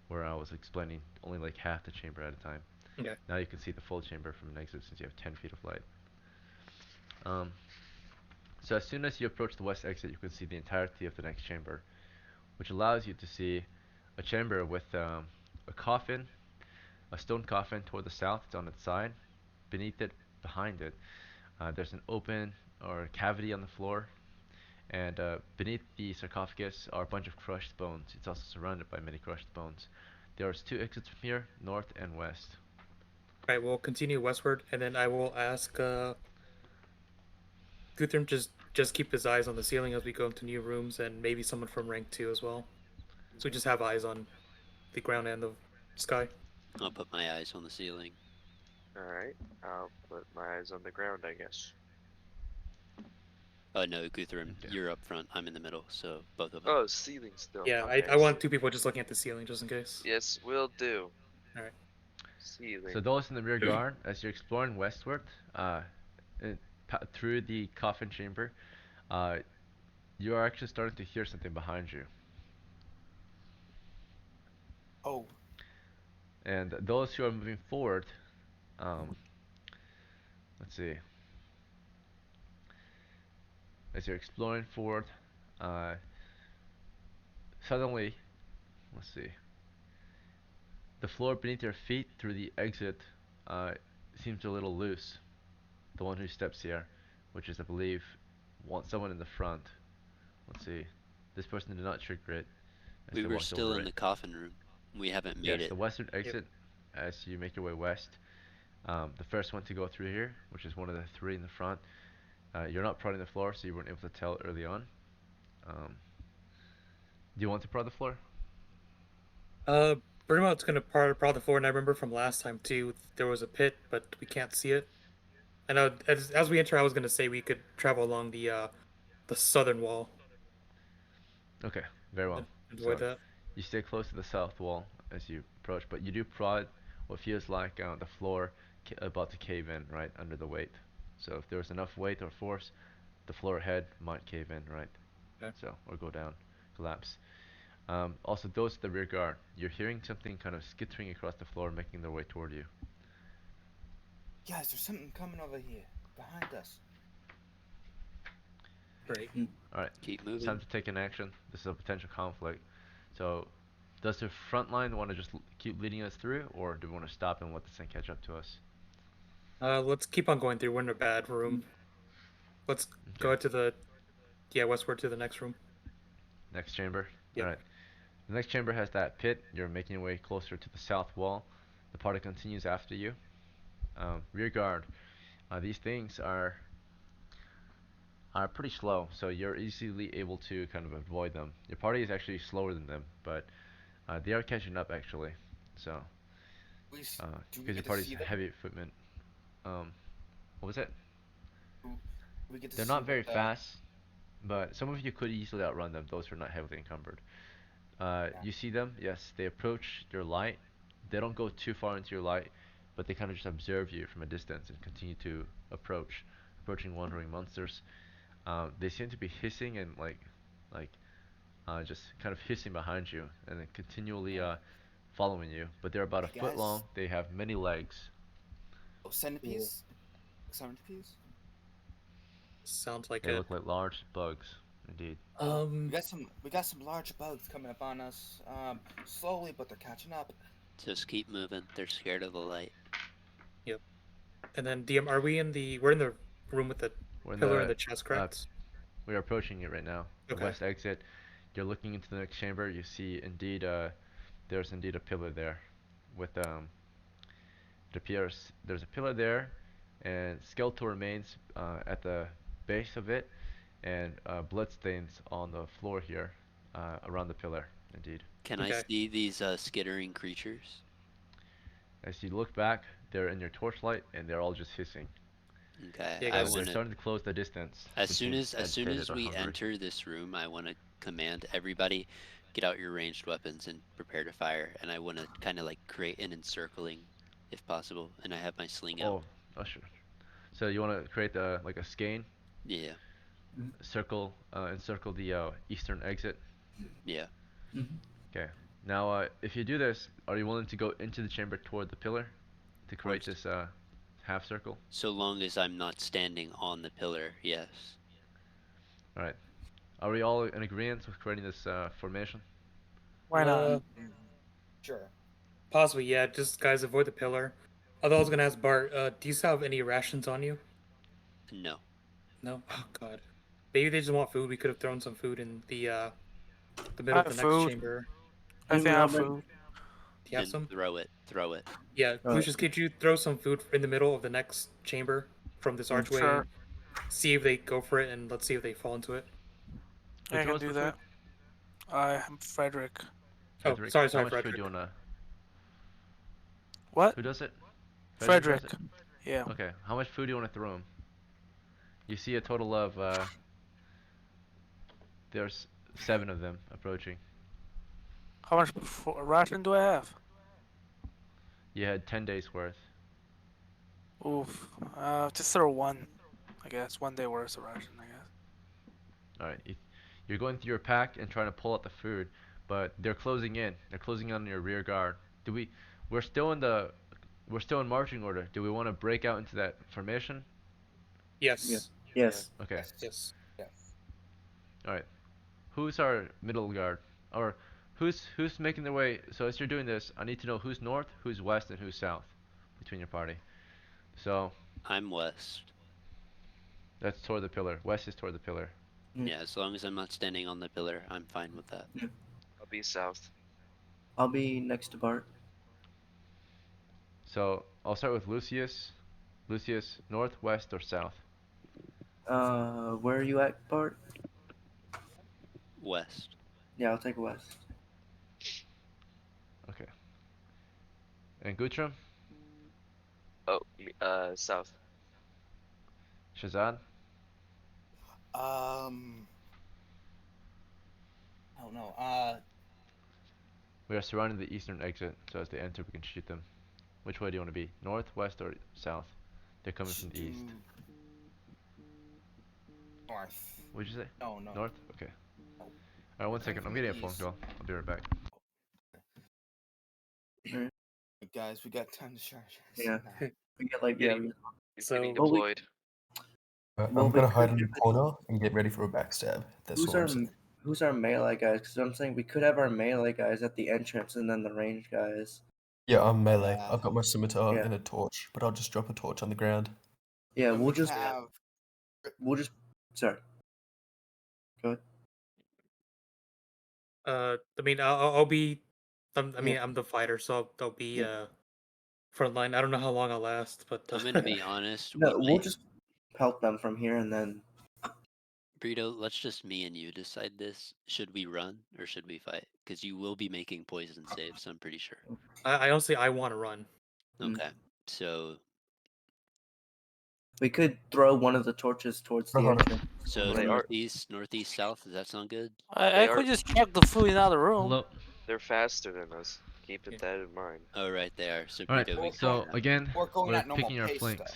A: where I was explaining only like half the chamber at a time.
G: Okay.
A: Now you can see the full chamber from an exit since you have 10 feet of light. Um, so as soon as you approach the west exit, you can see the entirety of the next chamber, which allows you to see a chamber with a coffin, a stone coffin toward the south. It's on its side. Beneath it, behind it, there's an open or cavity on the floor, and beneath the sarcophagus are a bunch of crushed bones. It's also surrounded by many crushed bones. There's two exits from here, north and west.
G: All right, we'll continue westward, and then I will ask Guthrum just keep his eyes on the ceiling as we go into new rooms, and maybe someone from rank 2 as well. So we just have eyes on the ground and the sky.
I: I'll put my eyes on the ceiling.
E: Alright, I'll put my eyes on the ground, I guess.
I: No, Guthrum,
A: Okay.
I: you're up front. I'm in the middle, so both of them.
E: Oh, ceiling still.
G: Yeah,
E: Okay,
G: I want
E: see.
G: 2 people just looking at the ceiling, just in case.
E: Yes, will do.
G: All right.
E: Ceiling.
A: So those in the rear guard, as you're exploring westward, through the coffin chamber, uh, you are actually starting to hear something behind you.
D: Oh,
A: And those who are moving forward, um, let's see, as you're exploring forward, uh, suddenly, let's see, the floor beneath your feet through the exit uh, seems a little loose. The one who steps here, which is, I believe, someone in the front. Let's see, this person did not trigger it as
I: We
A: they
I: were
A: walked
I: still
A: over
I: in
A: it.
I: the coffin room. We haven't made
A: Yes,
I: it.
A: the western
G: Yep.
A: exit, as you make your way west, the first one to go through here, which is one of the three in the front. You're not prodding the floor, so you weren't able to tell early on. Do you want to prod the floor?
G: Uh, pretty much gonna prod the floor, and I remember from last time too, there was a pit, but we can't see it. And as we enter, I was gonna say we could travel along the southern wall.
A: Okay, very well.
G: And avoid
A: So
G: that.
A: you stay close to the south wall as you approach, but you do prod what feels like the floor about to cave in right under the weight. So if there's enough weight or force, the floor head might cave in, right?
G: Okay.
A: So or go down, collapse. Also, those at the rear guard, you're hearing something kind of skittering across the floor, making their way toward you.
D: Guys, there's something coming over here behind us.
G: Great.
A: All right,
I: Keep
A: it's
I: moving.
A: time to take an action. This is a potential conflict. So, does the front line want to just keep leading us through, or do we want to stop and let this thing catch up to us?
G: Let's keep on going through. We're in a bad room. Let's
A: Okay.
G: go to westward to the next room.
A: Next chamber.
G: Yep.
A: All right. The next chamber has that pit. You're making your way closer to the south wall. The party continues after you. Rear guard. These things are pretty slow, so you're easily able to kind of avoid them. Your party is actually slower than them, but they are catching up actually. So,
D: Do we
A: because your
D: get to
A: party's
D: see them?
A: heavy equipment. Um, what was it?
D: Do we get to
A: They're
D: see
A: not
D: what
A: very fast, but some of you could easily outrun them. Those who are not heavily encumbered. You see them, yes, they approach your light. They don't go too far into your light, but they kind of just observe you from a distance and continue to approaching wandering monsters. They seem to be hissing and like just kind of hissing behind you and then continually following you. But they're about a
D: Hey
A: foot long.
D: guys.
A: They have many legs.
D: Oh, centipedes? Centipedes?
G: Sounds like
A: They
G: it.
A: look like large bugs, indeed.
D: We got some large bugs coming up on us. Slowly, but they're catching up.
I: Just keep moving. They're scared of the light.
G: Yep. And then DM, we're in the room with the
A: We're in
G: pillar and
A: the
G: the chest, correct?
A: we're approaching it right now. The
G: Okay.
A: west exit. You're looking into the next chamber. You see indeed there's indeed a pillar there with it appears there's a pillar there and skeletal remains at the base of it and bloodstains on the floor here around the pillar indeed.
I: Can I
G: Okay.
I: see these skittering creatures?
A: As you look back, they're in your torchlight and they're all just hissing.
I: Okay,
G: Yeah,
I: I
G: guys,
A: They're
I: want to.
A: starting to close the distance.
I: As
A: It
I: soon
A: seems
I: as
A: agitated or
I: we
A: hungry.
I: enter this room, I want to command everybody, get out your ranged weapons and prepare to fire. And I want to kind of like create an encircling, if possible. And I have my sling out.
A: Oh, sure. So you want to create like a skein,
I: Yeah,
A: encircle the eastern exit.
I: yeah.
A: Okay. Now, if you do this, are you willing to go into the chamber toward the pillar to create this half circle?
I: So long as I'm not standing on the pillar, yes.
A: All right. Are we all in agreement with creating this formation?
F: Why not?
D: Sure.
G: Possibly, yeah. Just guys, avoid the pillar. Although I was gonna ask Bart, do you still have any rations on you?
I: No.
G: No. Oh God. Maybe they just want food. We could have thrown some food in the
F: I
G: middle of
F: have
G: the next
F: food.
G: chamber.
F: I think I have food.
G: Do you have
I: Then
G: some?
I: throw it. Throw it.
G: Yeah, Lucius, could you throw some food in the middle of the next chamber from this archway?
F: Sure.
G: See if they go for it, and let's see if they fall into it.
A: Who
F: I can
A: throws
F: do
A: for
F: that.
A: food?
F: I'm Frederick.
G: Oh,
A: Frederick.
G: sorry,
A: How much
G: Frederick.
A: food do you wanna?
F: What?
A: Who does it?
F: Frederick.
A: Does it?
F: Yeah.
A: Okay. How much food do you wanna throw him? You see a total of there's 7 of them approaching.
F: How much ration do I have?
A: You had 10 days worth.
F: Oof. Just throw one. I guess 1 day worth of ration. I guess.
A: All right. You're going through your pack and trying to pull out the food, but they're closing in. They're closing on your rear guard. Do we? We're still in the. We're still in marching order. Do we want to break out into that formation?
G: Yes.
B: Yes.
A: Okay.
G: Yes.
A: All right. Who's our middle guard? Or who's making their way? So as you're doing this, I need to know who's north, who's west, and who's south between your party. So
I: I'm west.
A: that's toward the pillar. West is toward the pillar.
I: Yeah, as long as I'm not standing on the pillar, I'm fine with that.
E: I'll be south.
B: I'll be next to Bart.
A: So I'll start with Lucius. Lucius, north, west, or south?
B: Where are you at, Bart?
I: West.
B: Yeah, I'll take west.
A: Okay. And Guttram?
E: Oh, south.
A: Shazad?
D: I don't know.
A: We are surrounding the eastern exit, so as they enter, we can shoot them. Which way do you want to be? North, west, or south? They're coming from the east.
D: North.
A: What'd you say?
D: No, no.
A: North? Okay.
D: No.
A: Alright, one
D: They're coming
A: second. I'm
D: from
A: getting a
D: the
A: phone
D: east.
A: call. I'll be right back.
D: Guys, we got time to charge.
B: Yeah.
D: Nah.
B: We get like
E: Getting,
B: yeah.
E: he's
G: So-
E: getting
B: Well, we-
E: deployed.
B: Well,
H: I'm
B: we
H: gonna
B: could
H: hide in
B: do
H: the
B: this-
H: corner and get ready for a backstab. That's
B: Who's
H: all
B: our
H: I'm saying.
B: who's our melee guys? Because I'm saying we could have our melee guys at the entrance and then the range guys.
H: Yeah, I'm melee.
D: Yeah.
H: I've got my scimitar
B: Yeah.
H: and a torch, but I'll just drop a torch on the ground.
B: Yeah,
D: And
B: we'll
D: we
B: just
D: have.
B: sorry. Go ahead.
G: I mean, I'll be. I mean,
B: Yeah.
G: I'm the fighter, so I'll be
B: Yeah.
G: front line. I don't know how long I'll last, but
I: I'm gonna be honest.
B: No,
I: we
B: we'll
I: might,
B: just help them from here and then.
I: Brito, let's just me and you decide this. Should we run or should we fight? Because you will be making poison saves, I'm pretty sure.
G: I honestly I want to run.
B: Mm.
I: Okay, so
B: We could throw one of the torches towards the
H: Hold on.
B: entrance.
I: so
E: They are-
I: northeast, south. Does that sound good?
F: I
E: They
F: could
E: are-
F: just chuck the food in the other room.
A: Hello.
E: They're faster than us. Keep
G: Yeah.
E: that in mind.
I: Oh, right, they are. So
A: Alright,
I: Brito, we
A: so
I: can.
A: again,
D: We're going
A: we're
D: at normal
A: picking our
D: pace,
A: flanks.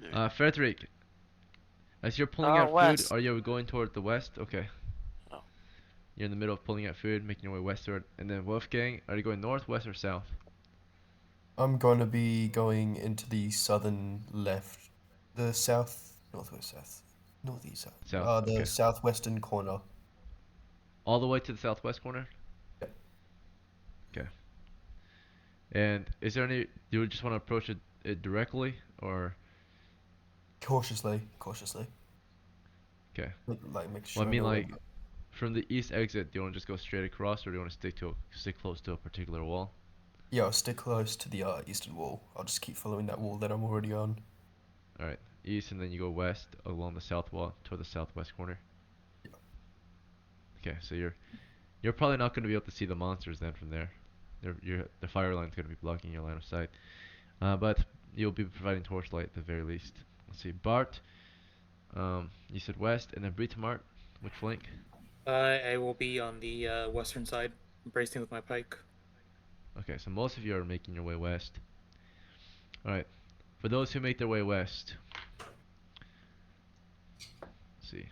I: Alright.
A: Frederick, as you're pulling out
F: West.
A: food, are you going toward the west? Okay.
F: Oh.
A: You're in the middle of pulling out food, making your way westward. And then Wolfgang, are you going north, west, or south?
H: I'm going to be going into the southern left, the south, northwest, south, northeast, south.
A: South,
H: The
A: okay.
H: southwestern corner.
A: All the way to the southwest corner?
H: Yep.
A: Okay. And is there any, do you just want to approach it directly, or?
H: Cautiously.
A: Okay.
H: Like make sure.
A: Well, I mean,
H: know where
A: like, from the east exit, do you want to just go straight across, or do you want to stick close to a particular wall?
H: Yeah, I'll stick close to the eastern wall. I'll just keep following that wall that I'm already on.
A: Alright, east, and then you go west along the south wall toward the southwest corner.
H: Yeah.
A: Okay, so you're probably not going to be able to see the monsters then from there. The fire line's going to be blocking your line of sight. But you'll be providing torchlight at the very least. Let's see, Bart. You said west, and then Britomart. Which flank?
G: I will be on the western side, bracing with my pike.
A: Okay, so most of you are making your way west. Alright, for those who make their way west, let's see.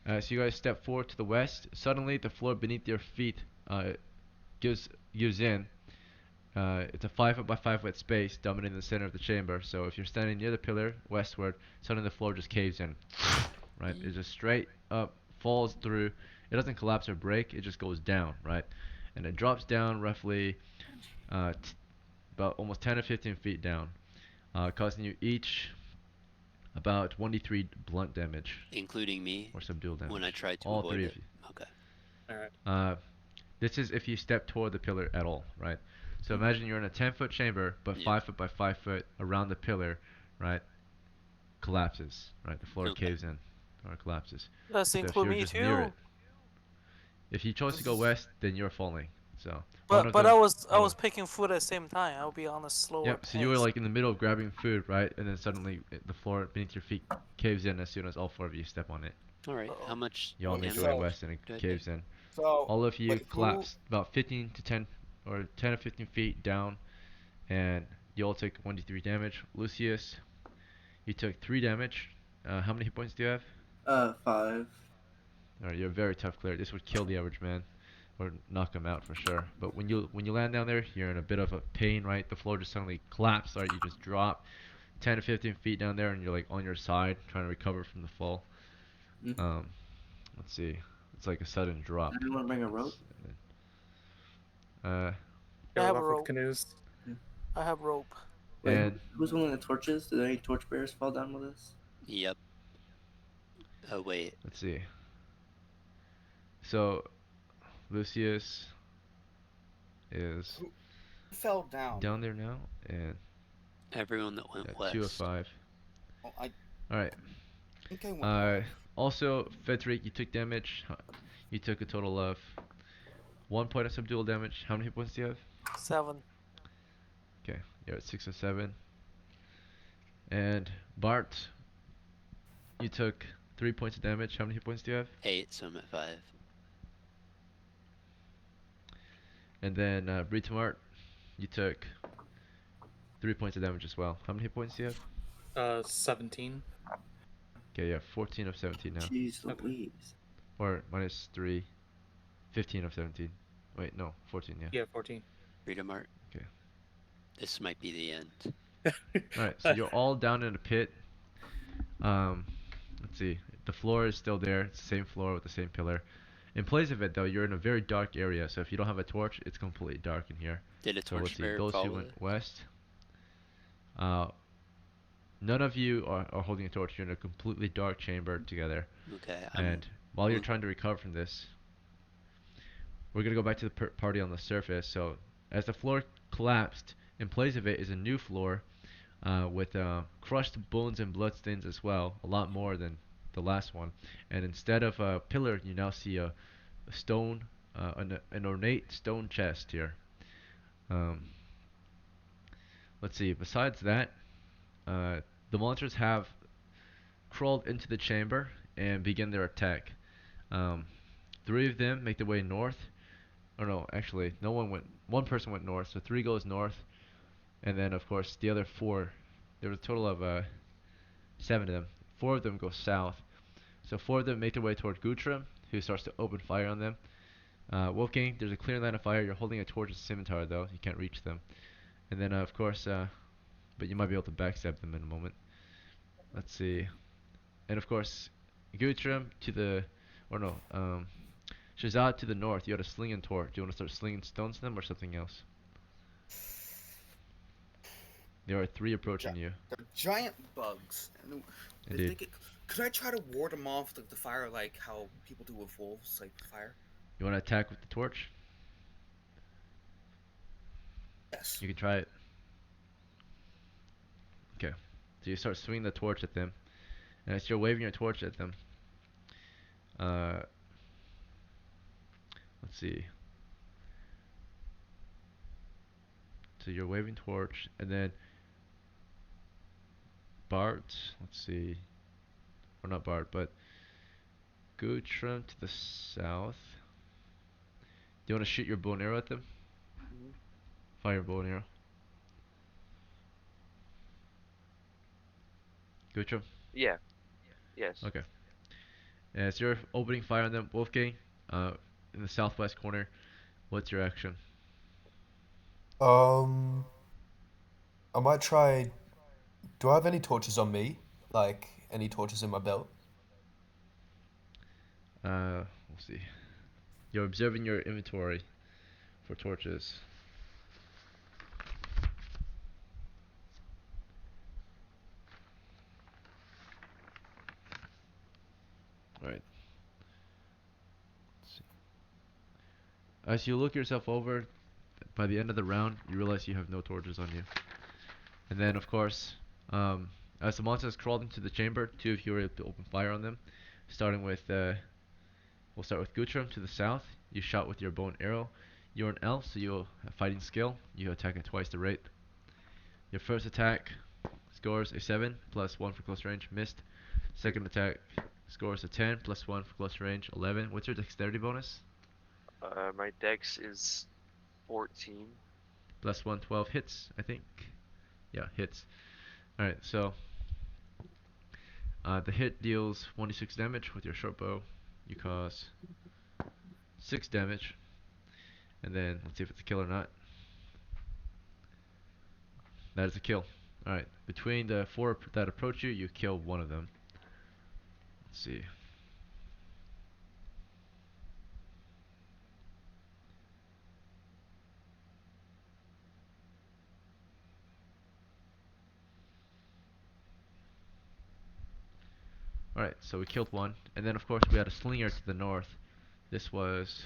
A: So you guys step forward to the west. Suddenly, the floor beneath your feet gives in. It's a 5 foot by 5 foot space dominating the center of the chamber. So if you're standing near the pillar westward, suddenly the floor just caves in. Right? It just straight up falls through. It doesn't collapse or break. It just goes down. Right? And it drops down roughly about almost 10 to 15 feet down, causing you each about 1d3 blunt damage.
I: Including me?
A: Or subdual damage.
I: When I tried to
A: all
I: avoid
A: three
I: it?
A: of you.
I: Okay.
G: Alright.
A: This is if you step toward the pillar at all, right? So imagine you're in a 10-foot chamber, but
I: Yeah.
A: 5 foot by 5 foot around the pillar, right? Collapses, right? The floor
I: Okay.
A: caves in, or collapses.
F: Does
A: So if
F: include
A: you're
F: me
A: just near
F: too.
A: it, if you chose to go west, then you're falling. So.
F: But I was picking food at the same time. I'll be on a slower
A: Yep.
F: pace.
A: So you were like in the middle of grabbing food, right? And then suddenly the floor beneath your feet caves in as soon as all 4 of you step on it.
I: Alright, how much
A: You all
D: Okay,
A: make
I: damage?
A: your way
D: so-
A: west and it
I: Good.
A: caves in.
D: So.
A: All of you
D: wait, who-
A: collapse about 15 to 10 or 10 to 15 feet down, and you all take 1d3 damage. Lucius, you took 3 damage. How many hit points do you have?
B: 5.
A: Alright, you're a very tough cleric. This would kill the average man, or knock him out for sure. But when you land down there, you're in a bit of a pain, right? The floor just suddenly collapsed, right? You just drop 10 to 15 feet down there, and you're like on your side trying to recover from the fall.
B: Mm.
A: Let's see. It's like a sudden drop.
B: Does anyone bring a rope?
F: I
G: Go
F: have a
G: off with
F: rope.
G: canoes.
F: I have rope.
B: Wait,
A: And
B: who's holding the torches? Did any torchbearers fall down with us?
I: Yep. Oh, wait.
A: let's see. So Lucius is
D: Who fell down?
A: down there now, and
I: Everyone that went
A: at
I: west.
A: 2 of 5.
D: Oh, I
A: Alright.
D: think I went.
A: Also, Frederick, you took damage. You took a total of 1 point of subdual damage. How many hit points do you have?
F: 7.
A: Okay, you're at 6 of 7. And Bart, you took 3 points of damage. How many hit points do you have?
I: 8, so I'm at 5.
A: And then Britomart, you took 3 points of damage as well. How many hit points do you have?
G: 17.
A: Okay, yeah, 14 of 17 now.
B: Jeez
G: Okay.
B: Louise.
A: Or minus 3, 15 of 17. Wait, no, 14, yeah.
G: Yeah, 14.
I: Freedom Art.
A: Okay.
I: This might be the end.
A: Alright, so you're all down in a pit. Let's see. The floor is still there. It's the same floor with the same pillar. In place of it, though, you're in a very dark area. So if you don't have a torch, it's completely dark in here.
I: Did a
A: So let's see.
I: torchbearer
A: Those who
I: follow
A: went
I: it?
A: west. None of you are holding a torch. You're in a completely dark chamber together.
I: Okay.
A: And while you're trying to recover from this, we're gonna go back to the party on the surface. So as the floor collapsed, in place of it is a new floor with crushed bones and bloodstains as well, a lot more than the last one. And instead of a pillar, you now see a stone, an ornate stone chest here. Let's see. Besides that, the monsters have crawled into the chamber and begin their attack. 3 of them make their way north. Oh no, actually, no one went. One person went north, so 3 goes north, and then of course the other 4. There was a total of 7 of them. 4 of them go south. So 4 of them make their way toward Gutra, who starts to open fire on them. Wolfgang, there's a clear line of fire. You're holding a torch at the scimitar, though. You can't reach them. And then, of course, but you might be able to backstab them in a moment. Let's see. And of course, Guthrum to the, or no, Shazad to the north. You had a sling and torch. Do you want to start slinging stones at them or something else? There are 3 approaching you.
D: They're giant bugs. And if
A: Indeed.
D: they get, could I try to ward them off the fire like how people do with wolves, like fire?
A: You want to attack with the torch?
D: Yes.
A: You can try it. Okay. So you start swinging the torch at them. And as you're waving your torch at them, let's see. So you're waving torch, and then Bart, let's see. Or not Bart, but Guthrum to the south. Do you want to shoot your bow and arrow at them? Fire your bow and arrow. Guthrum?
E: Yeah. Yes.
A: Okay. As you're opening fire on them, Wolfgang, in the southwest corner, what's your action?
H: I might try. Do I have any torches on me? Like any torches in my belt?
A: We'll see. You're observing your inventory for torches. Alright. As you look yourself over, by the end of the round, you realize you have no torches on you. And then, of course, as the monsters crawled into the chamber, 2 of you were able to open fire on them. Starting with, we'll start with Guthrum to the south. You shot with your bow and arrow. You're an elf, so you have fighting skill. You attack at twice the rate. Your first attack scores a 7, plus 1 for close range, missed. Second attack scores a 10, plus 1 for close range, 11. What's your dexterity bonus?
E: My dex is 14.
A: Plus 1, 12 hits, I think. Yeah, hits. Alright, so the hit deals 1d6 damage with your short bow. You cause 6 damage. And then, let's see if it's a kill or not. That is a kill. Alright, between the 4 that approach you, you kill 1 of them. Let's see. Alright, so we killed 1. And then, of course, we had a slinger to the north. This was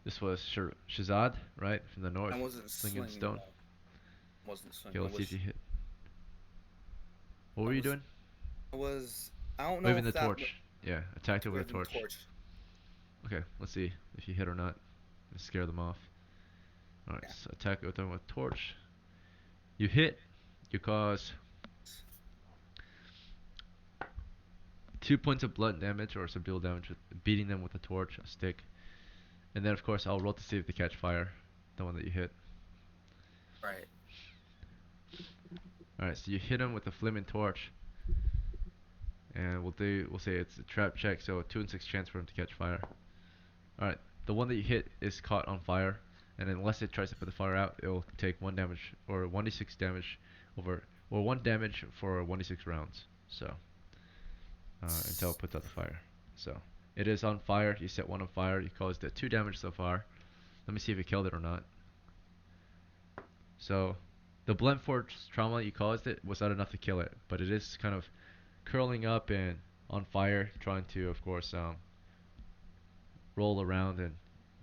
A: Shazad, right? From the north.
D: I wasn't
A: Slinging
D: slinging.
A: stone.
D: Wasn't slinging.
A: Okay, let's see if you hit. What were you doing?
D: I don't know
A: Waving
D: if
A: the
D: that
A: torch. Yeah, attacked over the
D: waving
A: torch. Okay, let's see if you hit or not. Just scare them off. Alright, so attack with them with torch. You hit, you cause 2 points of blunt damage or subdual damage with beating them with a torch, a stick. And then of course I'll roll to see if they catch fire, the one that you hit.
D: Right.
A: Alright, so you hit him with a flaming torch. And we'll say it's a trap check, so a 2 in 6 chance for him to catch fire. Alright, the one that you hit is caught on fire, and unless it tries to put the fire out, it'll take 1 damage, or 1d6 damage or 1 damage for 1d6 rounds. So, until it puts out the fire. So, it is on fire, you set 1 on fire, you caused it 2 damage so far. Let me see if you killed it or not. So, the blunt force trauma you caused it was not enough to kill it, but it is kind of curling up and on fire, trying to, of course, roll around and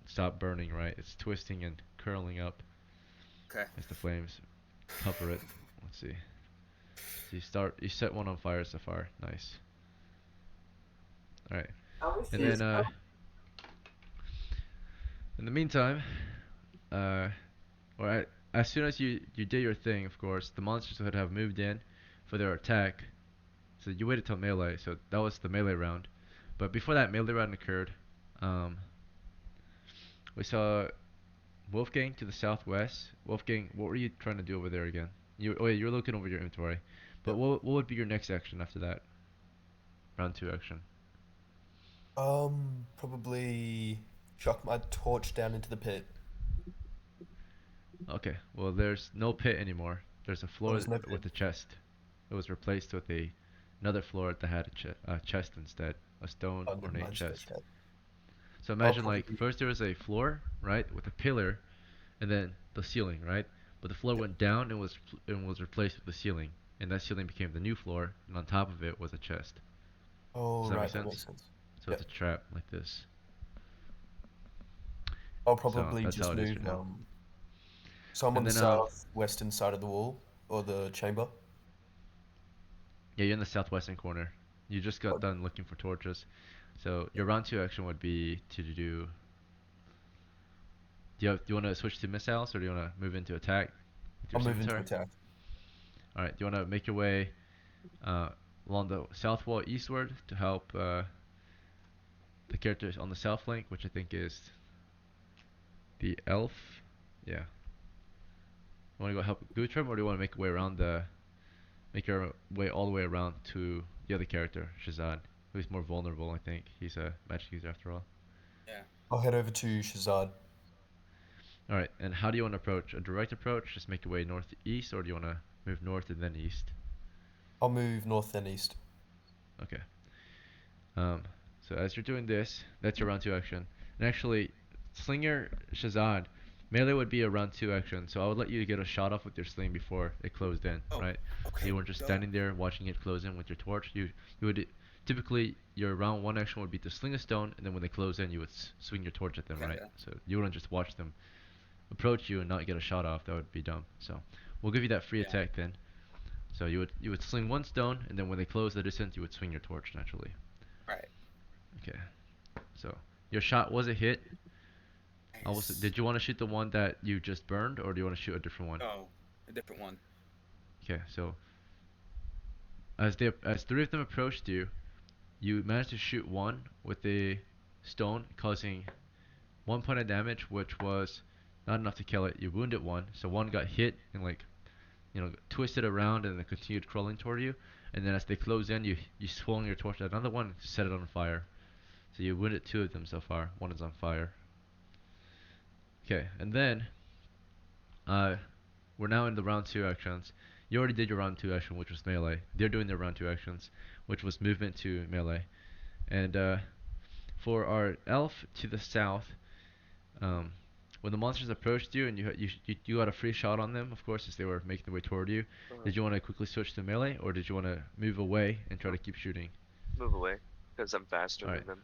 A: stop burning, right? It's twisting and curling up as the flames cover it. Let's see. So you set 1 on fire so far. Nice. Alright. And then, in the meantime, as soon as you did your thing, of course, the monsters would have moved in for their attack. So you waited till melee, so that was the melee round. But before that melee round occurred, we saw Wolfgang to the southwest. Wolfgang, what were you trying to do over there again? You were looking over your inventory. But what would be your next action after that? Round 2 action.
H: Probably chuck my torch down into the pit.
A: Okay, well there's no pit anymore. There's a floor
H: there's no
A: with
H: pit.
A: a chest. It was replaced with another floor that had a chest instead, a stone
H: Oh, never
A: ornate
H: mind,
A: chest.
H: okay.
A: So imagine like first there was a floor, right, with a pillar, and then the ceiling, right? But the floor went down and was replaced with the ceiling, and that ceiling became the new floor, and on top of it was a chest.
H: Oh,
A: Does that
H: right,
A: make
H: that
A: sense?
H: makes sense.
A: So it's a trap like this.
H: I'll
A: So
H: probably
A: that's how
H: just
A: it is
H: move,
A: right now.
H: so I'm on
A: And
H: the
A: then
H: southwestern side of the wall, or the chamber.
A: yeah, you're in the southwestern corner. You just got done looking for torches. So your round 2 action would be to do. Do you want to switch to missiles or do you want to move into attack with your
H: I'll move into
A: scimitar?
H: attack.
A: All right. Do you want to make your way along the south wall eastward to help the characters on the south flank, which I think is the elf? Yeah. You want to go help Guthrum, or do you want to make your way around make your way all the way around to the other character, Shazad, who's more vulnerable? I think he's a magic user after all.
D: Yeah.
H: I'll head over to Shazad.
A: Alright, and how do you want to approach? A direct approach, just make your way northeast, or do you want to move north and then east?
H: I'll move north then east.
A: Okay. So as you're doing this, that's your round 2 action. And actually, Slinger Shazad, melee would be a round 2 action, so I would let you get a shot off with your sling before it closed in, right? So you weren't just standing there watching it close in with your torch. You would typically your round 1 action would be to sling a stone, and then when they close in, you would swing your torch at them, right? So you wouldn't just watch them approach you and not get a shot off. That would be dumb. So we'll give you that free attack then. So you would sling 1 stone, and then when they close the distance, you would swing your torch naturally.
D: Right.
A: Okay. So your shot was a hit.
D: Nice.
A: Did you want to shoot the one that you just burned, or do you want to shoot a different one?
D: No, a different one.
A: Okay. So as 3 of them approached you, you managed to shoot one with a stone, causing 1 point of damage, which was not enough to kill it. You wounded one, so one got hit and twisted around and then continued crawling toward you. And then as they close in, you swung your torch at another one to set it on fire. So you wounded 2 of them so far. One is on fire. Okay, and then we're now in the round 2 actions. You already did your round 2 action, which was melee. They're doing their round 2 actions, which was movement to melee. And for our elf to the south, when the monsters approached you and you got a free shot on them, of course, as they were making their way toward you, did you want to quickly switch to melee, or did you want to move away and try to keep shooting?
E: Move away, because I'm faster than them.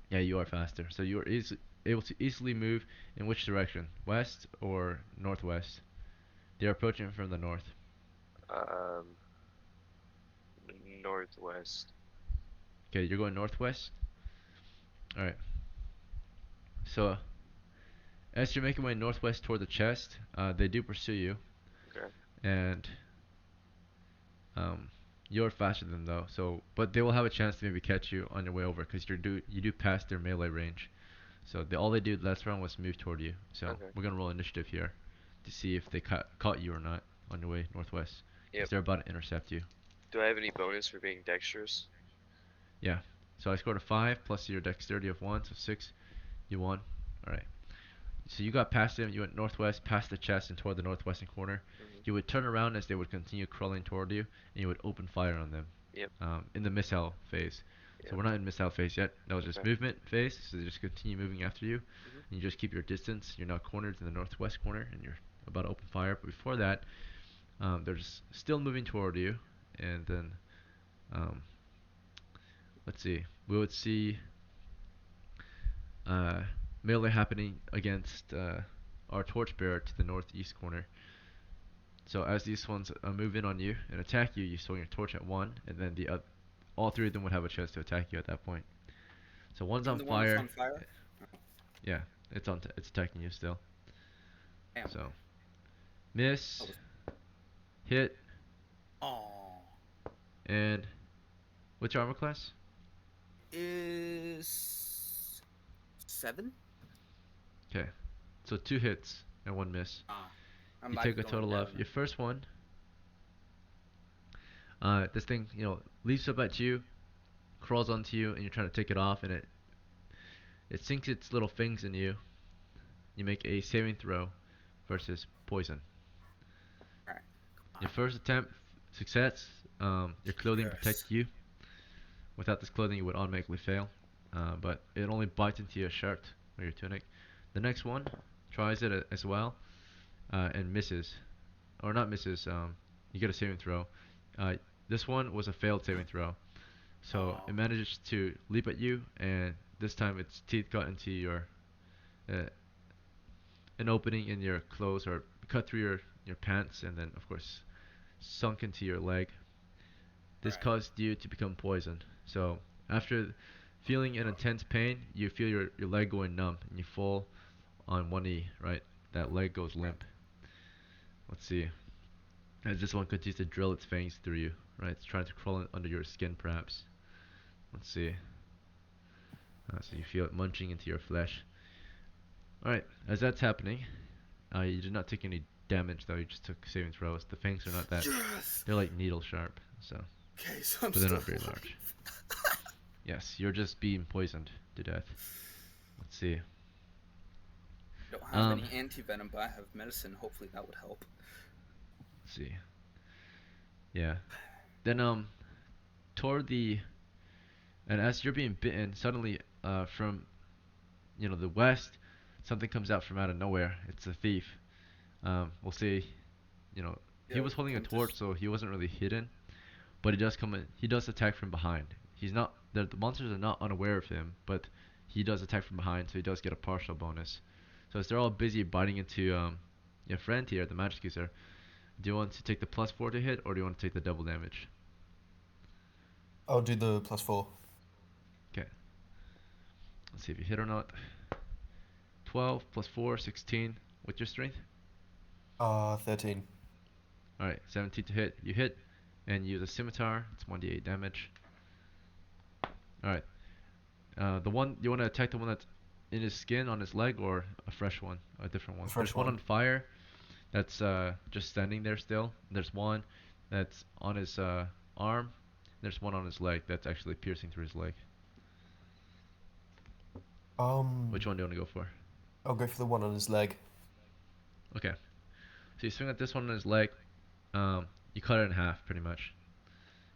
A: Yeah, you are faster. So you are able to easily move in which direction? West or northwest? They're approaching from the north.
E: Northwest.
A: Okay, you're going northwest? Alright. So, As you're making your way northwest toward the chest, they do pursue you,
E: Okay.
A: and you're faster than them though. So, but they will have a chance to maybe catch you on your way over because you do pass their melee range. So all they did last round was move toward you. So
E: Okay.
A: we're gonna roll initiative here to see if they caught you or not on your way northwest.
E: Yep.
A: Because they're about to intercept you.
E: Do I have any bonus for being dexterous?
A: Yeah. So I scored a 5 plus your dexterity of 1, so 6. You won. Alright. So you got past them, you went northwest, past the chest, and toward the northwestern corner. You would turn around as they would continue crawling toward you, and you would open fire on them.
E: Yep.
A: In the missile phase.
E: Yep.
A: So we're not in missile phase yet. That was just
E: Okay.
A: movement phase, so they just continue moving after you. And you just keep your distance. You're now cornered in the northwest corner, and you're about to open fire. But before that, they're just still moving toward you, and then let's see. We would see melee happening against our torchbearer to the northeast corner. So as these ones move in on you and attack you, you swing your torch at one, and then all three of them would have a chance to attack you at that point. So one's on
L: The one
A: fire.
L: that's on fire?
A: Yeah, it's attacking you still.
L: Damn.
A: So miss, hit,
L: Oh.
A: and what's your armor class?
L: Is 7?
A: Okay, so 2 hits and 1 miss.
L: I'm
A: You
L: about
A: take
L: to
A: a
L: go
A: total
L: down.
A: of your first one. This thing, leaps up at you, crawls onto you, and you're trying to take it off, and it sinks its little fangs in you. You make a saving throw versus poison.
L: Alright.
A: Your first attempt, success. Your clothing protects you. Without this clothing, you would automatically fail. But it only bites into your shirt or your tunic. The next one tries it as well, and misses, or not misses. You get a saving throw. This one was a failed saving throw. So it manages to leap at you, and this time its teeth got into your an opening in your clothes, or cut through your pants, and then of course sunk into your leg. This caused you to become poisoned. So after feeling an intense pain, you feel your leg going numb, and you fall on one knee. Right, that leg goes limp. Let's see. As this one continues to drill its fangs through you, right? It's trying to crawl under your skin, perhaps. Let's see. So you feel it munching into your flesh. Alright, as that's happening, you did not take any damage, though. You just took saving throws. The fangs are not that.
L: Yes!
A: They're like needle sharp, so.
L: Okay, so I'm
A: but they're
L: still
A: not very large. Yes, you're just being poisoned to death. Let's see.
L: I don't have any anti-venom, but I have medicine. Hopefully that would help.
A: Let's see. Yeah. Then, toward the... And as you're being bitten, suddenly, from, the west, something comes out from out of nowhere. It's a thief. We'll say, he was holding a torch, so he wasn't really hidden. But he does come in. He does attack from behind. He's not... The monsters are not unaware of him, but he does attack from behind, so he does get a partial bonus. So as they're all busy biting into your friend here, the magic user, do you want to take the +4 to hit, or do you want to take the double damage?
H: I'll do the +4.
A: Okay. Let's see if you hit or not. 12 plus 4, 16. What's your strength?
H: 13.
A: Alright, 17 to hit. You hit, and use a scimitar. It's 1d8 damage. Alright. The one, you want to attack the one that's in his skin, on his leg, or a fresh one? A different one? There's one on fire that's just standing there still. There's one that's on his arm. There's one on his leg that's actually piercing through his leg. Which one do you want to go for?
H: I'll go for the one on his leg.
A: Okay. So you swing at this one on his leg. You cut it in half, pretty much.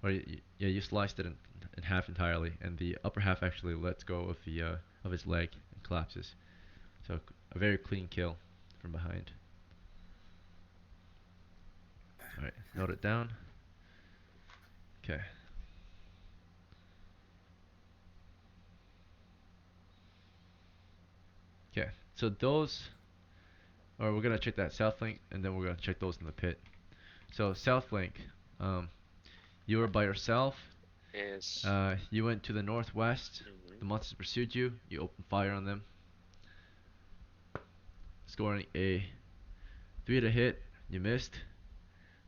A: Or you sliced it in half entirely, and the upper half actually lets go of the of his leg and collapses. So a very clean kill from behind. All right, note it down. Okay. Okay, so those, or we're gonna check that south flank, and then we're gonna check those in the pit. So south flank, you were by yourself.
E: Yes.
A: You went to the northwest. The monsters pursued you. You opened fire on them. scoring a 3 to hit. You missed,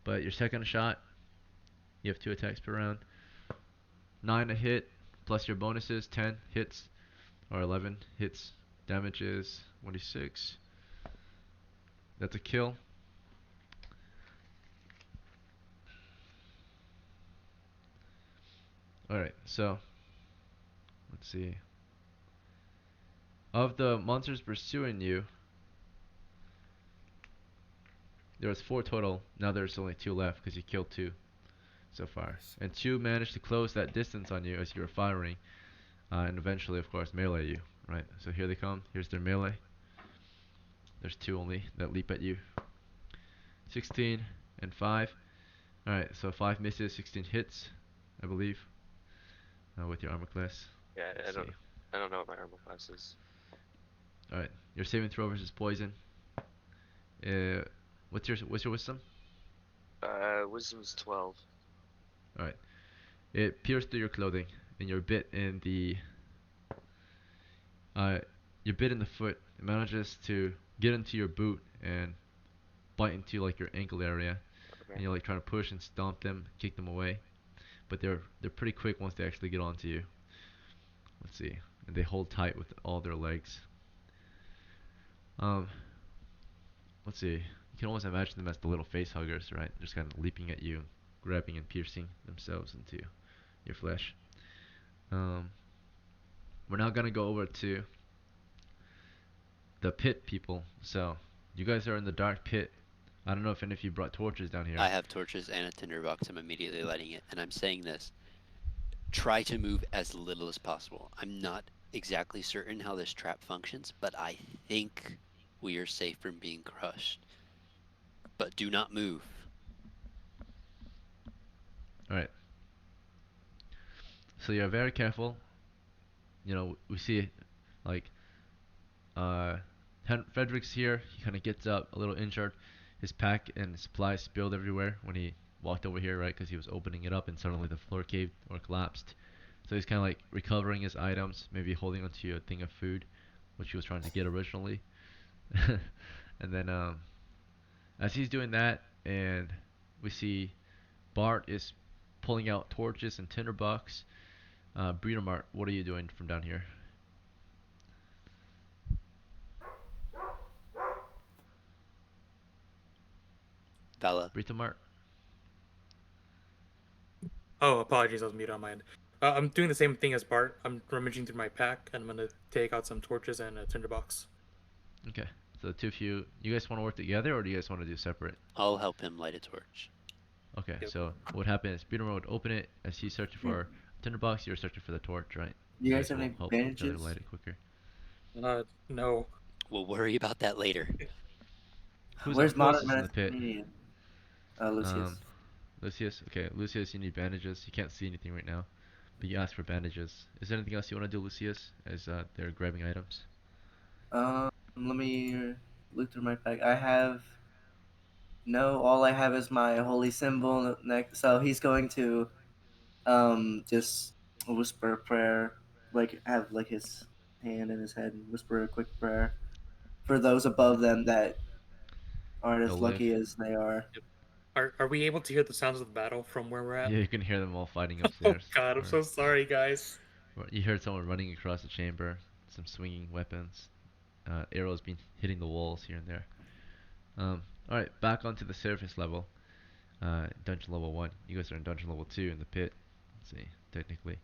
A: but your second shot, you have 2 attacks per round. 9 to hit, plus your bonuses, 10 hits, or 11 hits. Damage is 1d6. That's a kill. Alright, so let's see. Of the monsters pursuing you, there was 4 total. Now there's only 2 left because you killed 2 so far. And 2 managed to close that distance on you as you were firing. And eventually, of course, melee you. Right, so here they come. Here's their melee. There's 2 only that leap at you. 16 and 5. Alright, so 5 misses, 16 hits, I believe. With your armor class.
E: Yeah,
A: Let's see.
E: I don't know what my armor class is.
A: Alright, your saving throw versus poison. What's your wisdom?
E: Wisdom's 12.
A: Alright. It pierced through your clothing, and you're bit in the foot. It manages to get into your boot and bite into like your ankle area.
E: Okay.
A: And you're like trying to push and stomp them, kick them away. But they're pretty quick once they actually get onto you. Let's see. And they hold tight with all their legs. Let's see. You can almost imagine them as the little face huggers, right? Just kind of leaping at you, grabbing and piercing themselves into your flesh. We're now gonna go over to the pit people. So you guys are in the dark pit. I don't know if any of you brought torches down here.
I: I have torches and a tinderbox. I'm immediately lighting it, and I'm saying this. Try to move as little as possible. I'm not exactly certain how this trap functions, but I think we are safe from being crushed. But do not move.
A: Alright. So you're very careful. You know, we see like Frederick's here. He kind of gets up a little injured. His pack and supplies spilled everywhere when he walked over here, right? Because he was opening it up and suddenly the floor caved or collapsed. So he's kind of like recovering his items, maybe holding onto a thing of food, which he was trying to get originally. And then as he's doing that, and we see Bart is pulling out torches and tinderbox. Breedermart, what are you doing from down here?
I: Bella.
A: Breedermart?
G: Oh, apologies, I was muted on my end. I'm doing the same thing as Bart. I'm rummaging through my pack, and I'm gonna take out some torches and a tinderbox.
A: Okay, so the two of you guys want to work together, or do you guys want to do separate?
I: I'll help him light a torch.
A: Okay,
G: Yep.
A: so what would happen is Breedermart would open it as he's searching for a tinderbox. You're searching for the torch, right?
B: You guys have
A: will
B: any
A: help each other
B: bandages?
A: light it quicker.
G: No.
I: We'll worry about that later.
B: Where's modern
A: closest in the
B: medicine
A: pit?
B: Canadian? Lucius.
A: Lucius. Okay, Lucius, you need bandages. You can't see anything right now, but you ask for bandages. Is there anything else you want to do, Lucius? As they're grabbing items.
B: Let me look through my pack. I have no. All I have is my holy symbol next. So he's going to just whisper a prayer, like have like his hand in his head and whisper a quick prayer for those above them that aren't as
A: They'll
B: lucky
A: live.
B: as they are.
G: Are we able to hear the sounds of the battle from where we're at?
A: Yeah, you can hear them all fighting
G: Oh
A: upstairs.
G: God, I'm so sorry, guys.
A: You heard someone running across the chamber, some swinging weapons, arrows being hitting the walls here and there. Alright, back onto the surface level. Dungeon level 1. You guys are in dungeon level 2 in the pit. Let's see, technically.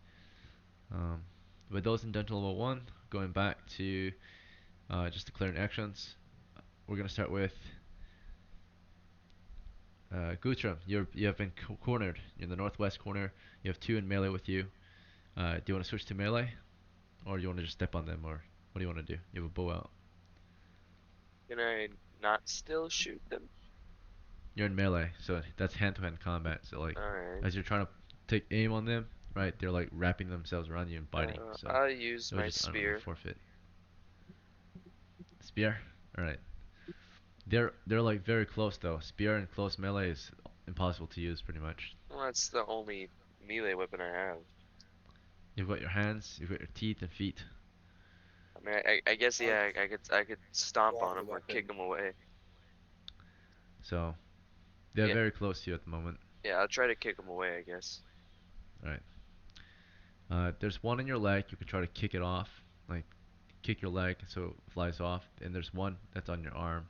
A: With those in dungeon level 1, going back to just declaring actions, we're going to start with Guthrum. You have been cornered. You're in the northwest corner. You have 2 in melee with you. Do you want to switch to melee? Or do you want to just step on them? Or what do you want to do? You have a bow out.
E: Can I not still shoot them?
A: You're in melee, so that's hand-to-hand combat. So like,
E: Alright.
A: as you're trying to take aim on them, right, they're like wrapping themselves around you and biting. So
E: I'll use my
A: just
E: spear.
A: forfeit. Spear? Alright. They're like very close though. Spear and close melee is impossible to use pretty much.
E: Well, that's the only melee weapon I have.
A: You've got your hands, you've got your teeth and feet.
E: I mean, I guess yeah, I could stomp on him or kick him away.
A: So they're
E: Yeah,
A: very close to you at the moment.
E: yeah, I'll try to kick him away, I guess.
A: All right. There's one in your leg. You can try to kick it off, like kick your leg so it flies off. And there's one that's on your arm.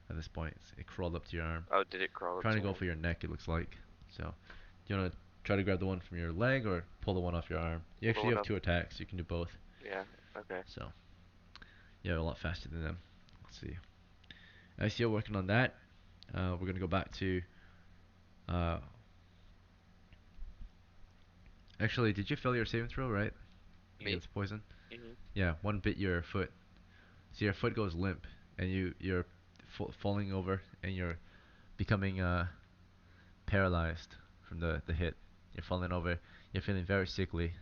A: At this point, it crawled up to your arm.
E: Oh, did it crawl up
A: Trying
E: to
A: to go
E: him?
A: for your neck, it looks like. So, do you want to try to grab the one from your leg or pull the one off your arm? You
E: Pull the
A: actually
E: one
A: have
E: up.
A: 2 attacks. You can do both.
E: Yeah, okay.
A: So, you're a lot faster than them. Let's see. As you're working on that, we're gonna go back to. Uh, Actually, did you fail your saving throw, right?
E: Me?
A: Against poison?
E: Mhm.
A: Yeah, one bit your foot. So your foot goes limp, and you're falling over, and you're becoming paralyzed from the hit. You're falling over. You're feeling very sickly,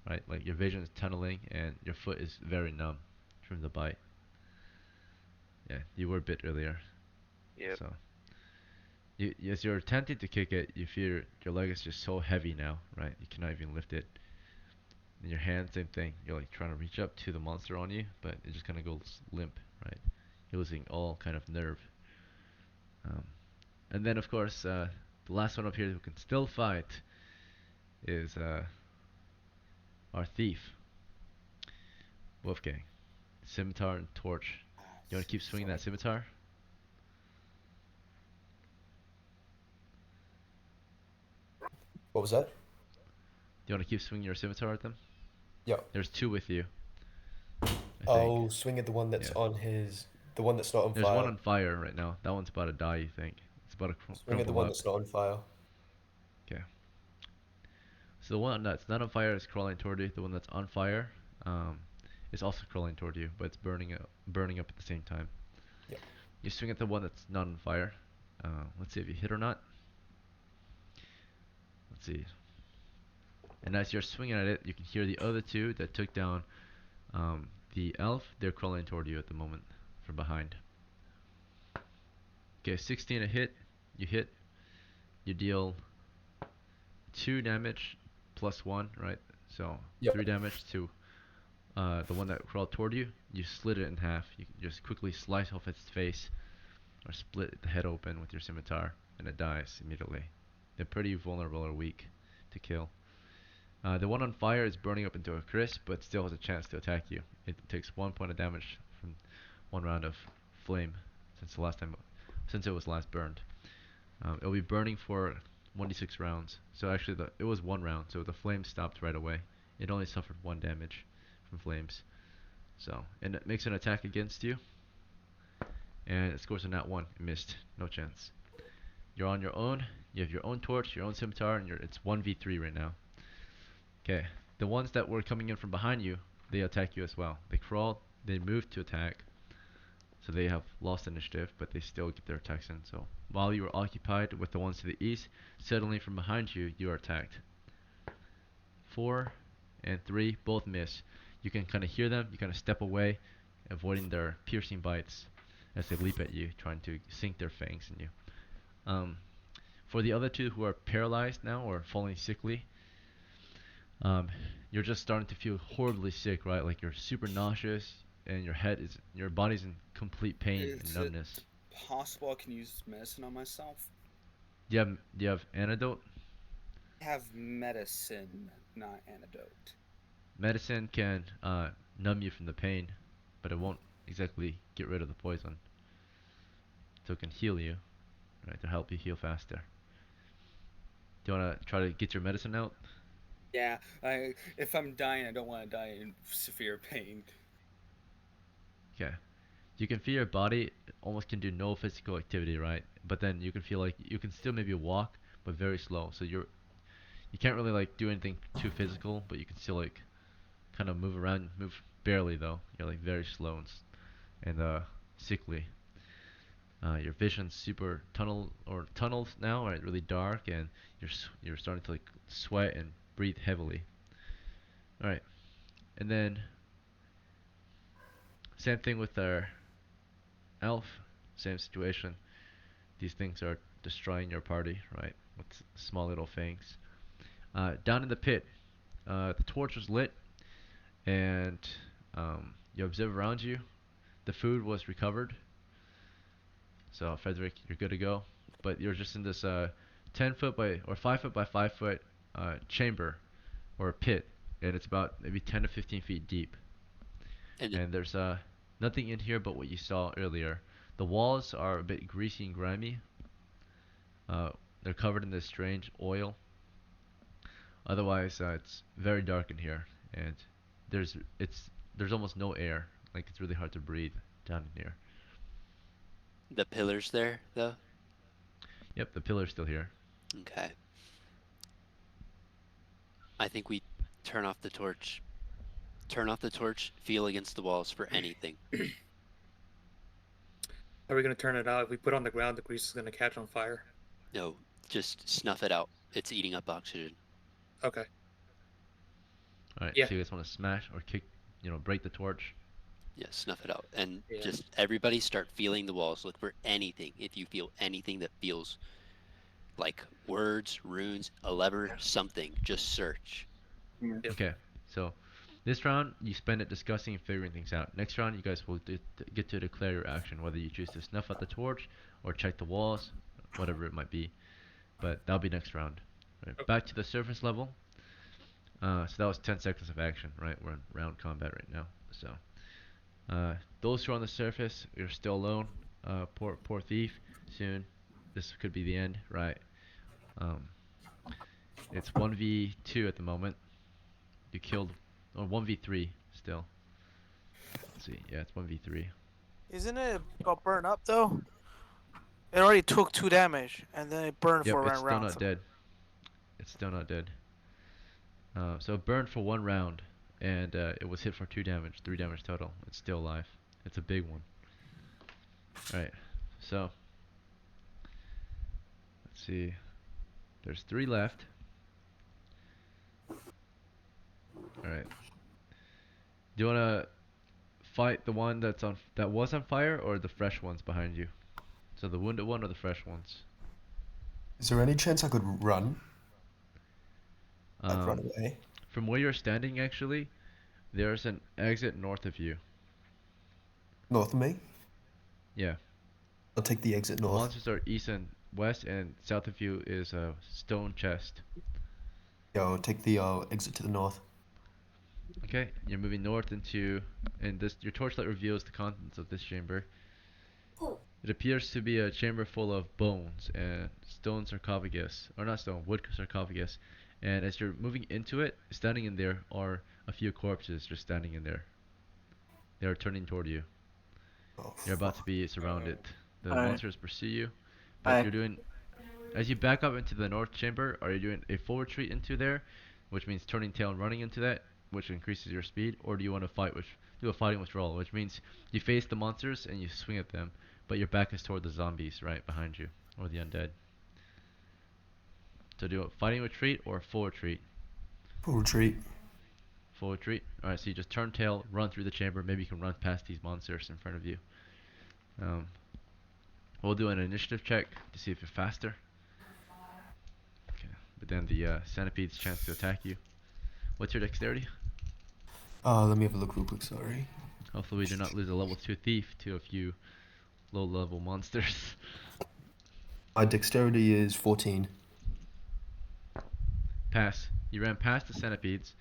A: right? Like your vision is tunneling, and your foot is very numb from the bite. Yeah, you were bit earlier.
E: Yep.
A: So as you're attempting to kick it, you feel your leg is just so heavy now, right? You cannot even lift it. And your hand, same thing. You're like trying to reach up to the monster on you, but it just kind of goes limp, right? You're losing all kind of nerve. Um, and then, of course, the last one up here who can still fight is our thief, Wolfgang. Scimitar and torch. You want to keep swinging that scimitar?
H: What was that?
A: Do you want to keep swinging your scimitar at them?
H: Yeah.
A: There's 2 with you.
H: I'll swing at the one that's on his. The one that's not on
A: There's
H: fire.
A: one on fire right now. That one's about to die, you think. It's about to
H: Swing at the
A: crumple
H: one
A: up.
H: that's not on fire.
A: Okay. So the one that's not on fire is crawling toward you. The one that's on fire is also crawling toward you, but it's burning up at the same time.
H: Yeah.
A: You swing at the one that's not on fire. Let's see if you hit or not. Let's see. And as you're swinging at it, you can hear the other 2 that took down the elf. They're crawling toward you at the moment from behind. Okay, 16 a hit. You hit. You deal 2 damage plus 1, right? So 3 damage to the one that crawled toward you. You slit it in half. You can just quickly slice off its face or split the head open with your scimitar, and it dies immediately. They're pretty vulnerable or weak to kill. The one on fire is burning up into a crisp, but still has a chance to attack you. It takes 1 point of damage from 1 round of flame since it was last burned. It'll be burning for 1d6 rounds. So actually, it was 1 round, so the flame stopped right away. It only suffered 1 damage from flames. So, and it makes an attack against you, and it scores a nat 1. It missed. No chance. You're on your own. You have your own torch, your own scimitar, and it's 1v3 right now. Okay, the ones that were coming in from behind you, they attack you as well. They crawled, they moved to attack, so they have lost initiative, but they still get their attacks in. So while you were occupied with the ones to the east, suddenly from behind you, you are attacked. 4 and 3 both miss. You can kind of hear them, you kind of step away, avoiding their piercing bites as they leap at you, trying to sink their fangs in you. For the other 2 who are paralyzed now or falling sickly, you're just starting to feel horribly sick, right? Like you're super nauseous, and your body's in complete pain and numbness.
L: Is it possible I can use medicine on myself?
A: Do you have antidote?
L: I have medicine, not antidote.
A: Medicine can numb you from the pain, but it won't exactly get rid of the poison. So it can heal you, right, to help you heal faster. Do you want to try to get your medicine out?
L: Yeah, if I'm dying, I don't want to die in severe pain.
A: Okay. You can feel your body almost can do no physical activity, right? But then you can feel like you can still maybe walk, but very slow. So you can't really like do anything too physical, but you can still like kind of move around, move barely though. You're like very slow and sickly. Your vision's super tunnels now, right? Really dark, and you're starting to like sweat and breathe heavily. All right, and then same thing with our elf. Same situation. These things are destroying your party, right? With small little fangs. Down in the pit, the torch was lit, and You observe around you. The food was recovered. So Frederick, you're good to go. But you're just in this 10 foot by or 5 foot by 5 foot chamber or a pit, and it's about maybe 10 to 15 feet deep. And there's nothing in here but what you saw earlier. The walls are a bit greasy and grimy. They're covered in this strange oil. Otherwise, it's very dark in here, and there's almost no air. Like it's really hard to breathe down in here.
I: The pillars there, though?
A: Yep, the pillar's still here.
I: Okay. I think we turn off the torch. Turn off the torch, feel against the walls for anything.
G: Are we going to turn it out? If we put it on the ground, the grease is going to catch on fire.
I: No, just snuff it out. It's eating up oxygen.
G: Okay.
A: Alright,
G: Yeah.
A: so you guys want to smash or kick, break the torch?
I: Yeah, snuff it out. And
G: Yeah.
I: just everybody start feeling the walls. Look for anything. If you feel anything that feels like words, runes, a lever, something, just search.
B: Yeah.
A: Okay, so this round you spend it discussing and figuring things out. Next round you guys will get to declare your action, whether you choose to snuff out the torch or check the walls, whatever it might be. But that'll be next round. Right, back to the surface level. So that was 10 seconds of action, right? We're in round combat right now. So those who are on the surface, you're still alone. Poor thief. Soon, this could be the end, right? It's 1v2 at the moment. You killed, or 1v3 still. Let's see, yeah, it's 1v3.
F: Isn't it got burned up though? It already took 2 damage, and then it burned
A: Yep,
F: for
A: it's
F: one
A: still
F: round.
A: not dead. It's still not dead. So it burned for 1 round, and it was hit for 2 damage, 3 damage total. It's still alive. It's a big one. Alright, so let's see. There's 3 left. Alright. Do you wanna fight the one that was on fire, or the fresh ones behind you? So the wounded one or the fresh ones?
H: Is there any chance I could run? Like run
A: Um,
H: away?
A: From where you're standing, actually, there's an exit north of you.
H: North of me?
A: Yeah.
H: I'll take the exit
A: The
H: north.
A: monsters are east and west, and south of you is a stone chest.
H: Yeah, I'll take the exit to the north.
A: Okay, you're moving north into, and this your torchlight reveals the contents of this chamber. It appears to be a chamber full of bones and stone sarcophagus, or not stone, wood sarcophagus. And as you're moving into it, standing in there are a few corpses just standing in there. They are turning toward you.
H: Oh,
A: You're about to be surrounded. The
B: Alright.
A: monsters pursue you, but
B: Alright.
A: you're doing. As you back up into the north chamber, are you doing a full retreat into there, which means turning tail and running into that, which increases your speed, or do you want to do a fighting withdrawal, which means you face the monsters and you swing at them, but your back is toward the zombies right behind you, or the undead. So do a fighting retreat or a full retreat?
H: full retreat.
A: Full retreat. Alright, so you just turn tail, run through the chamber, maybe you can run past these monsters in front of you. We'll do an initiative check to see if you're faster. Okay, but then the centipede's chance to attack you. What's your dexterity?
H: Let me have a look real quick, sorry.
A: Hopefully we do not lose a level 2 thief to a few low level monsters.
H: My dexterity is 14.
A: Pass. You ran past the centipedes,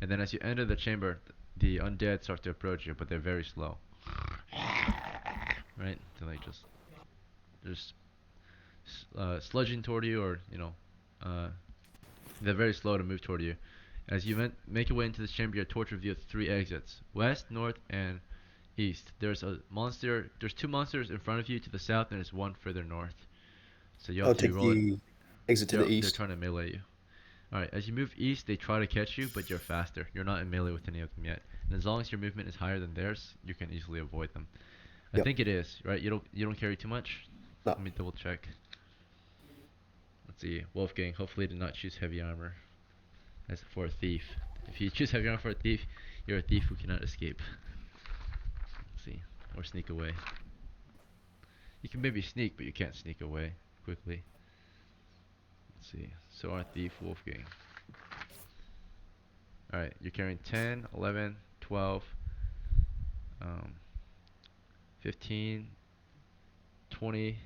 A: and then as you enter the chamber, the undead start to approach you, but they're very slow. Right? So they just sludging toward you, or they're very slow to move toward you. As you make your way into this chamber, your torch reveals 3 exits: west, north, and east. There's 2 monsters in front of you to the south, and there's one further north. So you
H: I'll
A: have to
H: take
A: roll it.
H: the exit to the
A: They're
H: east.
A: trying to melee you. Alright, as you move east, they try to catch you, but you're faster. You're not in melee with any of them yet. And as long as your movement is higher than theirs, you can easily avoid them. I
H: Yep.
A: think it is, right? You don't carry too much?
H: No.
A: Let me double check. Let's see. Wolfgang hopefully did not choose heavy armor as for a thief. If you choose heavy armor for a thief, you're a thief who cannot escape. Let's see. Or sneak away. You can maybe sneak, but you can't sneak away quickly. Let's see. So our thief Wolfgang. Alright, you're carrying 10, 11, 12, 15, 20,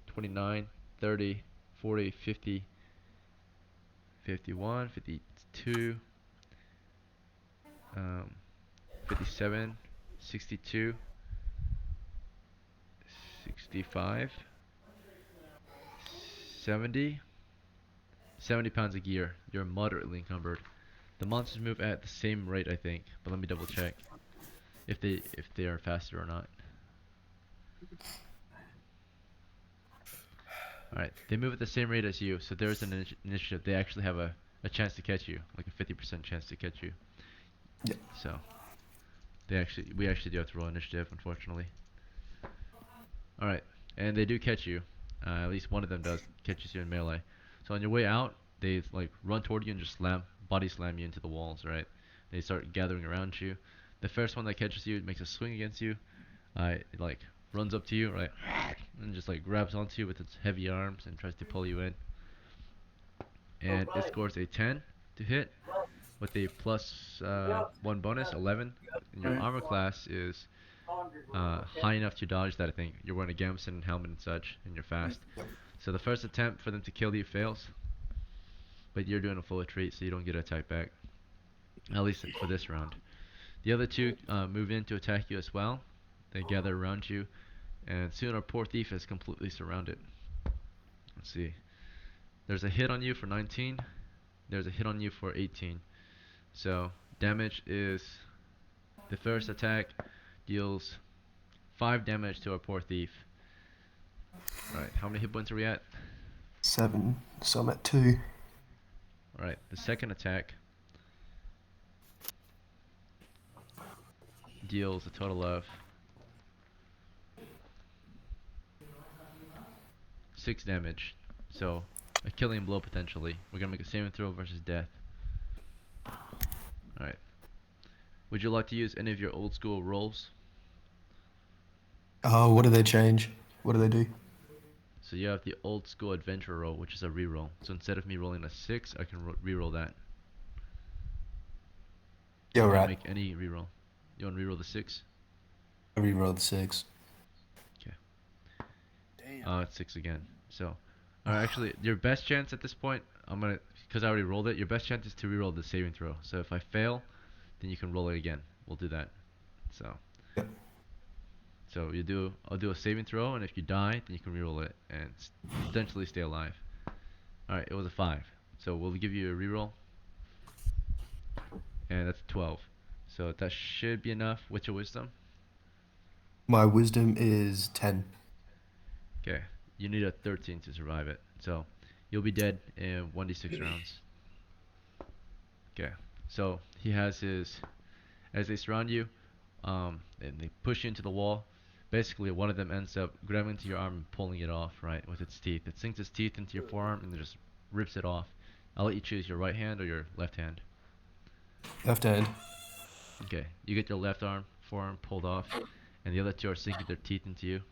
A: 29, 30, 40, 50, 51, 52, 57, 62, 65, 70, 70 pounds of gear. You're moderately encumbered. The monsters move at the same rate, I think, but let me double check if they are faster or not. Alright, they move at the same rate as you, so there's an initiative. They actually have a chance to catch you, like a 50% chance to catch you.
H: Yeah.
A: So, we actually do have to roll initiative, unfortunately. Alright, and they do catch you. At least one of them does catches you in melee. So on your way out, they like run toward you and just body slam you into the walls, right? They start gathering around you. The first one that catches you makes a swing against you. It like runs up to you, right, and just like grabs onto you with its heavy arms and tries to pull you in. And it scores a 10 to hit with a plus 1 bonus, 11. And your armor class is high enough to dodge that. I think you're wearing a gambeson and helmet and such, and you're fast. So the first attempt for them to kill you fails, but you're doing a full retreat, so you don't get an attack back. At least for this round. The other two move in to attack you as well. They gather around you, and soon our poor thief is completely surrounded. Let's see. There's a hit on you for 19. There's a hit on you for 18. So damage is the first attack deals 5 damage to our poor thief. Alright, how many hit points are we at?
H: 7, so I'm at 2.
A: Alright, the second attack deals a total of 6 damage. So, a killing blow potentially. We're gonna make a saving throw versus death. Alright. Would you like to use any of your old school rolls?
H: Oh, what do they change? What do they do?
A: So you have the old school adventure roll, which is a reroll. So instead of me rolling a 6, I can reroll that.
H: Yeah,
A: You can
H: right.
A: make any reroll. You want to reroll the 6?
H: I reroll the 6.
A: Okay.
L: Damn.
A: It's 6 again. So, actually, your best chance at this point, because I already rolled it, your best chance is to reroll the saving throw. So if I fail, then you can roll it again. We'll do that. So.
H: Yep.
A: So I'll do a saving throw, and if you die, then you can reroll it and potentially stay alive. Alright, it was a 5. So we'll give you a reroll. And that's 12. So that should be enough with your wisdom.
H: My wisdom is 10.
A: Okay, you need a 13 to survive it. So you'll be dead in 1d6 rounds. Okay, so he has his, as they surround you, and they push you into the wall. Basically, one of them ends up grabbing into your arm and pulling it off, right, with its teeth. It sinks its teeth into your forearm and just rips it off. I'll let you choose your right hand or your left hand.
H: Left hand.
A: Okay, you get your left forearm pulled off, and the other two are sinking their teeth into you.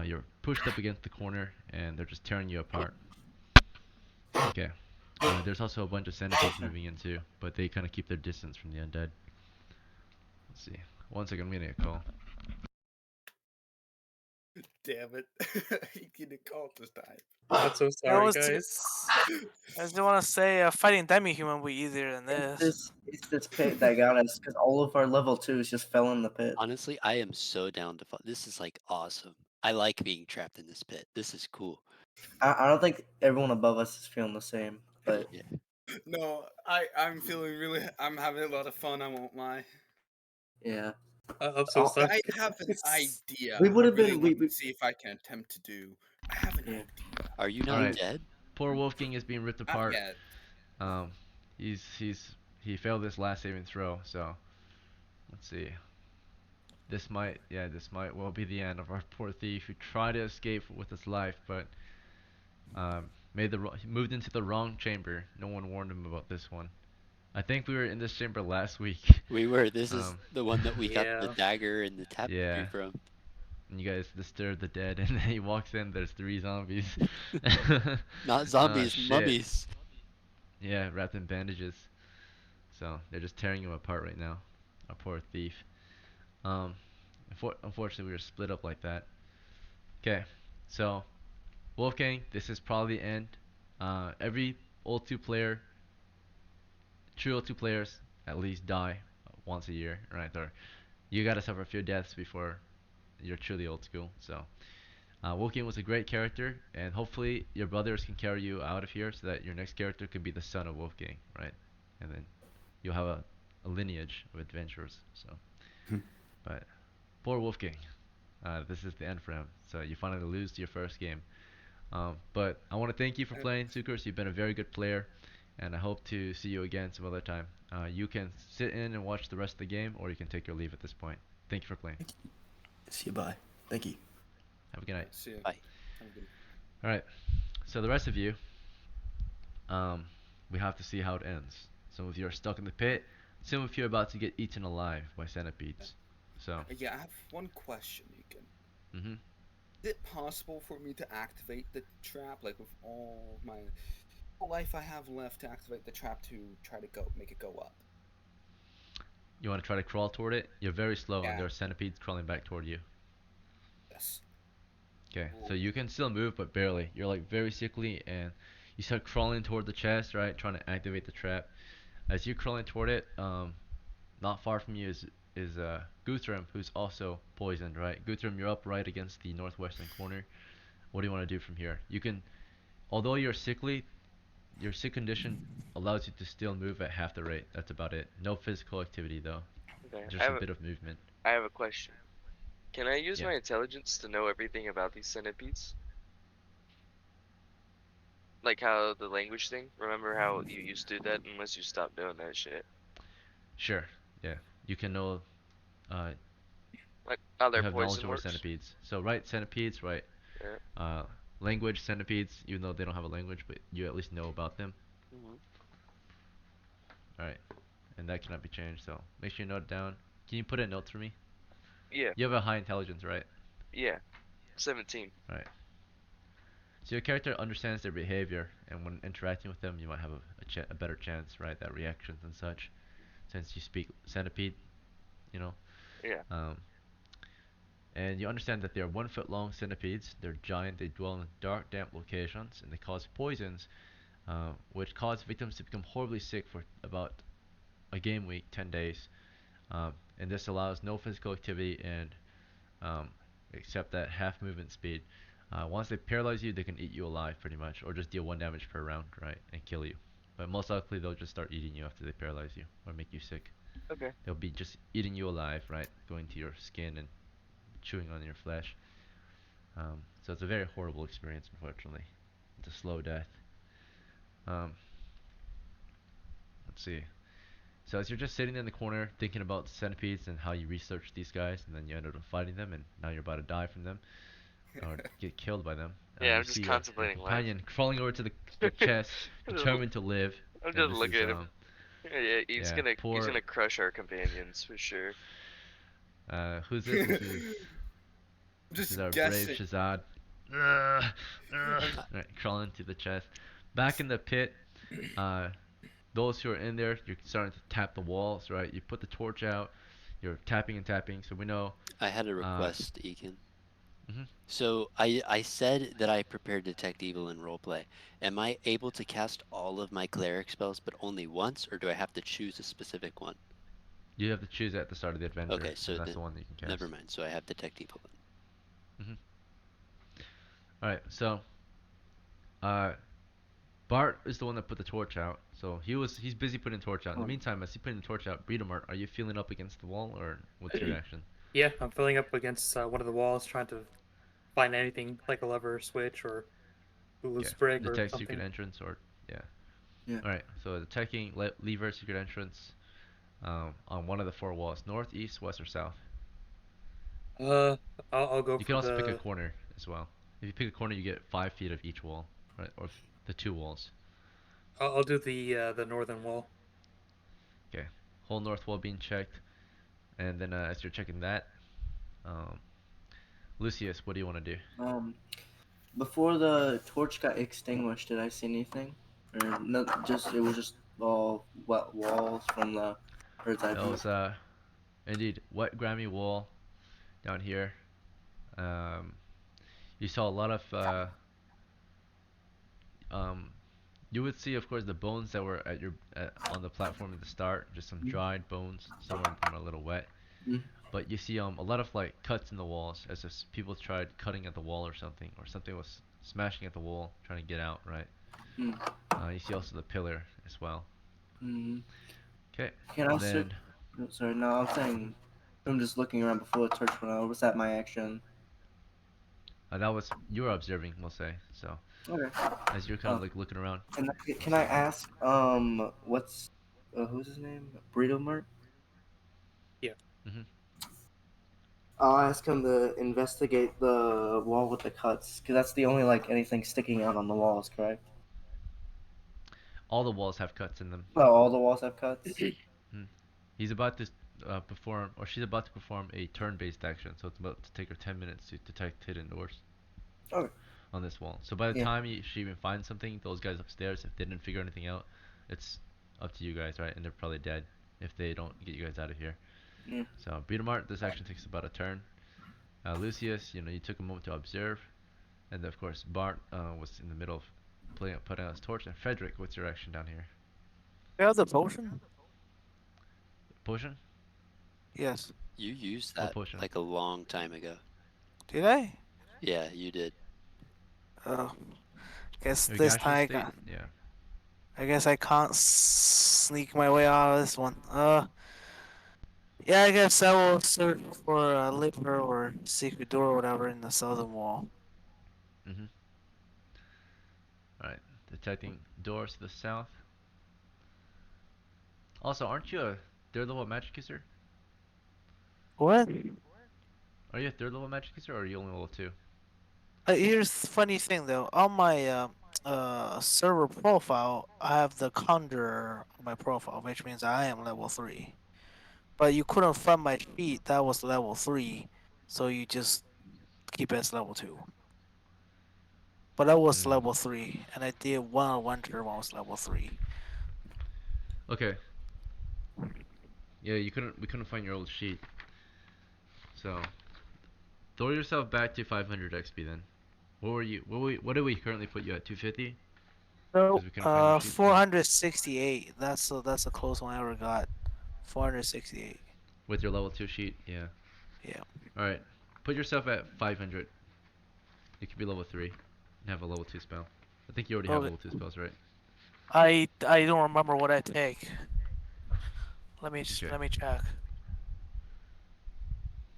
A: You're pushed up against the corner, and they're just tearing you apart. Okay. There's also a bunch of centipedes moving in too, but they kind of keep their distance from the undead. Let's see. One second, I'm getting a call.
L: Damn it. He didn't call this time.
G: I'm so sorry, guys.
F: I just want to say fighting demi-human will be easier than this.
B: It's this pit that got us, because all of our level 2s just fell in the pit.
I: Honestly, I am so down to this is like awesome. I like being trapped in this pit. This is cool.
B: I don't think everyone above us is feeling the same, but
I: Yeah.
L: No, I'm feeling I'm having a lot of fun, I won't lie.
B: yeah.
G: I'm so sorry.
L: I have an idea.
B: We would have
L: really
B: been.
L: want to see if I can attempt to do. I have an idea.
I: Are you not
A: Alright.
I: dead?
A: Poor Wolfgang is being ripped apart.
L: Not yet.
A: He failed this last saving throw, so let's see. This might well be the end of our poor thief who tried to escape with his life, but he moved into the wrong chamber. No one warned him about this one. I think we were in this chamber last week.
I: We were. This is the one that we got the
G: Yeah.
I: dagger and the tapestry
A: Yeah.
I: from.
A: And you guys disturbed the dead, and then he walks in. There's 3 zombies.
I: Not zombies,
A: Shit.
I: mummies.
A: Yeah, wrapped in bandages. So they're just tearing him apart right now. Our poor thief. Unfortunately, we were split up like that. Okay, so Wolfgang, this is probably the end. Every O2 player, true O2 players, at least die once a year, right? Or you gotta suffer a few deaths before you're truly old school. So Wolfgang was a great character, and hopefully your brothers can carry you out of here so that your next character could be the son of Wolfgang, right? And then you'll have a lineage of adventurers. So, but poor Wolfgang, this is the end for him. So you finally lose your first game. But I want to thank you for playing, Sukers. You've been a very good player, and I hope to see you again some other time. You can sit in and watch the rest of the game, or you can take your leave at this point. Thank you for playing.
B: See you. Bye. Thank you.
A: Have a good night.
L: See you.
I: Bye.
L: Have a good.
A: All right. So the rest of you, we have to see how it ends. Some of you are stuck in the pit. Some of you are about to get eaten alive by centipedes. So.
L: Yeah, I have one question, Egan.
A: Mhm.
L: Is it possible for me to activate the trap, like with all my life I have left, to activate the trap to try to make it go up?
A: You want to try to crawl toward it? You're very slow,
L: Yeah.
A: and there are centipedes crawling back toward you.
L: Yes.
A: Okay, so you can still move, but barely. You're like very sickly, and you start crawling toward the chest, right? Trying to activate the trap. As you're crawling toward it, not far from you is Guthrum, who's also poisoned, right? Guthrum, you're up right against the northwestern corner. What do you want to do from here? You can, although you're sickly, your sick condition allows you to still move at half the rate. That's about it. No physical activity though.
E: Okay.
A: Just a bit of movement.
E: I have a question. Can I use
A: Yeah.
E: my intelligence to know everything about these centipedes? Like how the language thing? Remember how you used to do that unless you stopped doing that shit?
A: Sure. Yeah. You can know.
E: Like how
A: You
E: their
A: have knowledge
E: poison
A: over
E: works?
A: centipedes. So right, centipedes, right?
E: Yeah.
A: Language centipedes. Even though they don't have a language, but you at least know about them.
E: Mhm.
A: All right. And that cannot be changed. So make sure you note it down. Can you put in notes for me?
E: Yeah.
A: You have a high intelligence, right?
E: Yeah. 17.
A: Right. So your character understands their behavior, and when interacting with them, you might have a better chance, right? That reactions and such, since you speak centipede, you know.
E: Yeah.
A: And you understand that they are 1 foot long centipedes. They're giant. They dwell in dark, damp locations, and they cause poisons, which cause victims to become horribly sick for about a game week, 10 days. And this allows no physical activity and um, except that half movement speed. Once they paralyze you, they can eat you alive pretty much, or just deal 1 damage per round, right, and kill you. But most likely they'll just start eating you after they paralyze you or make you sick.
E: Okay.
A: They'll be just eating you alive, right, going to your skin and chewing on your flesh. So it's a very horrible experience, unfortunately. It's a slow death. Um, let's see. So as you're just sitting in the corner thinking about centipedes and how you researched these guys, and then you ended up fighting them, and now you're about to die from them, or get killed by them.
E: Yeah,
A: You
E: I'm just
A: see your
E: contemplating life.
A: companion crawling over to the chest, determined to live.
E: I'm
A: And
E: just
A: this
E: looking
A: is
E: at him. Yeah, he's
A: yeah,
E: gonna
A: poor.
E: crush our companions for sure.
A: Who's this? This is our brave Shazad. Right, crawling to the chest. Back in the pit, those who are in there, you're starting to tap the walls, right? You put the torch out, you're tapping and tapping, so we know.
I: I had a request, Egan.
A: Mhm.
I: So I said that I prepared Detect Evil in roleplay. Am I able to cast all of my cleric spells but only once, or do I have to choose a specific one?
A: You have to choose at the start of the adventure.
I: Okay, so
A: that's the one that you can cast.
I: Never mind. So I have Detect Evil
A: Mhm.
I: then.
A: All right, so Bart is the one that put the torch out. So he's busy putting the torch out. In the meantime, as he's putting the torch out, Breedemart, are you feeling up against the wall, or what's your action?
G: Yeah, I'm filling up against one of the walls, trying to find anything like a lever or switch or a loose brick or
A: Detect
G: something.
A: secret entrance, or yeah.
B: Yeah.
A: All right, so detecting lever secret entrance on one of the 4 walls, north, east, west, or south.
G: I'll go.
A: You can also pick a corner as well. If you pick a corner, you get 5 feet of each wall, right, or the 2 walls.
G: I'll do the northern wall.
A: Okay, whole north wall being checked, and then as you're checking that, Lucius, what do you want to do?
B: Before the torch got extinguished, did I see anything? Or not? It was just all wet walls from the bird's eye view.
A: That was indeed wet, grimy wall. down here. Um, you saw a lot of um, you would see, of course, the bones that were on the platform at the start, just some dried bones. Some of them are a little wet.
B: Mm.
A: But you see a lot of like cuts in the walls, as if people tried cutting at the wall or something was smashing at the wall trying to get out, right?
B: Mm.
A: You see also the pillar as well.
B: Mm.
A: Okay,
B: Can I
A: and
B: search?
A: then
B: No, sorry, no, I'm saying I'm just looking around before the torch went out. Was that my action?
A: that was you were observing, we'll say. So
B: Okay.
A: as you're kind of like looking around,
B: Can I
A: observing.
B: ask what's who's his name? Burrito Mart.
G: Yeah.
A: Mhm.
B: I'll ask him to investigate the wall with the cuts, because that's the only like anything sticking out on the walls, correct?
A: All the walls have cuts in them.
B: Oh, all the walls have cuts.
A: Mhm. He's about to perform, or she's about to perform a turn-based action, so it's about to take her 10 minutes to detect hidden doors
B: Okay.
A: on this wall. So by the
B: Yeah.
A: time she even finds something, those guys upstairs, if they didn't figure anything out, it's up to you guys, right? And they're probably dead if they don't get you guys out of here.
B: Yeah.
A: So Betamart, this action takes about a turn. Lucius, you took a moment to observe, and of course Bart was in the middle of putting out his torch. And Frederick, what's your action down here?
F: You have the potion?
A: Potion?
F: Yes.
I: You used
A: What
I: that
A: potion?
I: like a long time ago.
F: Did I?
I: Yeah, you did.
F: Oh, guess
A: Your
F: this
A: gaseous
F: time
A: state? Yeah.
F: I guess I can't sneak my way out of this one. Yeah, I guess I will search for a lever or secret door or whatever in the southern wall.
A: Mhm. All right. Detecting doors to the south. Also, aren't you a third level magic user?
F: What?
A: Are you a third level magic user, or are you only level 2?
F: Here's the funny thing though. On my server profile, I have the conjurer on my profile, which means I am level 3. But you couldn't find my sheet that was level 3, so you just keep it as level 2. But I was
A: Hmm.
F: level 3, and I did one adventure when I was level 3.
A: Okay. Yeah, we couldn't find your old sheet. So, throw yourself back to 500 XP then. What did we currently put you at? 250?
F: So,
A: Because we couldn't find your sheet. Yeah.
F: 468. That's the closest one I ever got. 468.
A: With your level 2 sheet. Yeah.
F: Yeah.
A: All right. Put yourself at 500. You could be level 3 and have a level 2 spell. I think you already have
F: Okay.
A: level 2 spells, right?
F: I don't remember what I take.
A: Okay.
F: Let me check.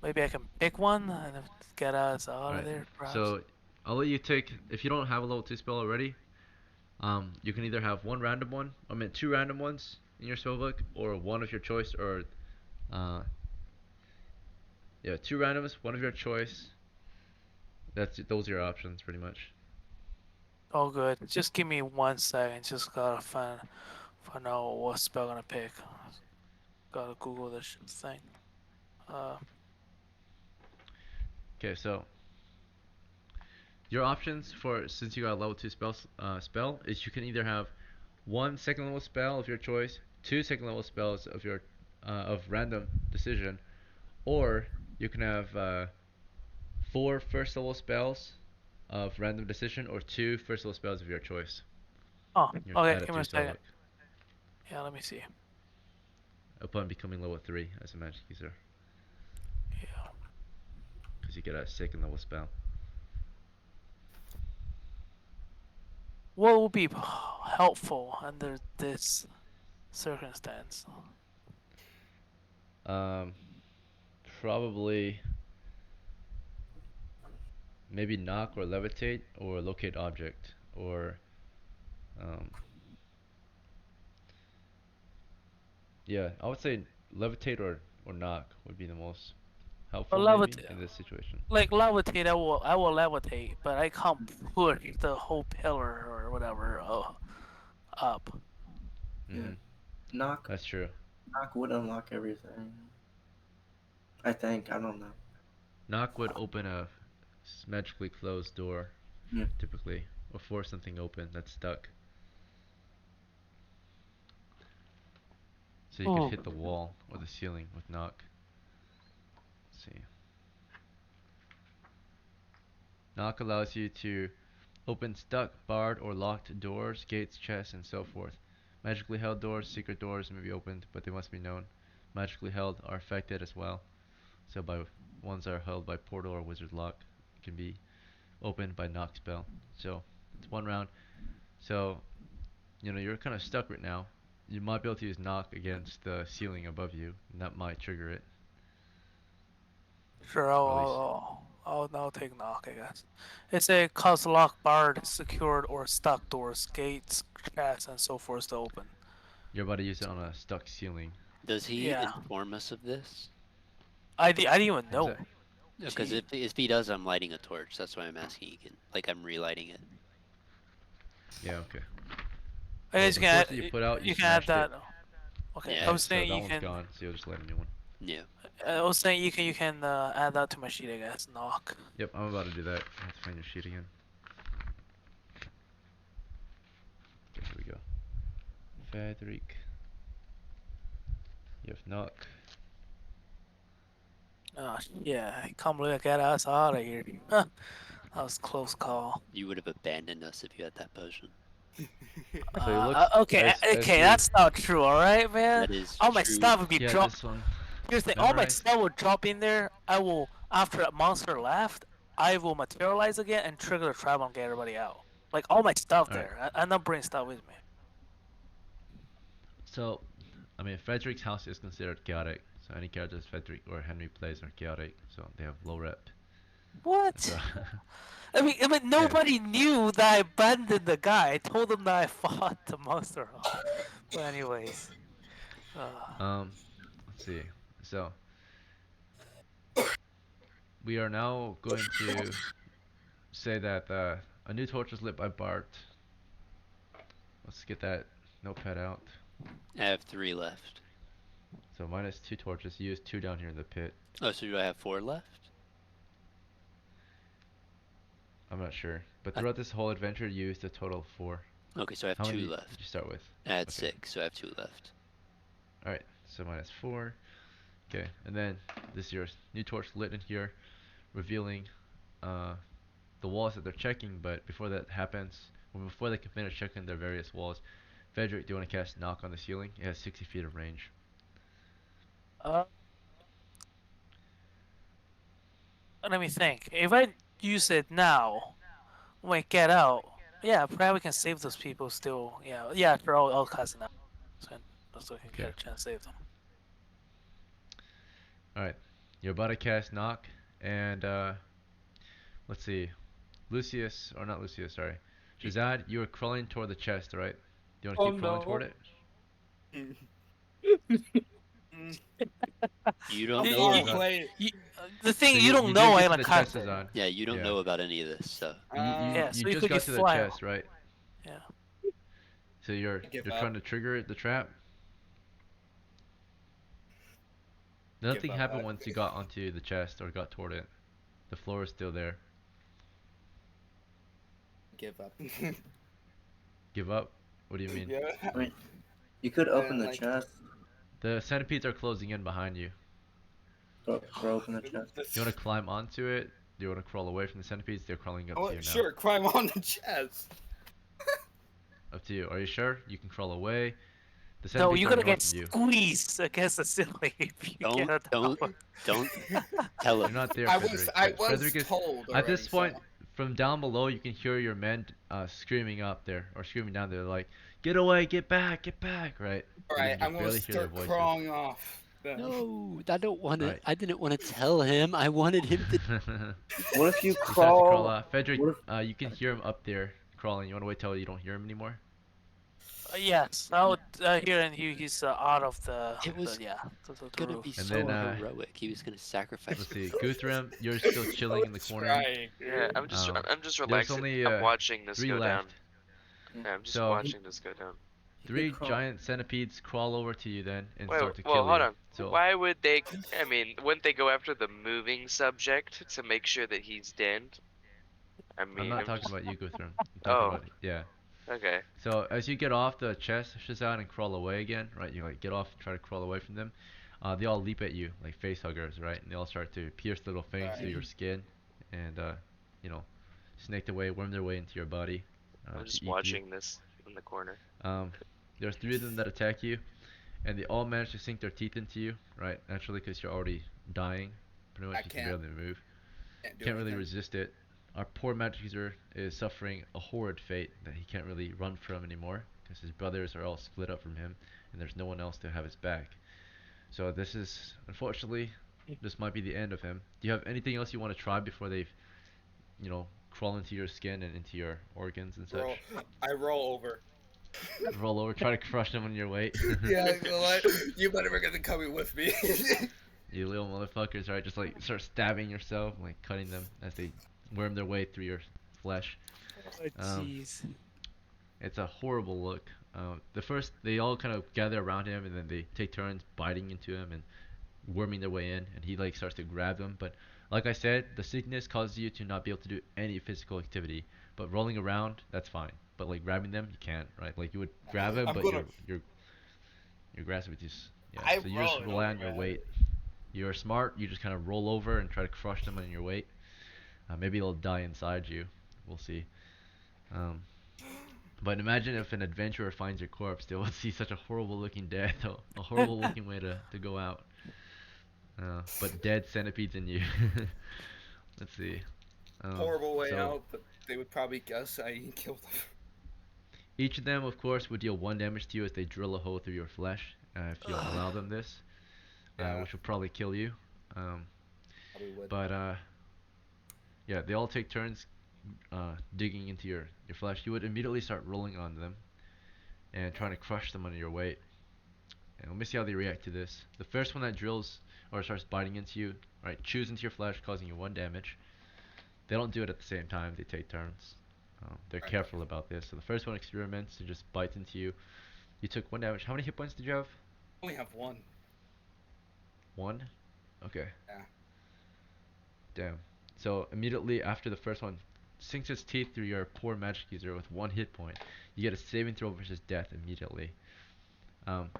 F: Maybe I can pick one and get us out of
A: Alright.
F: there, perhaps.
A: So I'll let you take, if you don't have a level 2 spell already, you can either have one random one, two random ones in your spellbook, or one of your choice, or uh, yeah, two randoms, one of your choice. Those are your options pretty much.
F: Oh, good. Just give me 1 second. Just gotta find out what spell I'm gonna pick. Gotta Google this thing. Uh,
A: Okay, so your options for, since you got a level 2 spell is you can either have one second level spell of your choice, two second level spells of your of random decision, or you can have four first level spells of random decision, or two first level spells of your choice.
F: oh,
A: You're
F: okay.
A: added
F: Give
A: to
F: me
A: your
F: a second.
A: spellbook
F: Yeah, let me see.
A: upon becoming level 3 as a magic user,
F: Yeah.
A: because you get a second level spell.
F: What would be helpful under this circumstance?
A: Um, Probably maybe knock or levitate or locate object or um, yeah, I would say levitate or knock would be the most
F: But
A: helpful maybe
F: levitate,
A: in this situation.
F: like levitate, I will levitate, but I can't push the whole pillar or whatever up.
B: Yeah.
A: Mhm.
B: Knock
A: That's true.
B: knock would unlock everything. I think. I don't know.
A: Knock would open a magically closed door
B: Yeah.
A: typically, or force something open that's stuck. So you could
F: Oh,
A: hit the wall or the ceiling with knock. Let's see. Knock allows you to open stuck, barred, or locked doors, gates, chests, and so forth. Magically held doors, secret doors may be opened, but they must be known. Magically held are affected as well. So by ones that are held by portal or wizard lock can be opened by knock spell. So it's 1 round. So you're kind of stuck right now. You might be able to use knock against the ceiling above you, and that might trigger it.
F: Sure,
A: Or at least
F: I'll take knock, I guess. It's a cause lock, barred, secured, or stuck doors, gates, chests, and so forth to open.
A: you're about to use it on a stuck ceiling.
I: Does he
F: Yeah.
I: inform us of this?
F: I didn't even
A: What's
F: know.
A: that?
I: Because if he does, I'm lighting a torch. That's why I'm asking. You can, like, I'm relighting it.
A: Yeah, okay.
F: I guess
A: the
F: you can
A: torch that you put out, you
F: can add
A: smashed
F: that.
A: it.
F: Okay,
I: Yeah.
F: I was saying
A: so that
F: you
A: one's
F: can.
A: gone, so you'll just light a new one.
I: Yeah.
F: I was saying you can add that to my sheet, I guess. Knock.
A: Yep, I'm about to do that. I have to find your sheet again. Okay, here we go. Frederick. You have knock.
F: Oh yeah, I can't believe I got us out of here. That was a close call.
I: You would have abandoned us if you had that potion.
A: So it looks
F: Okay, that's not true. All right, man.
I: That is
F: All my
I: true.
F: stuff would be
A: Yeah,
F: dropped.
A: this one.
F: Here's the thing. All my
A: Memorize.
F: stuff will drop in there. I will, after a monster left, I will materialize again and trigger the trap and get everybody out. Like all my stuff
A: Alright.
F: there. I'm not bringing stuff with me.
A: So, I mean, Frederick's house is considered chaotic. So any characters Frederick or Henry plays are chaotic. So they have low rep.
F: What?
A: So
F: I mean, nobody knew that I abandoned the guy. I told them that I fought the monster. But anyways.
A: let's see. So we are now going to say that a new torch was lit by Bart. Let's get that notepad out.
I: I have 3 left.
A: So minus 2 torches. You use 2 down here in the pit.
I: Oh, so do I have 4 left?
A: I'm not sure. But throughout this whole adventure, you used a total of 4.
I: Okay, so I have
A: How
I: 2
A: many
I: left.
A: did you start with?
I: I had
A: Okay.
I: 6, so I have 2 left.
A: Alright, so minus 4. Okay, and then this is your new torch lit in here, revealing the walls that they're checking. But before that happens, before they can finish checking their various walls, Frederick, do you want to cast knock on the ceiling? It has 60 feet of range.
F: Let me think. If I use it now, when I get out, yeah, probably can save those people still. Yeah, sure, I'll cast it now. So I can get a chance to save them.
A: Alright, you're about to cast knock, and let's see. Lucius, or not Lucius, sorry. Shazad, you are crawling toward the chest, right? Do you want to keep crawling toward it?
I: You don't
F: You-
I: know.
F: you-
I: about-
F: the thing
A: So
F: you don't
A: do
F: know,
A: get
F: I'm
A: to
F: a
A: the
F: cast
A: chest is on.
I: Yeah, you don't
A: Yeah.
I: know about any of this stuff.
A: You
F: Yeah, so you
A: just
F: could
A: got
F: get
A: to the
F: fly
A: chest, right?
F: Yeah.
A: So you're
L: give
A: trying to
L: up.
A: trigger the trap. Nothing
L: up.
A: happened once you got onto the chest or got toward it. The floor is still there.
L: Give up.
A: Give up? What do you mean?
L: Yeah.
B: I mean, you could open the
L: like-
B: chest.
A: The centipedes are closing in behind you.
B: Or open the chest.
A: You want to climb onto it? Do you want to crawl away from the centipedes? They're crawling up
L: Oh,
A: to you now.
L: sure, climb on the chest.
A: Up to you. Are you sure? You can crawl away. The
F: No,
A: centipedes
F: you're
A: are
F: gonna get
A: north of you.
F: squeezed against the ceiling if you get out.
I: Don't tell
A: You're
I: him.
A: not there,
L: I
A: Frederick.
L: was
A: but Frederick is,
L: told
A: at this
L: already,
A: point,
L: so-
A: from down below, you can hear your men screaming up there, or screaming down there, like, "Get away! Get back! Get back!" Right?
L: Alright,
A: You can
L: I'm gonna
A: barely hear their
L: start
A: voices.
L: crawling off. Then.
I: No, I don't want to.
A: Alright.
I: I didn't want to tell him. I wanted him to.
B: What if you
A: You start to
B: crawl?
A: crawl off. Frederick,
B: what
A: you can hear him up there crawling. You want to wait till you don't hear him anymore?
F: Yes, I would hear and he's out of the.
I: It was
F: the
I: gonna
F: roof.
I: be
A: And
I: so
A: then,
I: heroic. He was gonna sacrifice.
A: Let's see. Guthrum, you're still chilling in the corner.
L: Trying.
E: Yeah, I'm just
A: There's
E: relaxing.
A: only
E: I'm watching this
A: 3
E: go
A: left.
E: down. Yeah, I'm just
A: So-
E: watching this go down.
A: 3 giant centipedes crawl over to you then and
E: Wait,
A: start to
E: well,
A: kill
E: hold
A: you.
E: on.
A: So
E: Why would they? I mean, wouldn't they go after the moving subject to make sure that he's dead? I mean,
A: I'm not talking
E: just-
A: about you, Guthrum. I'm talking
E: Oh.
A: about yeah.
E: Okay.
A: So as you get off the chest, Shazad, and crawl away again, right? You like get off, try to crawl away from them. They all leap at you like face huggers, right? And they all start to pierce little fangs through your skin, and snake away, worm their way into your body
E: I'm
A: to
E: just
A: eat you.
E: watching this in the corner.
A: There's 3 of them that attack you, and they all manage to sink their teeth into you, right? Naturally, because you're already dying. Pretty much,
L: I
A: you can
L: can't
A: barely move.
L: do
A: Can't really
L: anything.
A: resist it. Our poor magic user is suffering a horrid fate that he can't really run from anymore, because his brothers are all split up from him, and there's no one else to have his back. So this is, unfortunately, this might be the end of him. Do you have anything else you want to try before they, crawl into your skin and into your organs and such?
L: I roll over.
A: Roll over, try to crush them on your weight.
L: Yeah, you know what? You better be gonna come with me.
A: You little motherfuckers, right? Just like start stabbing yourself, like cutting them as they worm their way through your flesh.
F: Oh, jeez.
A: It's a horrible look. They all kind of gather around him, and then they take turns biting into him and worming their way in, and he like starts to grab them. But like I said, the sickness causes you to not be able to do any physical activity. But rolling around, that's fine. But like grabbing them, you can't, right? Like you would grab him, but your grasp would just So you just rely on your weight. You're smart. You just kind of roll over and try to crush them on your weight. Maybe they'll die inside you. We'll see. But imagine if an adventurer finds your corpse, they will see such a horrible looking death, a horrible looking way to go out. But dead centipedes in you. Let's see.
L: Horrible way out, but they would probably guess I killed them.
A: Each of them, of course, would deal 1 damage to you as they drill a hole through your flesh, if you allow them this, which will probably kill you.
L: Probably would.
A: But yeah, they all take turns digging into your flesh. You would immediately start rolling on them and trying to crush them under your weight. And let me see how they react to this. The first one that drills or starts biting into you, right, chews into your flesh, causing you 1 damage. They don't do it at the same time. They take turns. They're careful about this. So the first one experiments and just bites into you. You took 1 damage. How many hit points did you have?
L: I only have 1.
A: 1? Okay.
L: Yeah.
A: Damn. So immediately after the first one sinks its teeth through your poor magic user with 1 hit point, you get a saving throw versus death immediately.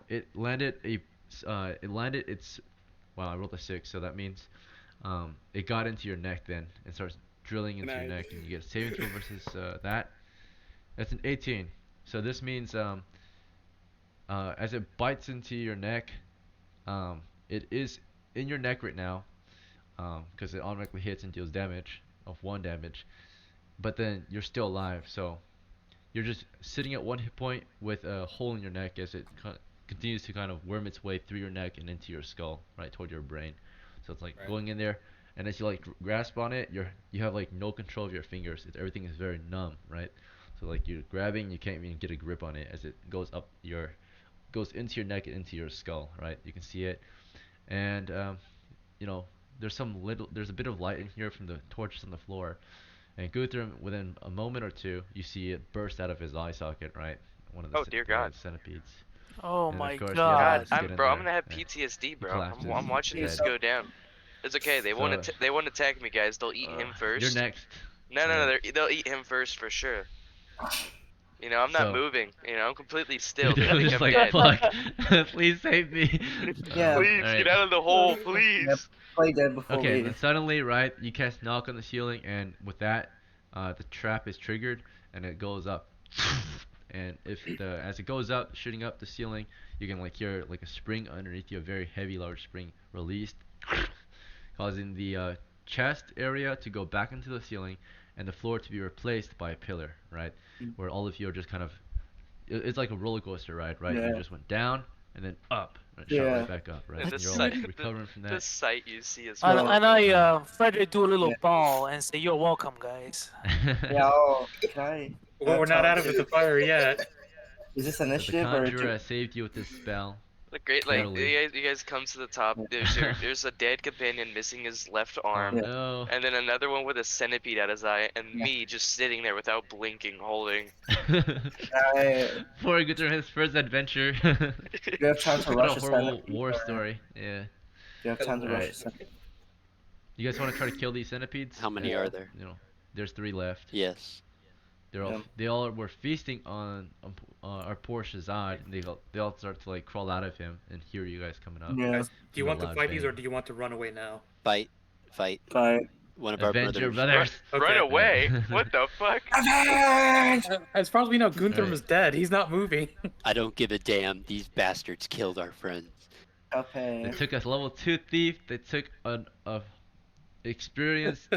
A: It landed its. Wow, I rolled a 6, so that means it got into your neck then and starts drilling into your neck, and you get a saving throw versus that. That's an 18. So this means as it bites into your neck, it is in your neck right now, because it automatically hits and deals damage of 1 damage. But then you're still alive, so you're just sitting at 1 hit point with a hole in your neck as it continues to kind of worm its way through your neck and into your skull, right toward your brain. So it's like going in there, and as you like grasp on it, you have like no control of your fingers. Everything is very numb, right? So like you're grabbing, you can't even get a grip on it as it goes goes into your neck and into your skull, right? You can see it, and there's a bit of light in here from the torches on the floor. And Guthrum, within a moment or two, you see it burst out of his eye socket, right? One of the
E: Dear God.
A: centipedes.
F: Oh
A: and
F: my
A: of course,
F: God.
A: I'm
E: gonna have PTSD, bro. I'm watching this go down. It's okay. They won't attack me, guys. They'll eat him first.
A: You're next.
E: No. They'll eat him first for sure. I'm not moving. I'm completely still. They think I'm dead.
A: Fuck. Please save me.
B: Yeah.
E: Please get out of the hole, please.
B: Yep. Play dead before
A: Okay,
B: we.
A: then suddenly, right, you cast knock on the ceiling, and with that, the trap is triggered, and it goes up. And as it goes up, shooting up the ceiling, you can like hear like a spring underneath you, a very heavy, large spring released, causing the chest area to go back into the ceiling, and the floor to be replaced by a pillar, right? Where all of you are just kind of, it's like a roller coaster ride, right?
B: Yeah.
A: You just went down and then up, and shot right back up, right?
E: And
A: And you're all recovering from that.
E: The sight you see is.
F: Frederick do a little ball and say, "You're welcome, guys."
B: Yeah. Can
G: Well, we're not out of the fire yet.
B: Is this
A: The
B: initiative or?
A: conjurer saved you with this spell.
E: Look great, like you guys come to the top. There's a dead companion missing his left arm, and then another one with a centipede at his eye, and me just sitting there without blinking, holding.
A: Poor Gunther, his first adventure.
B: You have time to
A: What
B: rush
A: a horrible war story. Yeah.
B: You have time to rush a centipede.
A: You guys want to try to kill these centipedes?
I: How many are there?
A: There's 3 left.
I: Yes.
A: They all were feasting on our poor Shazad, and they all start to like crawl out of him and hear you guys coming up.
G: Guys, do you want to fight these or do you want to run away now?
I: Fight.
B: Fight.
I: one of our
A: Avenger
I: brothers.
A: brothers.
E: Run
G: Okay.
E: away? What the fuck?
G: As far as we know, Gunther
A: Alright.
G: is dead. He's not moving.
I: I don't give a damn. These bastards killed our friends.
A: They
B: Okay.
A: took a level 2 thief. They took a experienced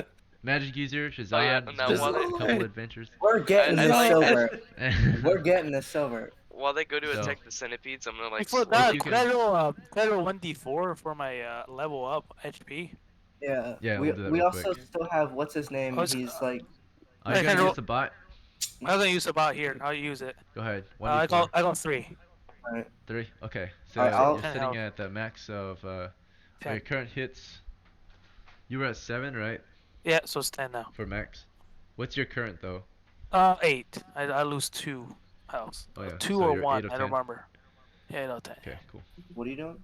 A: magic user, Shazan.
E: Oh, yeah, now
A: did
E: while
A: a
E: they-
A: couple adventures.
B: We're getting
E: I
B: this
E: like-
B: silver. We're getting this silver.
E: While they go to
A: So-
E: attack the centipedes, I'm gonna like.
F: For
E: slow
F: that,
A: you
F: could
A: can-
F: I roll 1d4 for my level up HP?
B: Yeah.
A: Yeah,
B: we
A: we'll do that
B: we
A: real
B: also
A: quick.
B: still have what's his name?
F: What's-
B: He's like
A: Are you
F: I
A: gonna
F: can
A: use the bot?
F: I'm gonna use the bot here. I'll use it.
A: Go ahead.
F: I
A: 1d4.
F: got 3.
A: 3? Okay. So
B: Alright, I'll-
A: you're sitting at the max of your
F: 10.
A: current hits. You were at 7, right?
F: Yeah, so it's 10 now.
A: For max. What's your current though?
F: 8. I lose 2 health.
A: Oh, yeah.
F: 2
A: So
F: or
A: you're
F: 1.
A: 8 of
F: I
A: 10.
F: don't remember. Yeah, 8 out of 10.
A: Okay, cool.
B: what are you doing?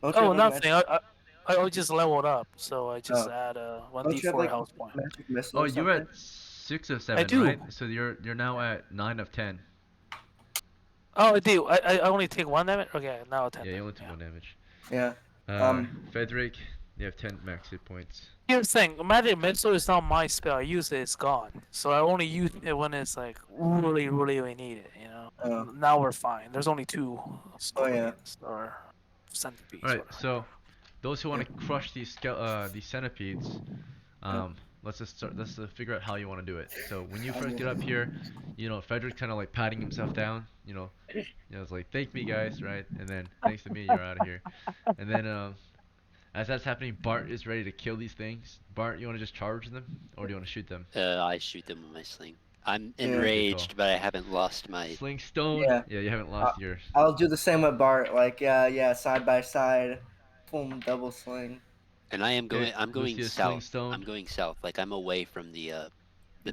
F: Oh, nothing. I just leveled up, so I just add a
B: Don't you have,
F: 1d4
B: like,
F: health point.
B: magic missile
A: Oh,
B: or
A: you were
B: something?
A: at 6 of 7,
F: do.
A: right? So you're now at 9 of 10.
F: Oh, I do. I only take 1 damage? Okay, now 10.
A: Yeah, you only took 1 damage.
B: Yeah.
A: Frederick, you have 10 max hit points.
F: Here's the thing, magic missile is not my spell. I use it, it's gone. So I only use it when it's like really need it, you know.
B: Oh.
F: Now we're fine. There's only 2
B: yeah.
F: scorpions or centipedes.
A: Alright,
F: whatever.
A: so those who want to crush these centipedes, let's just start. Let's figure out how you want to do it. So when you first get up here, you know, Frederick kind of like patting himself down. You know, it's like thank me guys, right? And then thanks to me, you're out of here. And then as that's happening, Bart is ready to kill these things. Bart, you want to just charge them, or do you want to shoot them?
I: I shoot them with my sling. I'm
B: Yeah.
I: enraged, but I haven't lost my.
A: Sling stone.
B: Yeah.
A: Yeah, you haven't lost yours.
B: I'll do the same with Bart. Like yeah, side by side, boom, double sling.
I: And I am going.
A: Okay,
I: I'm going
A: Lucius, sling
I: south.
A: stone.
I: I'm going south. Like I'm away from the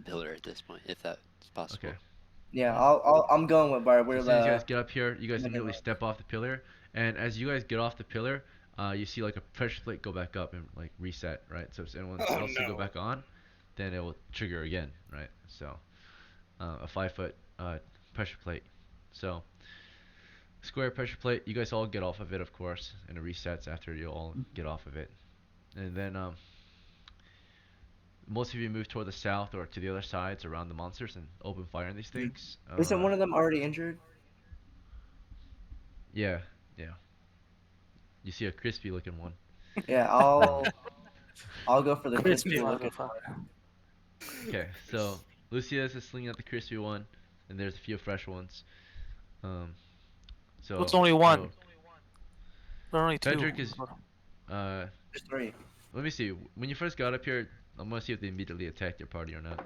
I: pillar at this point, if that's possible.
A: Okay.
B: Yeah, I'm going with Bart. We're
A: As soon as you guys get up here, you guys
B: no, no,
A: immediately
B: no.
A: step off the pillar, and as you guys get off the pillar, you see like a pressure plate go back up and like reset, right? So if anyone else to go back on, then it will trigger again, right? So a 5-foot pressure plate. So square pressure plate. You guys all get off of it, of course, and it resets after you all get off of it, and then most of you move toward the south or to the other sides around the monsters and open fire on these things.
B: Isn't one of them already injured?
A: Yeah, yeah. You see a crispy looking one.
B: Yeah, I'll go for the
F: Crispy
B: crispy looking
F: motherfucker.
B: one.
A: Okay, so Lucius is slinging at the crispy one, and there's a few fresh ones. So
F: It's only 1.
A: so
F: There are only 2.
A: Frederick is
B: There's 3.
A: let me see. When you first got up here, I'm gonna see if they immediately attacked your party or not.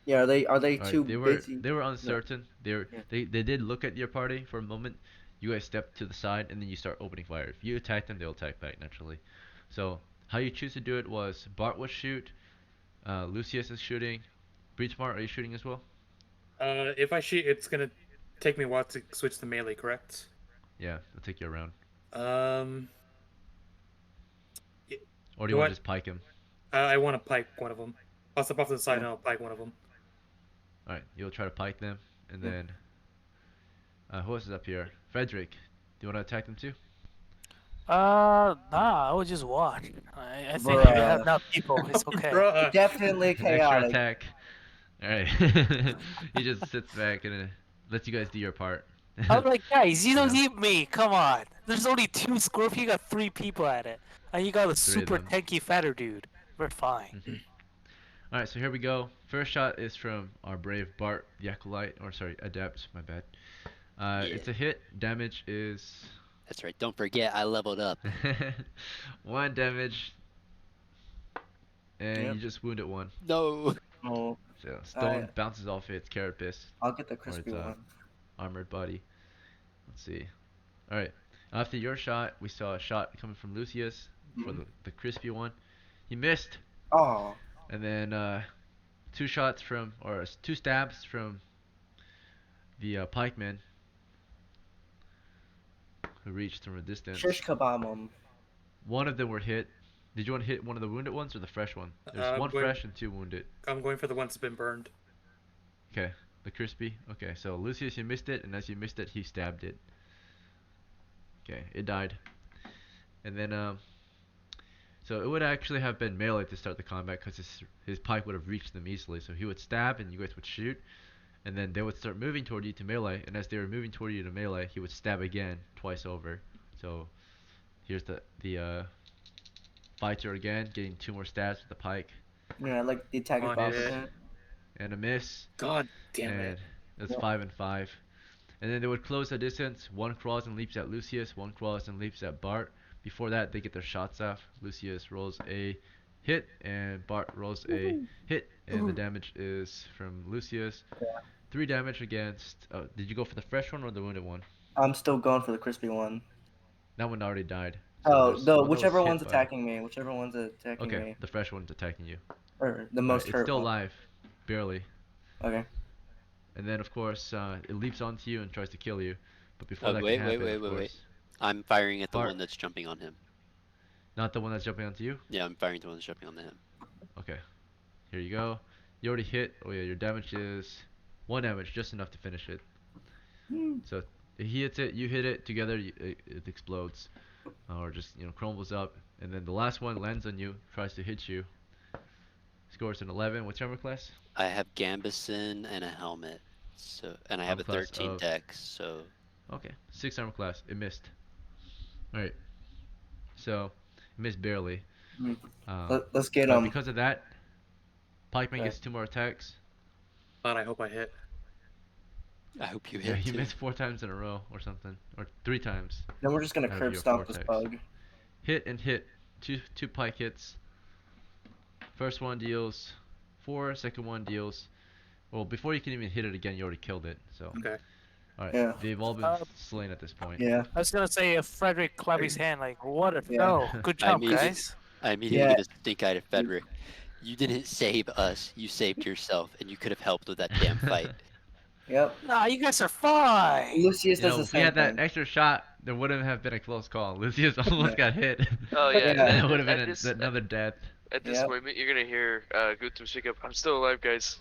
B: Yeah, are they
A: Alright,
B: too
A: they were
B: busy?
A: they were uncertain.
B: Yeah.
A: They did look at your party for a moment. You guys step to the side and then you start opening fire. If you attack them, they'll attack back naturally. So how you choose to do it was Bart would shoot, Lucius is shooting. Breachmart, are you shooting as well?
G: If I shoot, it's gonna take me a while to switch to melee, correct?
A: Yeah, it'll take you around. Or do you
G: know
A: want
G: what?
A: to just pike him?
G: I want to pike one of them. I'll step off to the side and I'll pike one of them.
A: Alright, you'll try to pike them, and then who else is up here? Frederick, do you want to attack them too?
F: Nah, I would just watch. I think we have enough people. It's okay.
B: Definitely
A: Extra
B: chaotic.
A: attack. Alright. He just sits back and lets you guys do your part.
F: I was like, guys, you don't
A: Yeah.
F: need me. Come on. There's only 2 scorpions. You got 3 people at it, and you got a
A: 3 of
F: super
A: them.
F: tanky fatter dude. We're fine.
A: Alright, so here we go. First shot is from our brave Bart, the Acolyte, or sorry, Adept, my bad. It's a hit. Damage is
I: That's right. Don't forget, I leveled up.
A: 1 damage. And
B: Yep.
A: you just wounded 1.
I: No.
B: Oh,
A: So stone bounces off its carapace,
B: I'll get the
A: or
B: crispy
A: its
B: one.
A: armored body. Let's see. Alright. After your shot, we saw a shot coming from Lucius for the crispy one. He missed.
B: Oh,
A: And then 2 shots from, or 2 stabs from the pikeman, who reached from a distance.
B: shish kebab 'em.
A: One of them were hit. Did you want to hit one of the wounded ones or the fresh one? There's one
G: wait.
A: fresh and 2 wounded.
G: I'm going for the ones that's been burned.
A: Okay, the crispy. Okay, so Lucius, you missed it, and as you missed it, he stabbed it. Okay, it died. And then So it would actually have been melee to start the combat because his pike would have reached them easily. So he would stab and you guys would shoot, and then they would start moving toward you to melee. And as they were moving toward you to melee, he would stab again twice over. So here's the fighter again, getting 2 more stabs with the pike.
B: Yeah, like the attack is opposite.
A: And a miss.
G: God damn it.
A: And that's 5 and 5. And then they would close the distance. One crawls and leaps at Lucius. One crawls and leaps at Bart. Before that, they get their shots off. Lucius rolls a hit, and Bart rolls a hit, and the damage is from Lucius. 3 damage against. Oh, did you go for the fresh one or the wounded one?
B: I'm still going for the crispy one.
A: That one already died.
B: So whichever one's attacking me. Whichever one's attacking me.
A: Okay, the fresh one's attacking you.
B: Or the most hurt.
A: It's still alive, barely.
B: Okay.
A: And then of course it leaps onto you and tries to kill you, but before that
I: wait,
A: can happen,
I: wait. I'm firing at the one that's jumping on him.
A: Not the one that's jumping onto you?
I: Yeah, I'm firing the one that's jumping on him.
A: Okay. Here you go. You already hit. Oh yeah, your damage is 1 damage, just enough to finish it. So he hits it, you hit it, together it explodes. Or just, crumbles up. And then the last one lands on you, tries to hit you. Scores an 11. What's your armor class?
I: I have Gambison and a helmet. And I have a 13 dex, so...
A: Okay, 6 armor class. It missed. Alright. So, it missed barely.
B: Let's get
A: because of that, Pikeman gets 2 more attacks.
G: God, I hope I hit.
I: I hope you hit.
A: Yeah, you missed 4 times in a row or something. Or 3 times.
B: Then we're just gonna curb stomp this bug.
A: Hit and hit. Two pike hits. First one deals 4, second one deals... Well, before you can even hit it again, you already killed it, so...
G: Okay.
A: Alright,
B: yeah.
A: They've all been slain at this point.
B: Yeah.
F: I was gonna say if Frederick clapped his hand, like, what a throw. Good job, guys.
I: I immediately get a stink eye to Frederick. You didn't save us, you saved yourself, and you could have helped with that damn fight.
B: Yep.
F: Nah, you guys are fine.
B: Lucius does the
A: if we
B: same
A: had that
B: thing.
A: extra shot, there wouldn't have been a close call. Lucius almost got hit.
E: Oh yeah,
A: That would have been another death.
E: At this point, you're gonna hear Guthrum speak up. I'm still alive, guys.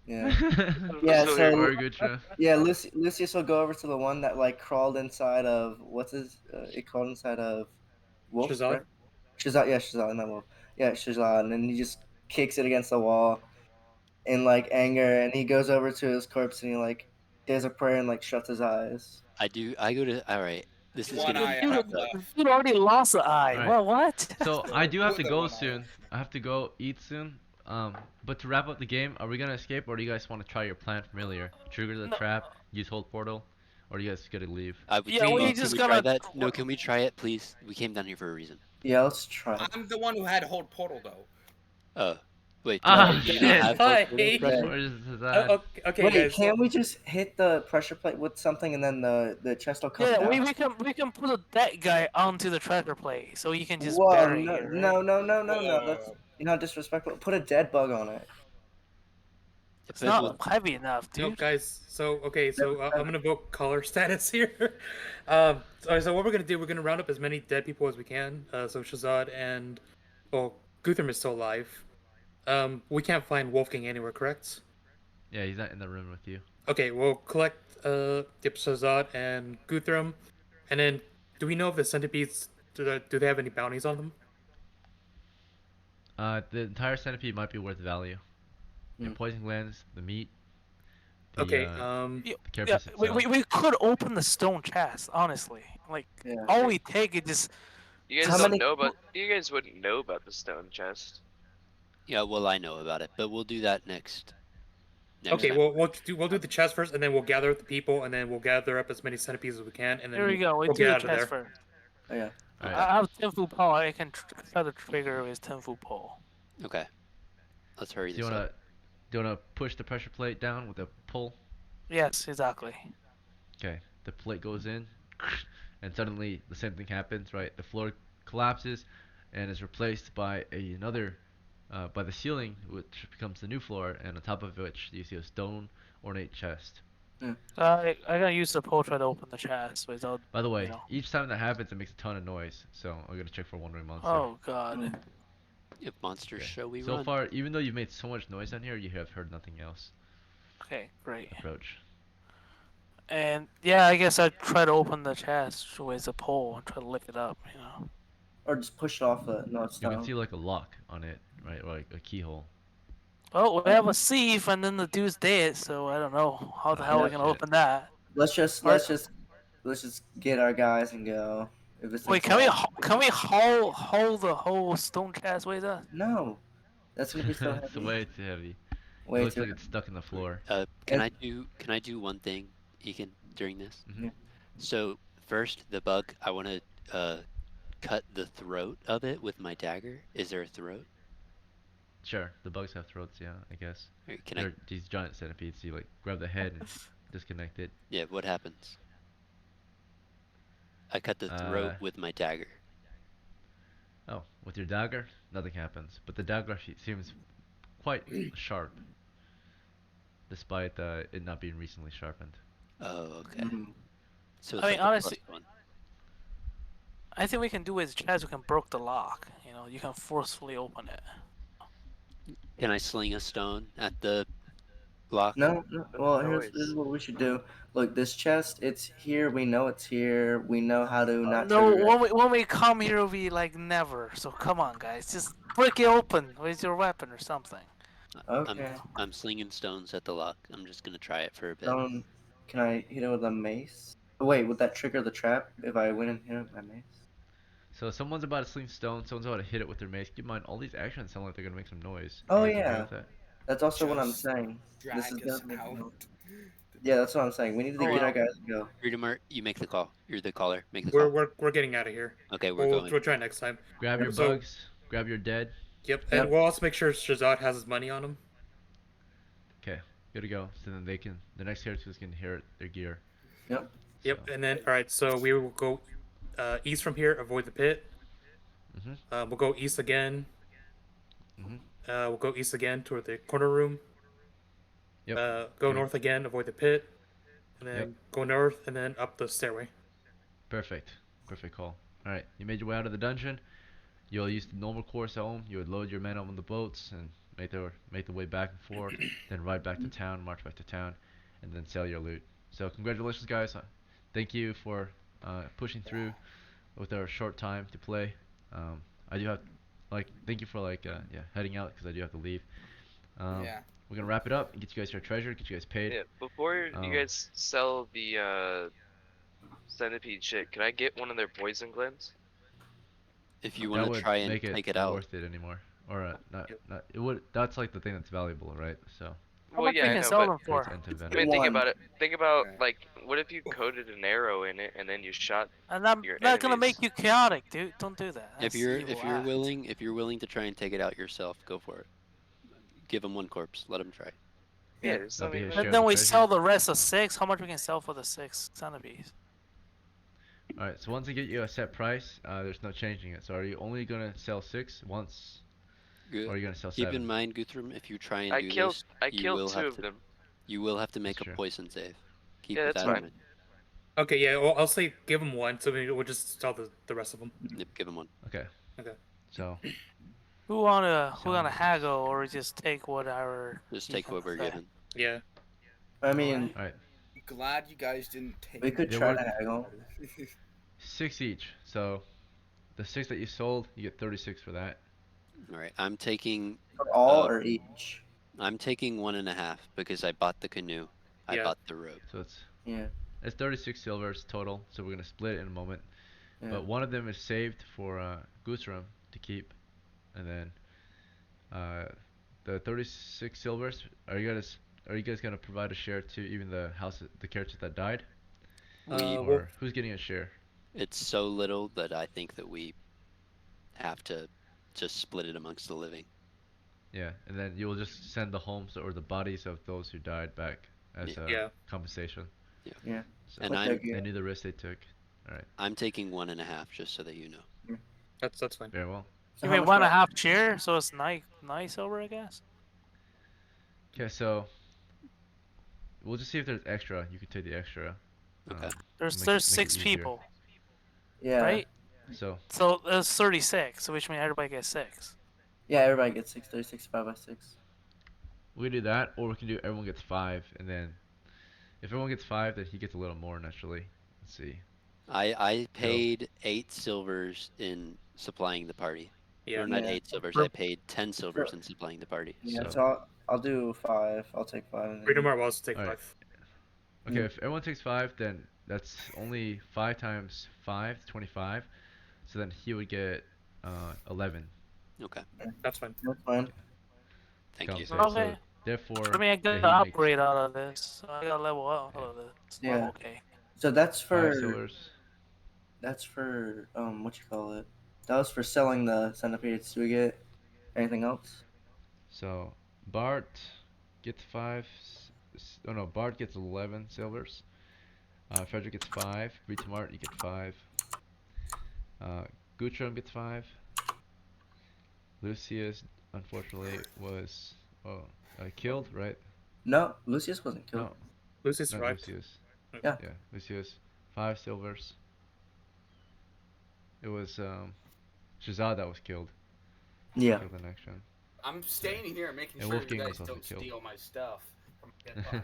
B: Yeah. Yeah. Lucius will go over to the one that like crawled inside of it crawled inside of Wolf.
G: Shazad?
B: Right? Shazad, yeah, Shazad, not Wolf. Yeah, Shazad, and then he just kicks it against the wall in like anger, and he goes over to his corpse and he like does a prayer and like shuts his eyes.
I: I go to alright. This is
F: You already lost the eye.
A: Right.
F: Well, what?
A: So I do have to go soon. I have to go eat soon. But to wrap up the game, are we gonna escape, or do you guys want to try your plan from earlier? Trigger the trap, use hold portal, or do you guys gotta leave?
F: We just
I: try
F: gotta.
I: that? No, can we try it, please? We came down here for a reason.
B: Yeah, let's try.
L: I'm the one who had hold portal though.
I: Oh, wait.
B: Okay,
G: okay, guys.
B: Can't we just hit the pressure plate with something and then the chest will come down?
F: Yeah, we can put that guy onto the treasure plate, so you can just
B: Whoa,
F: bury
B: no,
F: it. Right?
B: No. That's disrespectful. Put a dead bug on it.
F: It's not heavy enough, dude.
G: No, guys. So I'm gonna vote color status here. So what we're gonna do? We're gonna round up as many dead people as we can. So Shazad and Guthrum is still alive. We can't find Wolfgang anywhere, correct?
A: Yeah, he's not in the room with you.
G: Okay, we'll collect Shazad and Guthrum, and then do we know if the centipedes do they have any bounties on them?
A: The entire centipede might be worth value. Your poison glands, the meat. The,
G: Okay.
F: We could open the stone chest, honestly. Like all we take is just.
E: You guys don't know about. You guys wouldn't know about the stone chest.
I: Yeah, well, I know about it, but we'll do that next.
G: Okay,
I: time.
G: we'll do the chest first, and then we'll gather up the people, and then we'll gather up as many centipedes as we can, and then
F: Here we go.
G: we'll
F: do
G: get
F: the
G: out of there.
F: chest first.
B: Oh, yeah.
A: Right.
F: I have 10 foot pole. I can try to trigger with 10 foot pole.
I: Okay. Let's hurry this
A: up. Do you wanna push the pressure plate down with a pull?
F: Yes, exactly.
A: Okay. The plate goes in, and suddenly the same thing happens. Right. The floor collapses, and is replaced by another. By the ceiling, which becomes the new floor, and on top of which you see a stone ornate chest.
F: I gotta use the pole try to open the chest without.
A: By the way, each time that happens, it makes a ton of noise. So I'm gonna check for wandering monster.
F: Oh god.
I: If monsters show, we
A: so
I: run.
A: far, even though you've made so much noise down here, you have heard nothing else.
F: Okay, great.
A: Approach.
F: And yeah, I guess I'd try to open the chest with a pole and try to lift it up.
B: Or just push it off the
A: You can
B: stone.
A: see like a lock on it, right? Or like a keyhole.
F: Oh, we have a sieve, and then the dude's dead, so I don't know how the hell we're gonna open that.
B: Let's just get our guys and go. If it's
F: Wait, can we hold the whole stone chest with us?
B: No, that's gonna be so
A: It's
B: heavy.
A: way too heavy.
B: Way
A: It looks
B: too
A: like it's stuck in the floor.
I: Can I do one thing, Egan, during this?
A: Mm-hmm.
I: So first, the bug. I want to cut the throat of it with my dagger. Is there a throat?
A: Sure, the bugs have throats, yeah, I guess.
I: Can
A: They're these giant centipedes, so you like grab the head and disconnect it.
I: Yeah, what happens? I cut the throat with my dagger.
A: Oh, with your dagger, nothing happens. But the dagger seems quite sharp, despite it not being recently sharpened.
I: Oh, okay. So it's
F: I mean,
I: like
F: honestly,
I: +1.
F: I think we can do with chest. We can broke the lock. You know, you can forcefully open it.
I: Can I sling a stone at the lock?
B: No. Well, here's what we should do. Look, this chest, it's here. We know it's here. We know how to not
F: No,
B: trigger it.
F: when we come here, it'll be like never. So come on, guys, just break it open with your weapon or something.
B: Okay.
I: I'm slinging stones at the lock. I'm just gonna try it for a bit.
B: Can I hit it with a mace? Oh, wait, would that trigger the trap if I went and hit it with my mace?
A: So someone's about to sling stone, someone's about to hit it with their mace. Keep in mind, all these actions sound like they're gonna make some noise.
B: Oh
A: You guys okay
B: yeah,
A: with that?
B: that's also what I'm saying. This is
L: Drag us
B: gonna make
L: out.
B: Yeah, that's what I'm saying. We need to get our guys and go.
I: Freedomart, you make the call. You're the caller. Make the call.
G: We're getting out of here.
I: Okay, we're going.
G: We'll try next time.
A: Grab your bugs. Grab your dead.
G: Yep, and we'll also make sure Shazad has his money on him.
A: Okay, good to go. So then the next characters can inherit their gear.
G: Yep, and then all right, so we will go east from here. Avoid the pit.
A: Mm-hmm.
G: We'll go east again.
A: Mm-hmm.
G: We'll go east again toward the corner room.
A: Yep.
G: Go north again. Avoid the pit, and then go north, and then up the stairway.
A: Perfect call. All right, you made your way out of the dungeon. You'll use the normal course home. You would load your men up on the boats and make the way back and forth, then ride back to town, march back to town, and then sell your loot. So congratulations, guys. Thank you for pushing through with our short time to play. I do have thank you for heading out because I do have to leave. We're gonna wrap it up and get you guys your treasure, get you guys paid.
E: Yeah, before you guys sell the centipede shit, can I get one of their poison glands?
I: If you want to try and
A: make
I: take it out,
A: worth it anymore, or not it would. That's like the thing that's valuable, right? So.
E: Well, yeah, I know, but
A: I
E: mean, think about it. Think about like, what if you coated an arrow in it and then you shot
F: And I'm
E: your
F: not gonna
E: enemies?
F: make you chaotic, dude. Don't do that.
I: if you're willing to try and take it out yourself, go for it. Give them one corpse. Let them try.
E: Yeah,
F: and then we sell the rest of 6. How much we can sell for the 6 centipedes?
A: Alright, so once I get you a set price, there's no changing it. So are you only gonna sell 6 once, or are you gonna sell 7?
I: Keep in mind, Guthrum, if you try and
E: I
I: do
E: killed
I: this, you will
E: 2
I: have
E: of
I: to.
E: them.
I: You will have to make a poison save. Keep
E: Yeah, that's
I: that in
E: fine.
I: mind.
G: Okay, yeah, well, I'll say give him 1, so we'll just sell the rest of them.
I: Yep, give him 1.
A: Okay.
G: Okay.
A: So.
F: Who wanna haggle or just take whatever?
I: Just take what we're given.
G: Yeah.
B: I mean,
A: Alright.
L: Glad you guys didn't take.
B: We could try to haggle.
A: 6 each. So the 6 that you sold, you get 36 for that.
I: All right, I'm taking.
B: For all or each?
I: I'm taking 1.5 because I bought the canoe. I bought the rope.
A: So it's
B: Yeah.
A: It's 36 silvers total. So we're gonna split it in a moment.
B: Yeah.
A: But one of them is saved for Gooserum to keep, and then the 36 silvers. Are you guys gonna provide a share to even the characters that died? Or who's getting a share?
I: It's so little that I think that we have to just split it amongst the living.
A: Yeah, and then you'll just send the homes or the bodies of those who died back as compensation.
B: Yeah.
A: So
I: And
A: they knew the risk they took. All right.
I: I'm taking 1.5 just so that you know.
G: That's fine.
A: Very well.
F: You mean 1.5 share, so it's nice over, I guess.
A: Okay, so we'll just see if there's extra. You can take the extra.
I: Okay.
F: There's 6 people.
B: Yeah.
F: Right.
A: So
F: there's 36, which means everybody gets 6.
B: Yeah, everybody gets 6. 36 5 by 6.
A: We can do that, or we can do everyone gets 5, and then if everyone gets 5, then he gets a little more naturally. Let's see.
I: I paid 8 silvers in supplying the party.
G: Yeah.
I: Or not
B: Yeah.
I: 8 silvers. I paid 10 silvers in supplying the party.
B: Yeah,
I: So,
B: so I'll do 5. I'll take 5.
G: Freedom Art will also take
A: Alright.
G: 5.
A: Okay, if everyone takes 5, then that's only 5 times 5, 25. So then he would get 11.
I: okay.
G: That's fine.
B: That's fine.
I: Thank you.
A: Compensate.
F: Okay.
A: So therefore,
F: I mean, I
A: yeah,
F: got to
A: he makes
F: upgrade out of this. So I got to level up out of this.
B: Yeah.
F: I'm okay.
B: So that's
A: 5
B: for
A: silvers.
B: what you call it? That was for selling the centipedes. Do we get anything else?
A: So Bart gets 5. Oh no, Bart gets 11 silvers. Frederick gets 5. Britomart, you get 5. Guttrum gets 5. Lucius, unfortunately, was killed, right?
B: No, Lucius wasn't killed.
A: No,
G: Lucius
A: not
G: survived.
A: Lucius.
B: Yeah.
A: Yeah, Lucius, 5 silvers. It was Shazad that was killed.
B: Yeah.
A: Killed in action.
L: I'm staying here making
A: And
L: sure
A: Wolfgang
L: you
A: was
L: guys
A: also
L: don't
A: killed.
L: steal my stuff from my dead body.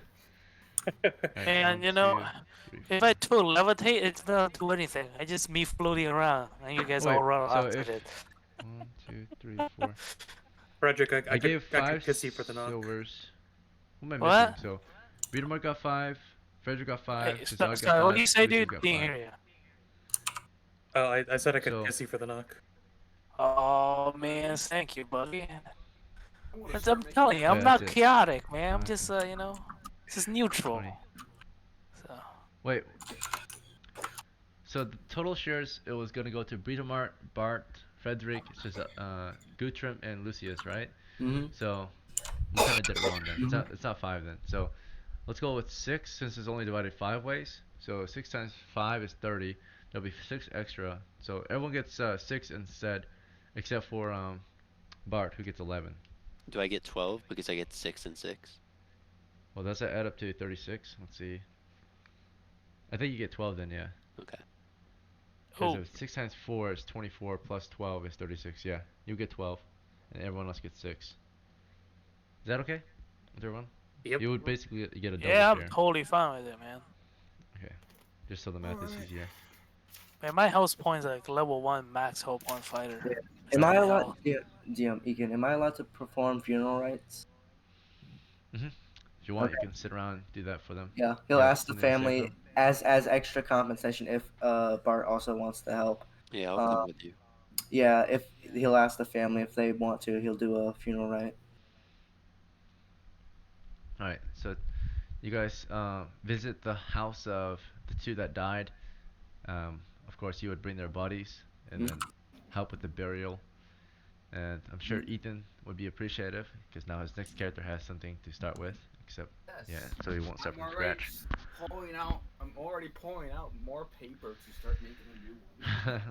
F: And you know, if I do levitate, it's not do anything. I just me floating around, and you guys all run
A: so
F: after
A: if
F: it.
A: 1, 2, 3, 4.
G: Frederick,
A: I gave
G: I
A: 5
G: could kiss you for the knock.
A: silvers. What am I
F: What?
A: missing? So, Britomart got 5. Frederick got 5.
F: Hey,
A: Shazad got
F: sorry,
A: 5.
F: what do you say,
A: Lucius
F: dude?
A: got
F: Didn't
A: 5.
F: hear you.
G: Oh, I said I could
A: So-
G: kiss you for the knock.
F: Oh man, thank you, buddy.
L: gonna
F: I'm
L: start making-
F: telling you, I'm
A: Yeah,
F: not
A: that's it.
F: chaotic, man. I'm
A: Okay.
F: just, you know, just neutral.
A: 20.
F: So.
A: Wait. So the total shares, it was gonna go to Britomart, Bart, Frederick, Guttrum, and Lucius, right?
B: Mhm.
A: So we kind of did it wrong then. It's not 5 then. So let's go with 6 since it's only divided 5 ways. So 6 times 5 is 30. There'll be 6 extra. So everyone gets 6 instead, except for Bart, who gets 11.
I: Do I get 12 because I get 6 and 6?
A: Well, does that add up to 36? Let's see. I think you get 12 then, yeah.
I: Okay.
A: Because
F: Oh.
A: if 6 times 4 is 24 plus 12 is 36. Yeah, you get 12, and everyone else gets 6. Is that okay with everyone?
G: Yep.
A: You would basically get a double
F: Yeah, I'm
A: share.
F: totally fine with it, man.
A: Okay, just so the math is easier.
F: Man, my house points are like level 1 max hope point fighter.
B: Yeah.
F: It's
B: Am
F: like
B: I
F: my
B: allowed?
F: health.
B: DM Egan, am I allowed to perform funeral rites?
A: Mhm. If you want, you
B: Okay.
A: can sit around and do that for them.
B: Yeah, he'll
A: Yeah,
B: ask the
A: something to say for
B: family
A: them?
B: as extra compensation if Bart also wants to help.
I: Yeah, I'll come with you.
B: Yeah, if he'll ask the family if they want to, he'll do a funeral rite.
A: Alright, so you guys visit the house of the 2 that died. Of course, you would bring their bodies and then help with the burial. And I'm sure Ethan would be appreciative because now his next character has something to start with. Except, yeah, so he won't start from scratch.
L: I'm already pulling out more paper to start making a new one.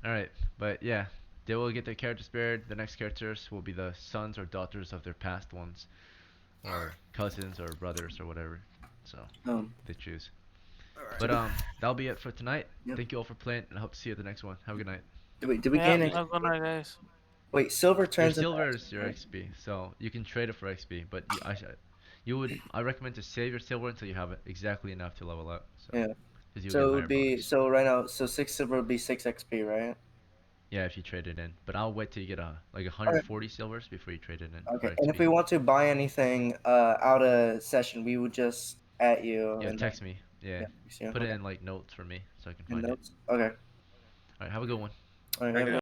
A: Alright, but yeah, they will get their characters buried. The next characters will be the sons or daughters of their past ones, or cousins or brothers or whatever. So they choose. But that'll be it for tonight.
B: Yep.
A: Thank you all for playing, and I hope to see you at the next one. Have a good night.
B: Did we gain any?
F: Good night, guys.
B: Wait, silver
A: Your
B: turns into
A: silver is
B: XP,
A: your
B: right?
A: XP, so you can trade it for XP. But I recommend to save your silver until you have it exactly enough to level up. So,
B: Yeah.
A: 'cause you'll
B: So
A: get
B: it
A: higher
B: would be
A: bonus.
B: so right now. So 6 silver would be 6 XP, right?
A: Yeah, if you trade it in. But I'll wait till you get like 140 silvers before you trade it in.
B: Okay.
A: For
B: And if
A: XP.
B: we want to buy anything out of session, we would just at you.
A: Yeah,
B: and
A: text me. Yeah.
B: Yeah,
A: Put it
B: okay.
A: in like notes for me so I can
B: In
A: find it.
B: notes. Okay.
A: Alright, have a good one.
B: All right. Have a good